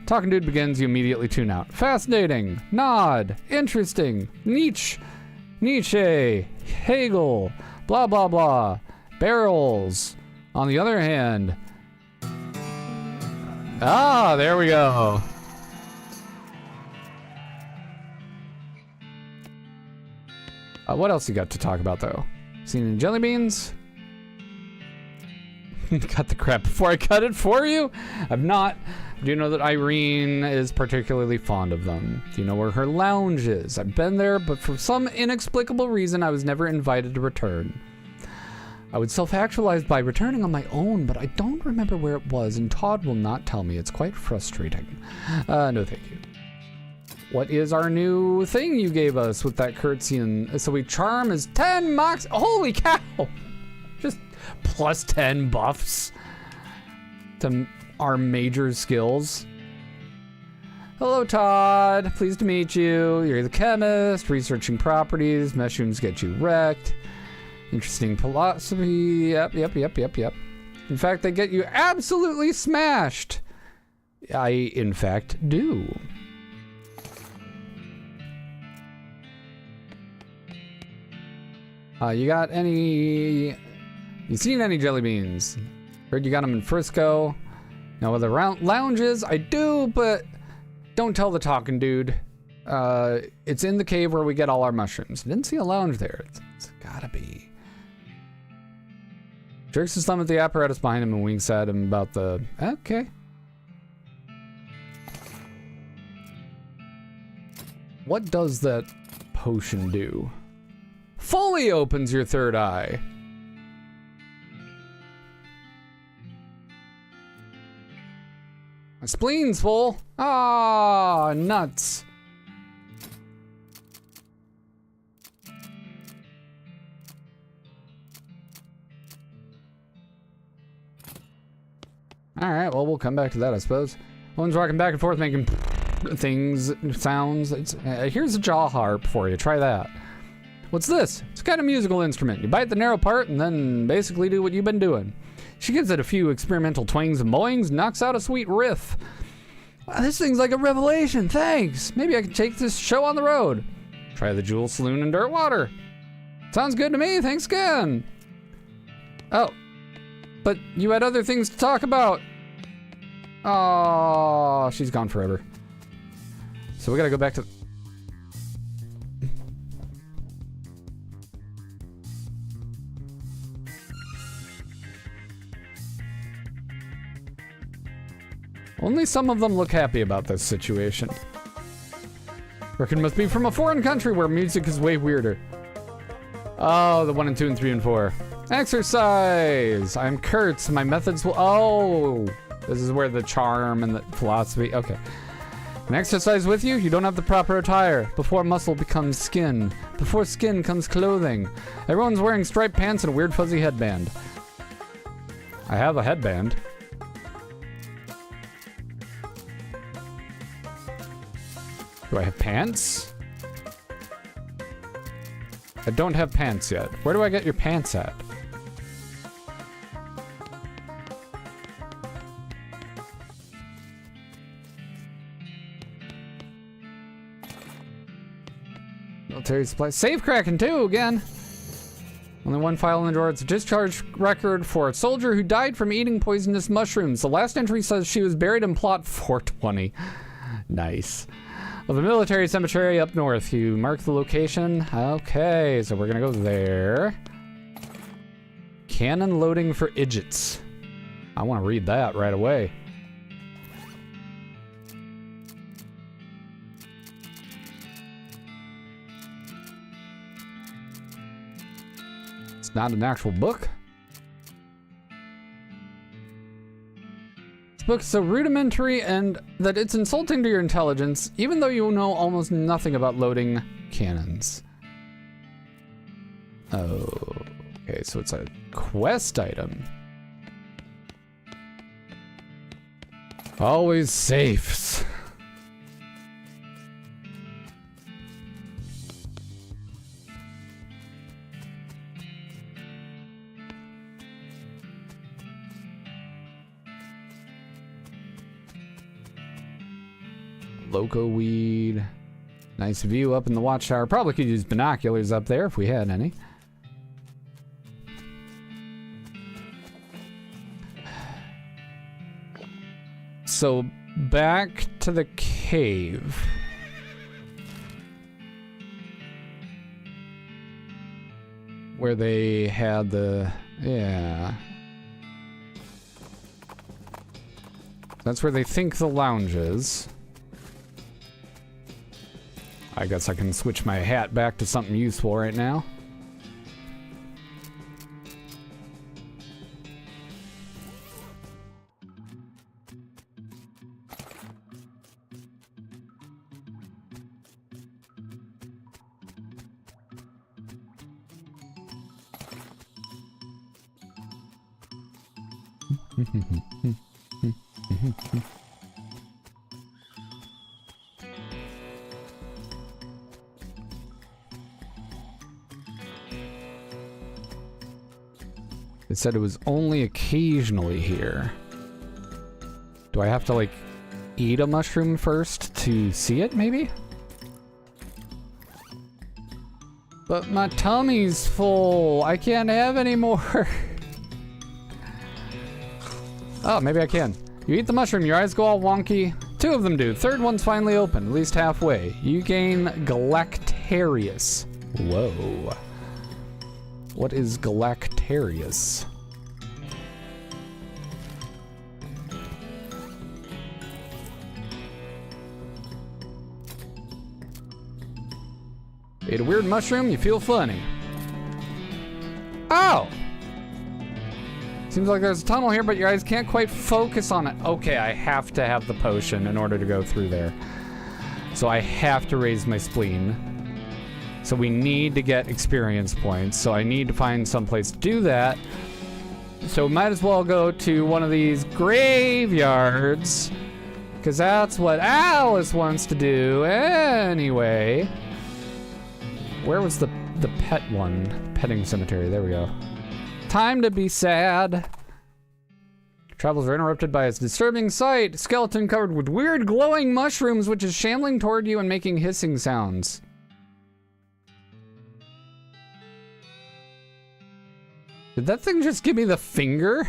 Talking Dude begins, you immediately tune out. Fascinating, nod, interesting, Nietzsche, Hegel, blah blah blah, barrels. On the other hand, there we go. What else you got to talk about, though? Seen any jelly beans? Cut the crap before I cut it for you? I've not. Do you know that Irene is particularly fond of them? Do you know where her lounge is? I've been there, but for some inexplicable reason, I was never invited to return. I would self-actualize by returning on my own, but I don't remember where it was, and Todd will not tell me. It's quite frustrating. No thank you. What is our new thing you gave us with that Curtsian? So we charm is 10 mox. Holy cow! Just plus 10 buffs to our major skills. Hello, Todd. Pleased to meet you. You're the chemist, researching properties. Mushrooms get you wrecked. Interesting philosophy. Yep. In fact, they get you absolutely smashed. I, in fact, do. You got any... You seen any jelly beans? Heard you got them in Frisco. Now, with the lounges, I do, but don't tell the Talking Dude. It's in the cave where we get all our mushrooms. Didn't see a lounge there. It's gotta be. Jerks his thumb at the apparatus behind him and winks at him about the... Okay. What does that potion do? Fully opens your third eye. My spleen's full. Ah, nuts. All right, well, we'll come back to that, I suppose. One's rocking back and forth, making things, sounds. Here's a jaw harp for you. Try that. What's this? It's a kind of musical instrument. You bite the narrow part and then basically do what you've been doing. She gives it a few experimental twangs and bowings, knocks out a sweet riff. Wow, this thing's like a revelation. Thanks. Maybe I can take this show on the road. Try the Jewel Saloon in Dirtwater. Sounds good to me. Thanks again. Oh, but you had other things to talk about. Oh, she's gone forever. So we gotta go back to... Only some of them look happy about this situation. Reckon must be from a foreign country where music is way weirder. Oh, the 1 and 2 and 3 and 4. Exercise! I'm Kurtz. My methods will... Oh! This is where the charm and the philosophy... Okay. An exercise with you? You don't have the proper attire. Before muscle becomes skin. Before skin comes clothing. Everyone's wearing striped pants and a weird fuzzy headband. I have a headband. Do I have pants? I don't have pants yet. Where do I get your pants at? Military supply. Safe cracking too, again. Only one file in the drawer. It's a discharge record for a soldier who died from eating poisonous mushrooms. The last entry says she was buried in plot 420. Nice. Of a military cemetery up north. You mark the location. Okay, so we're gonna go there. Cannon loading for idiots. I want to read that right away. It's not an actual book. Book is so rudimentary and that it's insulting to your intelligence, even though you know almost nothing about loading cannons. Oh, okay, so it's a quest item. Always safes. Loco weed. Nice view up in the watchtower. Probably could use binoculars up there if we had any. So back to the cave. Where they had the... Yeah. That's where they think the lounge is. I guess I can switch my hat back to something useful right now. It said it was only occasionally here. Do I have to, like, eat a mushroom first to see it, maybe? But my tummy's full. I can't have any more. Oh, maybe I can. You eat the mushroom, your eyes go all wonky. 2 of them do. Third one's finally open, at least halfway. You gain Galactarius. Whoa. What is Galactarius? Ate a weird mushroom, you feel funny. Oh! Seems like there's a tunnel here, but your eyes can't quite focus on it. Okay, I have to have the potion in order to go through there. So I have to raise my spleen. So we need to get experience points. So I need to find some place to do that. So might as well go to one of these graveyards. Because that's what Alice wants to do anyway. Where was the pet one? Petting cemetery, there we go. Time to be sad. Travels are interrupted by a disturbing sight. Skeleton covered with weird glowing mushrooms, which is shambling toward you and making hissing sounds. Did that thing just give me the finger?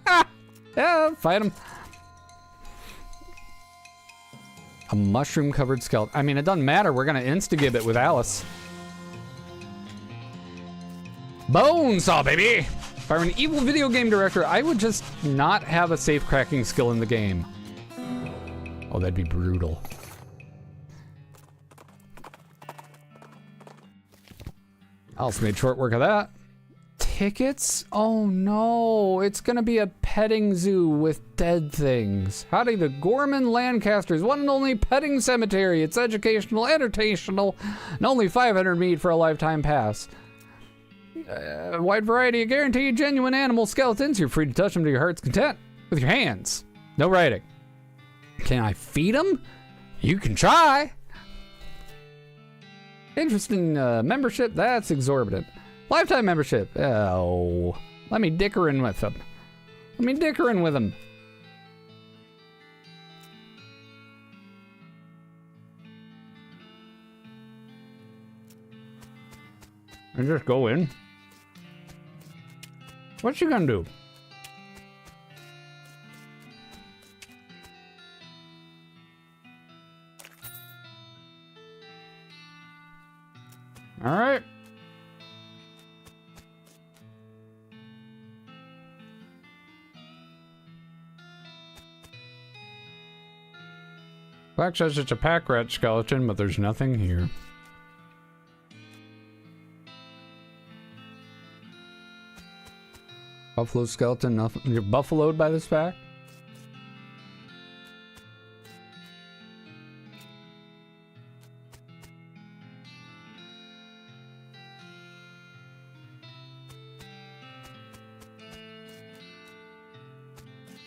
Ah! Yeah, fight him. A mushroom-covered skeleton. I mean, it doesn't matter. We're gonna insta-gib it with Alice. Bonesaw, baby! If I were an evil video game director, I would just not have a safe cracking skill in the game. Oh, that'd be brutal. Alice made short work of that. Tickets? Oh no, it's gonna be a petting zoo with dead things. Howdy, the Gorman Lancaster's one and only petting cemetery. It's educational, entertainable, and only 500 mead for a lifetime pass. A wide variety of guaranteed genuine animal skeletons. You're free to touch them to your heart's content with your hands. No writing. Can I feed them? You can try. Interesting membership. That's exorbitant. Lifetime membership. Oh, let me dicker in with them. Let me dicker in with them. And just go in. What's she gonna do? All right. Black says it's a pack rat skeleton, but there's nothing here. Buffalo skeleton, nothing. You're buffaloed by this pack?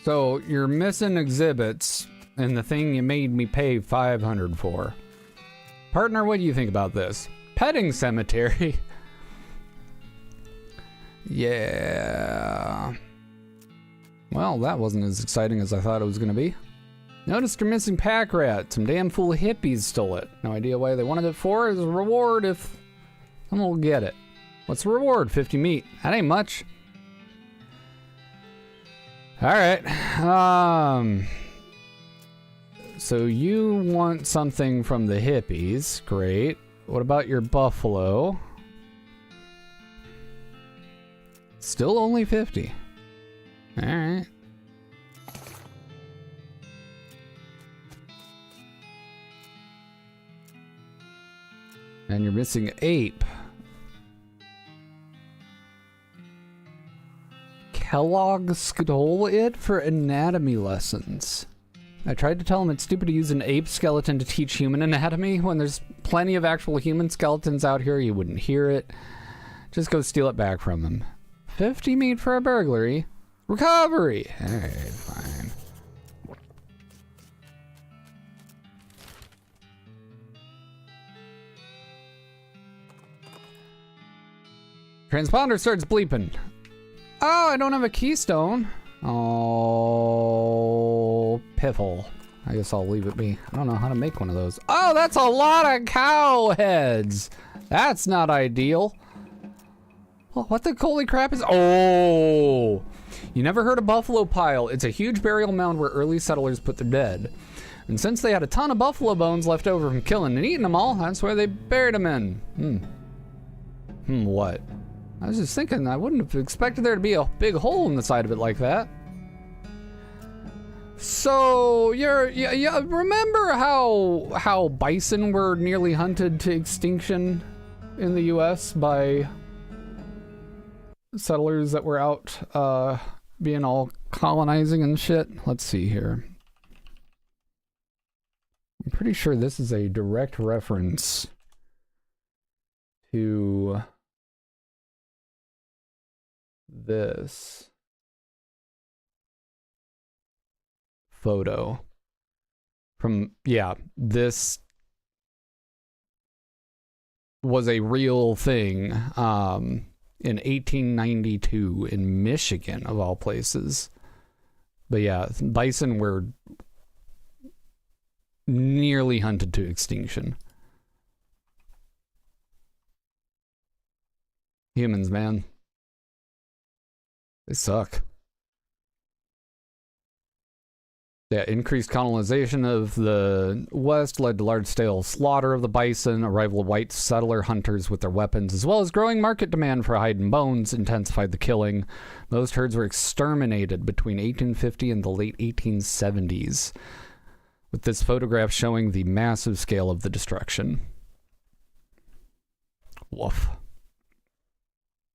So you're missing exhibits and the thing you made me pay $500 for. Partner, what do you think about this? Petting cemetery. Yeah. Well, that wasn't as exciting as I thought it was gonna be. Noticed you're missing pack rat. Some damn fool hippies stole it. No idea why they wanted it for. As a reward if someone will get it. What's the reward? 50 meat. That ain't much. Alright. So you want something from the hippies. Great. What about your buffalo? Still only 50. Alright. And you're missing ape. Kellogg stole it for anatomy lessons. I tried to tell him it's stupid to use an ape skeleton to teach human anatomy when there's plenty of actual human skeletons out here. You wouldn't hear it. Just go steal it back from them. 50 meat for a burglary. Recovery. Alright, fine. Transponder starts bleeping. Oh, I don't have a keystone. Oh, piffle. I guess I'll leave it be. I don't know how to make one of those. Oh, that's a lot of cow heads. That's not ideal. Well, what the holy crap is... Oh! You never heard of Buffalo Pile? It's a huge burial mound where early settlers put their dead. And since they had a ton of buffalo bones left over from killing and eating them all, that's where they buried them in. What? I was just thinking, I wouldn't have expected there to be a big hole in the side of it like that. So, yeah, remember how bison were nearly hunted to extinction in the US by settlers that were out being all colonizing and shit? Let's see here. I'm pretty sure this is a direct reference to this photo. Yeah, this was a real thing in 1892 in Michigan, of all places. But yeah, bison were nearly hunted to extinction. Humans, man. They suck. Yeah, increased colonization of the West led to large-scale slaughter of the bison, arrival of white settler hunters with their weapons, as well as growing market demand for hide and bones intensified the killing. Most herds were exterminated between 1850 and the late 1870s, with this photograph showing the massive scale of the destruction. Woof.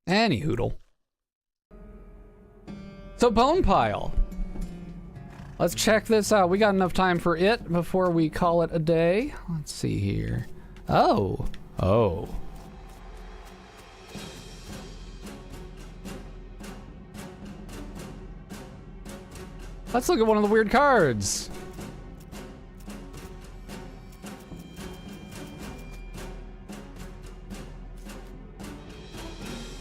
Any hoodle. So, bone pile. Let's check this out. We got enough time for it before we call it a day. Let's see here. Oh. Let's look at one of the weird cards.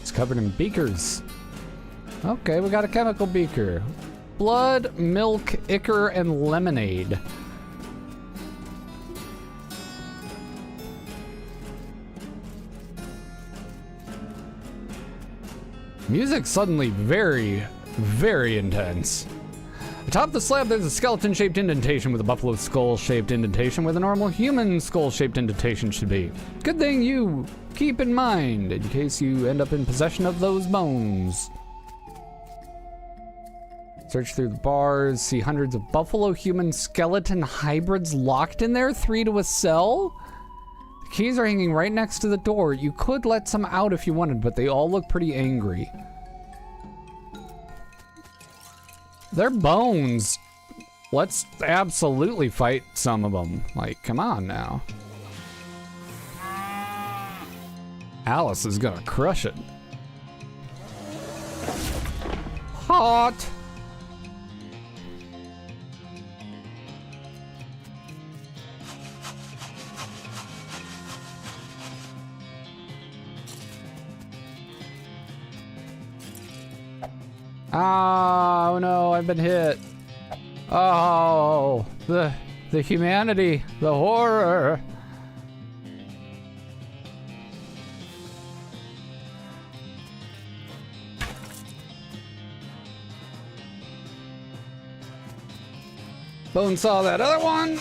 It's covered in beakers. Okay, we got a chemical beaker. Blood, milk, ichor, and lemonade. Music suddenly very, very intense. Atop the slab, there's a skeleton-shaped indentation with a buffalo skull-shaped indentation where the normal human skull-shaped indentation should be. Good thing you keep in mind in case you end up in possession of those bones. Search through the bars, see hundreds of buffalo human skeleton hybrids locked in there, 3 to a cell. The keys are hanging right next to the door. You could let some out if you wanted, but they all look pretty angry. They're bones. Let's absolutely fight some of them. Like, come on now. Alice is gonna crush it. Hot. Oh no, I've been hit. Oh, the humanity, the horror. Bone saw that other one.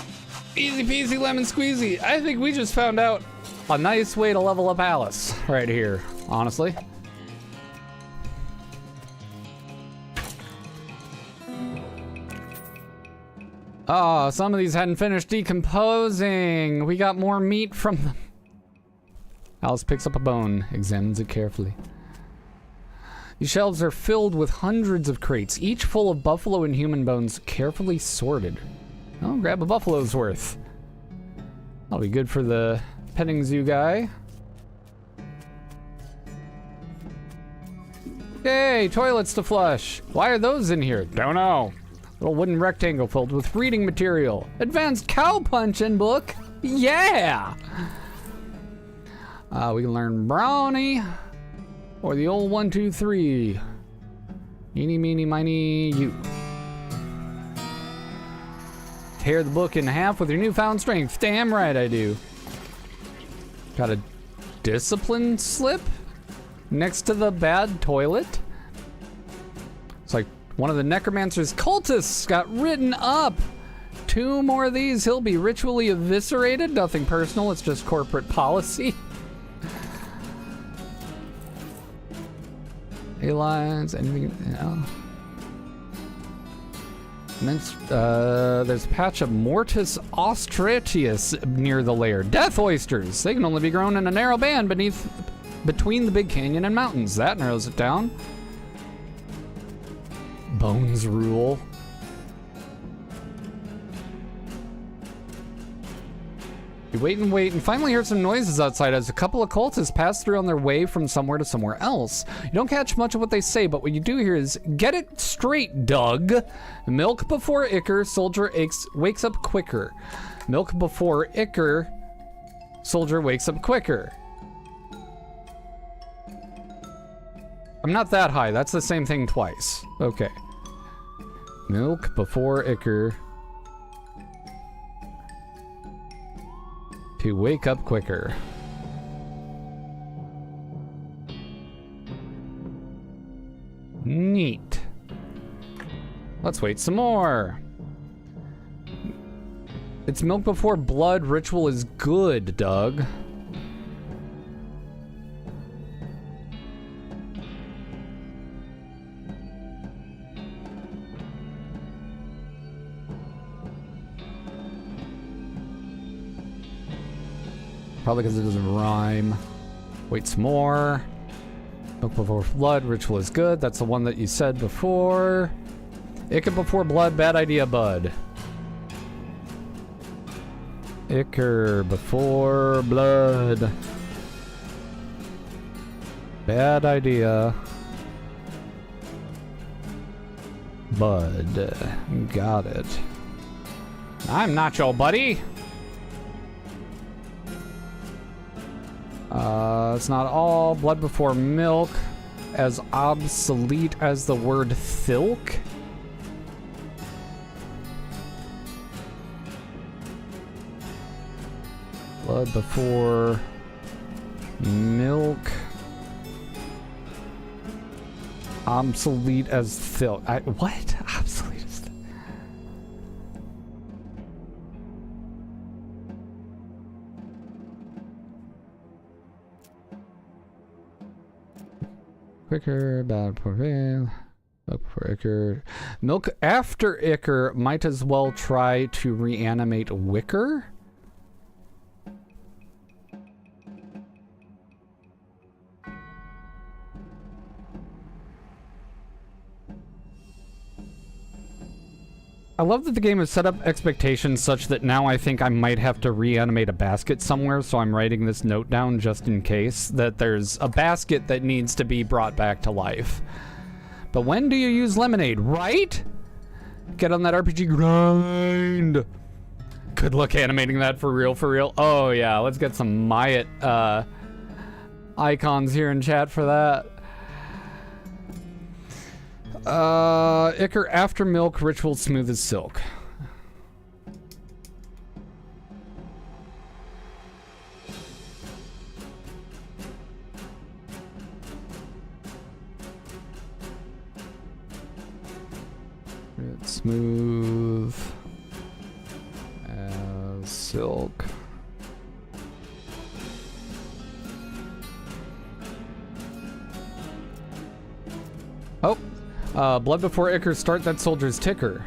Easy peasy lemon squeezy. I think we just found out a nice way to level up Alice right here, honestly. Oh, some of these hadn't finished decomposing. We got more meat from them. Alice picks up a bone, examines it carefully. These shelves are filled with hundreds of crates, each full of buffalo and human bones, carefully sorted. Oh, grab a buffalo's worth. That'll be good for the petting zoo guy. Yay, toilets to flush. Why are those in here? Don't know. Little wooden rectangle filled with reading material. Advanced cow punching book. Yeah! We can learn brownie. Or the old 1, 2, 3. Eeny, meeny, miny, you. Tear the book in half with your newfound strength. Damn right I do. Got a discipline slip next to the bad toilet. It's like one of the necromancer's cultists got written up. 2 more of these, he'll be ritually eviscerated. Nothing personal, it's just corporate policy. A-lines, anything, you know. There's a patch of Mortis ostratius near the lair. Death oysters. They can only be grown in a narrow band between the big canyon and mountains. That narrows it down. Bones rule. You wait and finally hear some noises outside as a couple of cultists pass through on their way from somewhere to somewhere else. You don't catch much of what they say, but what you do hear is, "Get it straight, Doug. Milk before Icker, soldier wakes up quicker. Milk before Icker, soldier wakes up quicker." I'm not that high. That's the same thing twice. Okay. Milk before Icker. To wake up quicker. Neat. Let's wait some more. It's milk before blood. Ritual is good, Doug. Probably because it doesn't rhyme. Wait some more. Milk before blood, ritual is good. That's the one that you said before. Icker before blood, bad idea, bud. Icker before blood. Bad idea. Bud. Got it. I'm not your buddy. It's not all. Blood before milk. As obsolete as the word thilk. Blood before milk. Obsolete as thilk. What? Obsolete as thilk. Quicker, bad before veil. Milk before Icker. Milk after Icker might as well try to reanimate Wicker. I love that the game has set up expectations such that now I think I might have to reanimate a basket somewhere, so I'm writing this note down just in case that there's a basket that needs to be brought back to life. But when do you use lemonade, right? Get on that RPG grind. Good luck animating that for real, for real. Oh yeah, let's get some Myatt icons here in chat for that. Icker after milk, ritual smooth as silk. It's smooth as silk. Oh. Blood before Icker, start that soldier's ticker.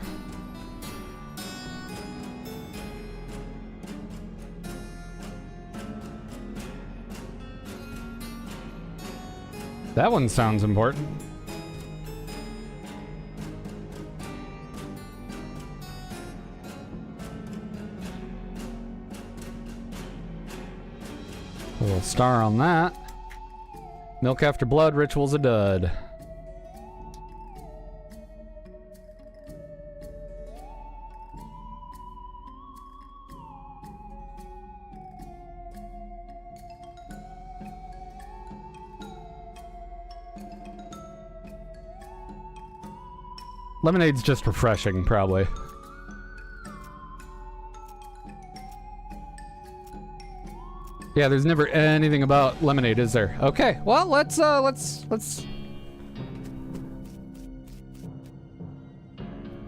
That one sounds important. A little star on that. Milk after blood, ritual's a dud. Lemonade's just refreshing, probably. Yeah, there's never anything about lemonade, is there? Okay, well, let's...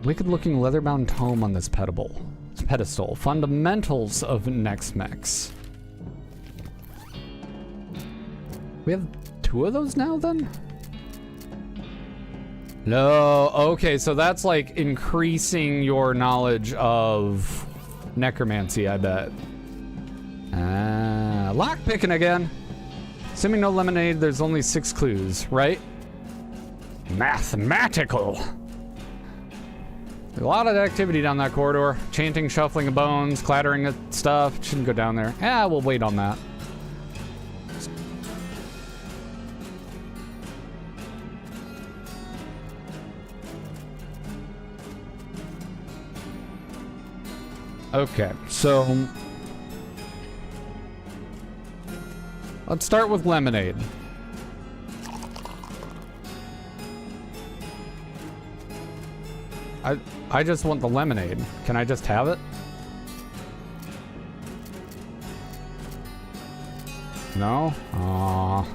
Wicked-looking leather-bound tome on this pedestal. Fundamentals of Next Mex. We have 2 of those now, then? No, okay, so that's like increasing your knowledge of necromancy, I bet. Lockpicking again. Assuming no lemonade, there's only 6 clues, right? Mathematical. A lot of activity down that corridor. Chanting, shuffling of bones, clattering of stuff. Shouldn't go down there. Yeah, we'll wait on that. Okay, so let's start with lemonade. I just want the lemonade. Can I just have it? No? Aww.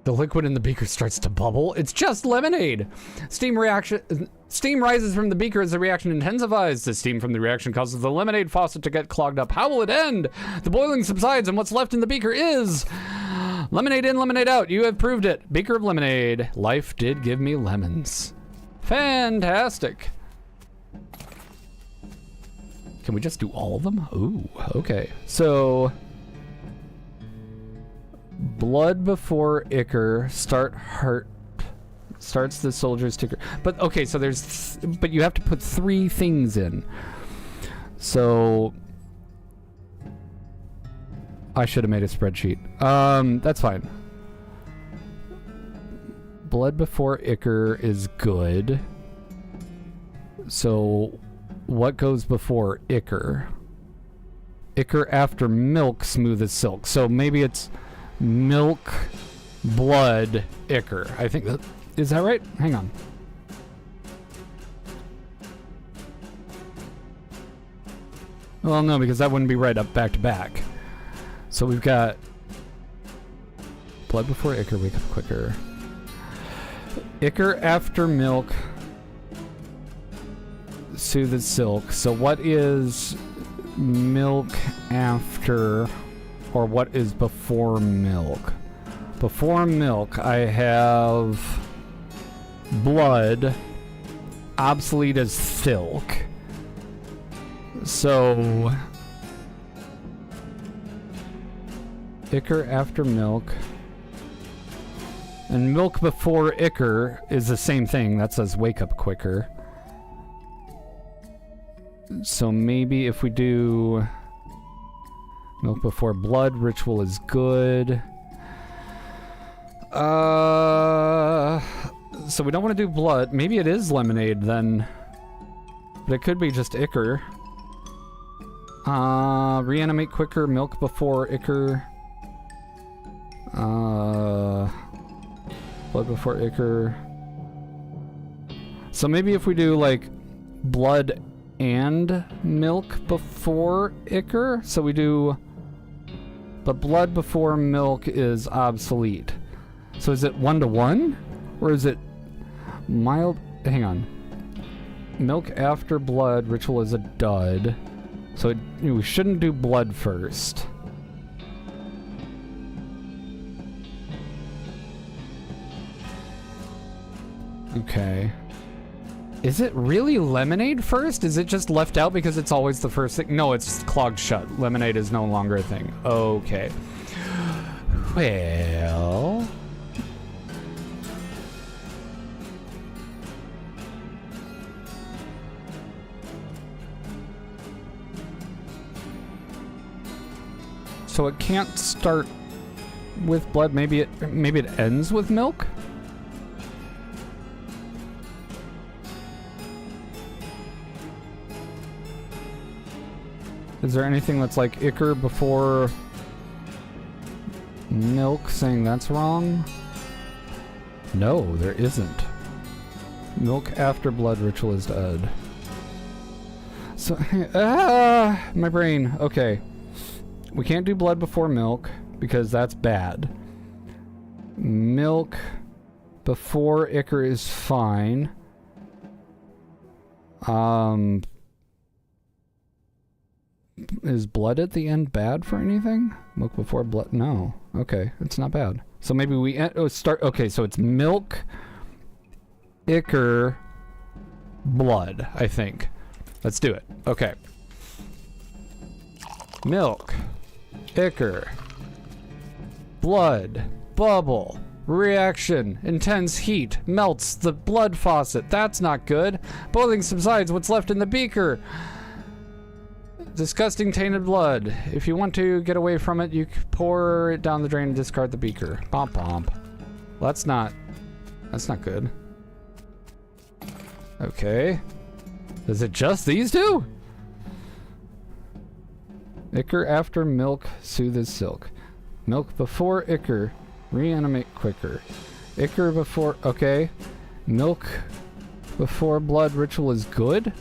The liquid in the beaker starts to bubble. It's just lemonade. Steam rises from the beaker as the reaction intensifies. The steam from the reaction causes the lemonade faucet to get clogged up. How will it end? The boiling subsides and what's left in the beaker is lemonade in, lemonade out. You have proved it. Beaker of lemonade. Life did give me lemons. Fantastic. Can we just do all of them? Ooh, okay. So blood before ichor, starts the soldier's ticker. But okay, so but you have to put 3 things in. So I should have made a spreadsheet. That's fine. Blood before ichor is good. So what goes before ichor? Ichor after milk, smooth as silk. So maybe it's milk, blood, ichor. I think that is that right? Hang on. Well, no, because that wouldn't be right up back to back. So we've got blood before ichor, wake up quicker. Ichor after milk, soothe as silk. So what is milk after, or what is before milk? Before milk, I have blood, obsolete as silk. So ichor after milk, and milk before ichor is the same thing. That says wake up quicker. So maybe if we do milk before blood, ritual is good. So we don't want to do blood. Maybe it is lemonade then. But it could be just ichor. Reanimate quicker, milk before ichor. Blood before ichor. So maybe if we do like blood and milk before ichor. So we do, but blood before milk is obsolete. So is it 1-to-1? Or is it mild? Hang on. Milk after blood, ritual is a dud. So we shouldn't do blood first. Okay. Is it really lemonade first? Is it just left out because it's always the first thing? No, it's clogged shut. Lemonade is no longer a thing. Okay. Well... So it can't start with blood. Maybe it ends with milk? Is there anything that's like ichor before milk saying that's wrong? No, there isn't. Milk after blood, ritual is dead. So, my brain. Okay. We can't do blood before milk because that's bad. Milk before ichor is fine. Is blood at the end bad for anything? Milk before blood? No. Okay, it's not bad. So maybe we start... Okay, so it's milk, ichor, blood, I think. Let's do it. Okay. Milk. Ichor. Blood. Bubble. Reaction. Intense heat. Melts the blood faucet. That's not good. Boiling subsides. What's left in the beaker? Disgusting tainted blood. If you want to get away from it, you pour it down the drain and discard the beaker. Bomp bomp. Well, that's not good. Okay. Is it just these two? Ichor after milk soothes silk. Milk before ichor. Reanimate quicker. Ichor before... Okay. Milk before blood ritual is good?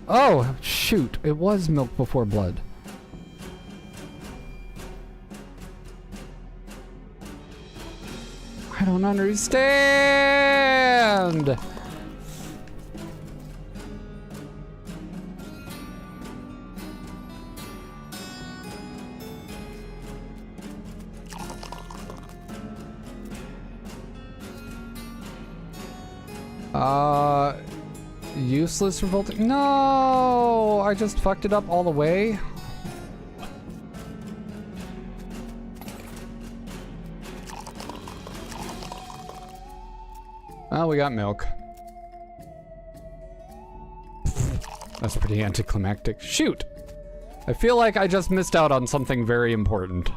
Oh, shoot. It was milk before blood. I don't understand! Useless revolting. No! I just fucked it up all the way. Oh, we got milk. That's pretty anticlimactic. Shoot! I feel like I just missed out on something very important.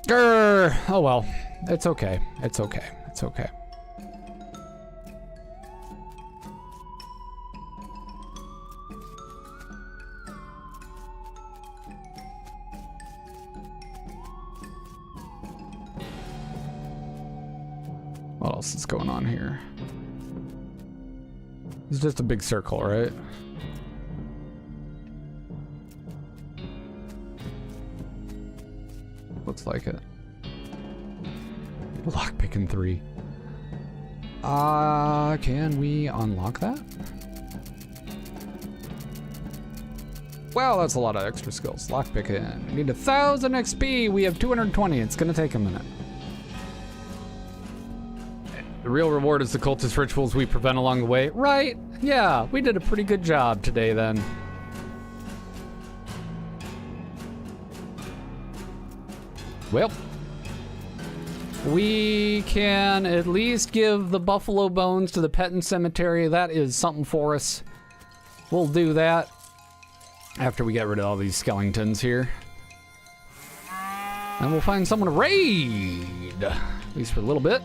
Grr! Oh well. It's okay. It's okay. It's okay. What else is going on here? It's just a big circle, right? Looks like it. Lockpicking 3. Can we unlock that? Wow, that's a lot of extra skills. Lockpicking. We need 1,000 XP. We have 220. It's gonna take a minute. The real reward is the cultist rituals we prevent along the way. Right? Yeah, we did a pretty good job today then. Well, we can at least give the buffalo bones to the pet and cemetery. That is something for us. We'll do that after we get rid of all these skeletons here. And we'll find someone to raid, at least for a little bit.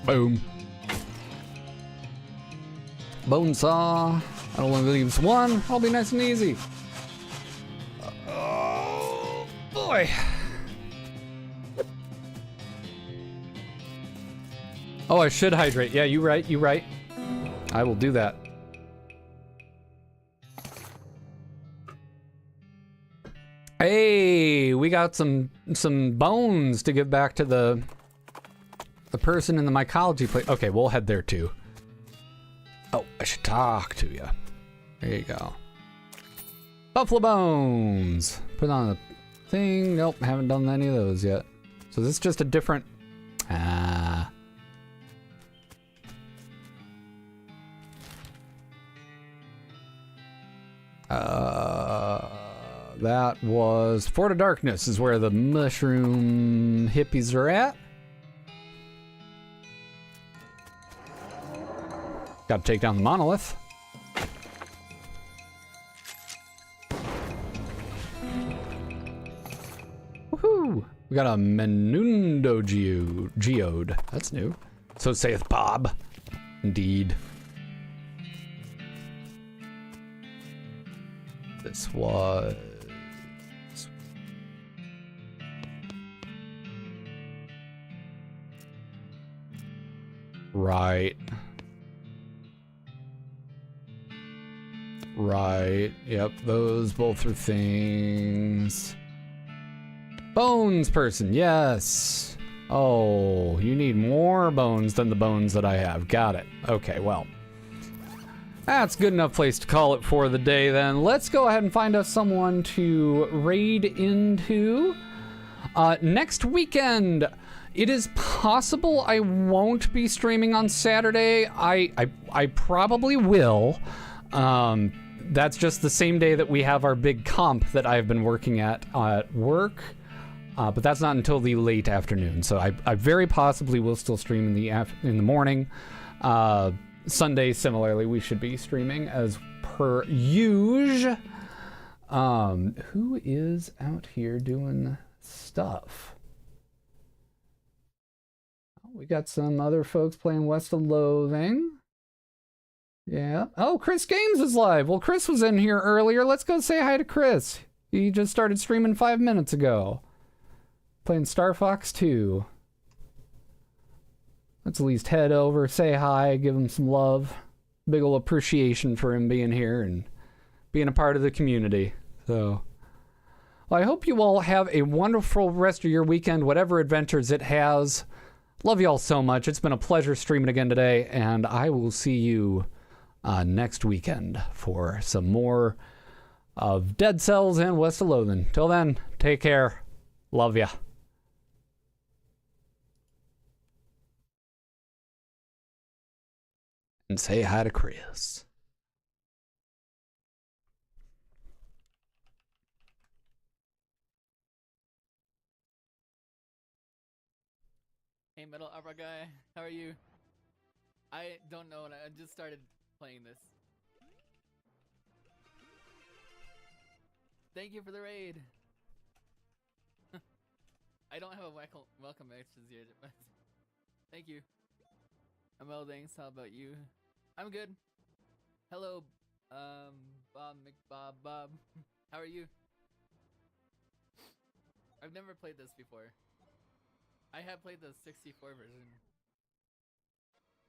Boom. Bone saw. I don't want to leave one. I'll be nice and easy. Oh boy. Oh, I should hydrate. Yeah, you right. You right. I will do that. Hey, we got some bones to give back to the person in the mycology place. Okay, we'll head there too. Oh, I should talk to you. There you go. Buffalo bones. Put on the thing. Nope, haven't done any of those yet. So this is just a different... that was Fort of Darkness is where the mushroom hippies are at. Got to take down the monolith. Woohoo! We got a Menundo geode. That's new. So saith Bob. Indeed. This was... Right. Right. Yep, those both are things. Bones person, yes. Oh, you need more bones than the bones that I have. Got it. Okay, well. That's good enough place to call it for the day then. Let's go ahead and find us someone to raid into. Next weekend, it is possible I won't be streaming on Saturday. I probably will. That's just the same day that we have our big comp that I've been working at work. But that's not until the late afternoon. So I very possibly will still stream in the morning. Sunday, similarly, we should be streaming as per usual. Who is out here doing stuff? Oh, we got some other folks playing West of Loathing. Yeah. Oh, Chris Games is live. Well, Chris was in here earlier. Let's go say hi to Chris. He just started streaming 5 minutes ago. Playing Star Fox 2. Let's at least head over, say hi, give him some love. Big ol' appreciation for him being here and being a part of the community. So, well, I hope you all have a wonderful rest of your weekend, whatever adventures it has. Love you all so much. It's been a pleasure streaming again today, and I will see you next weekend for some more of Dead Cells and West of Loathing. Till then, take care. Love ya. And say hi to Chris. Hey, Metal Opera guy, how are you? I don't know, I just started playing this. Thank you for the raid. I don't have a welcome message yet, but thank you. I'm well, thanks. How about you? I'm good. Hello, Bob McBob. How are you? I've never played this before. I have played the 64 version.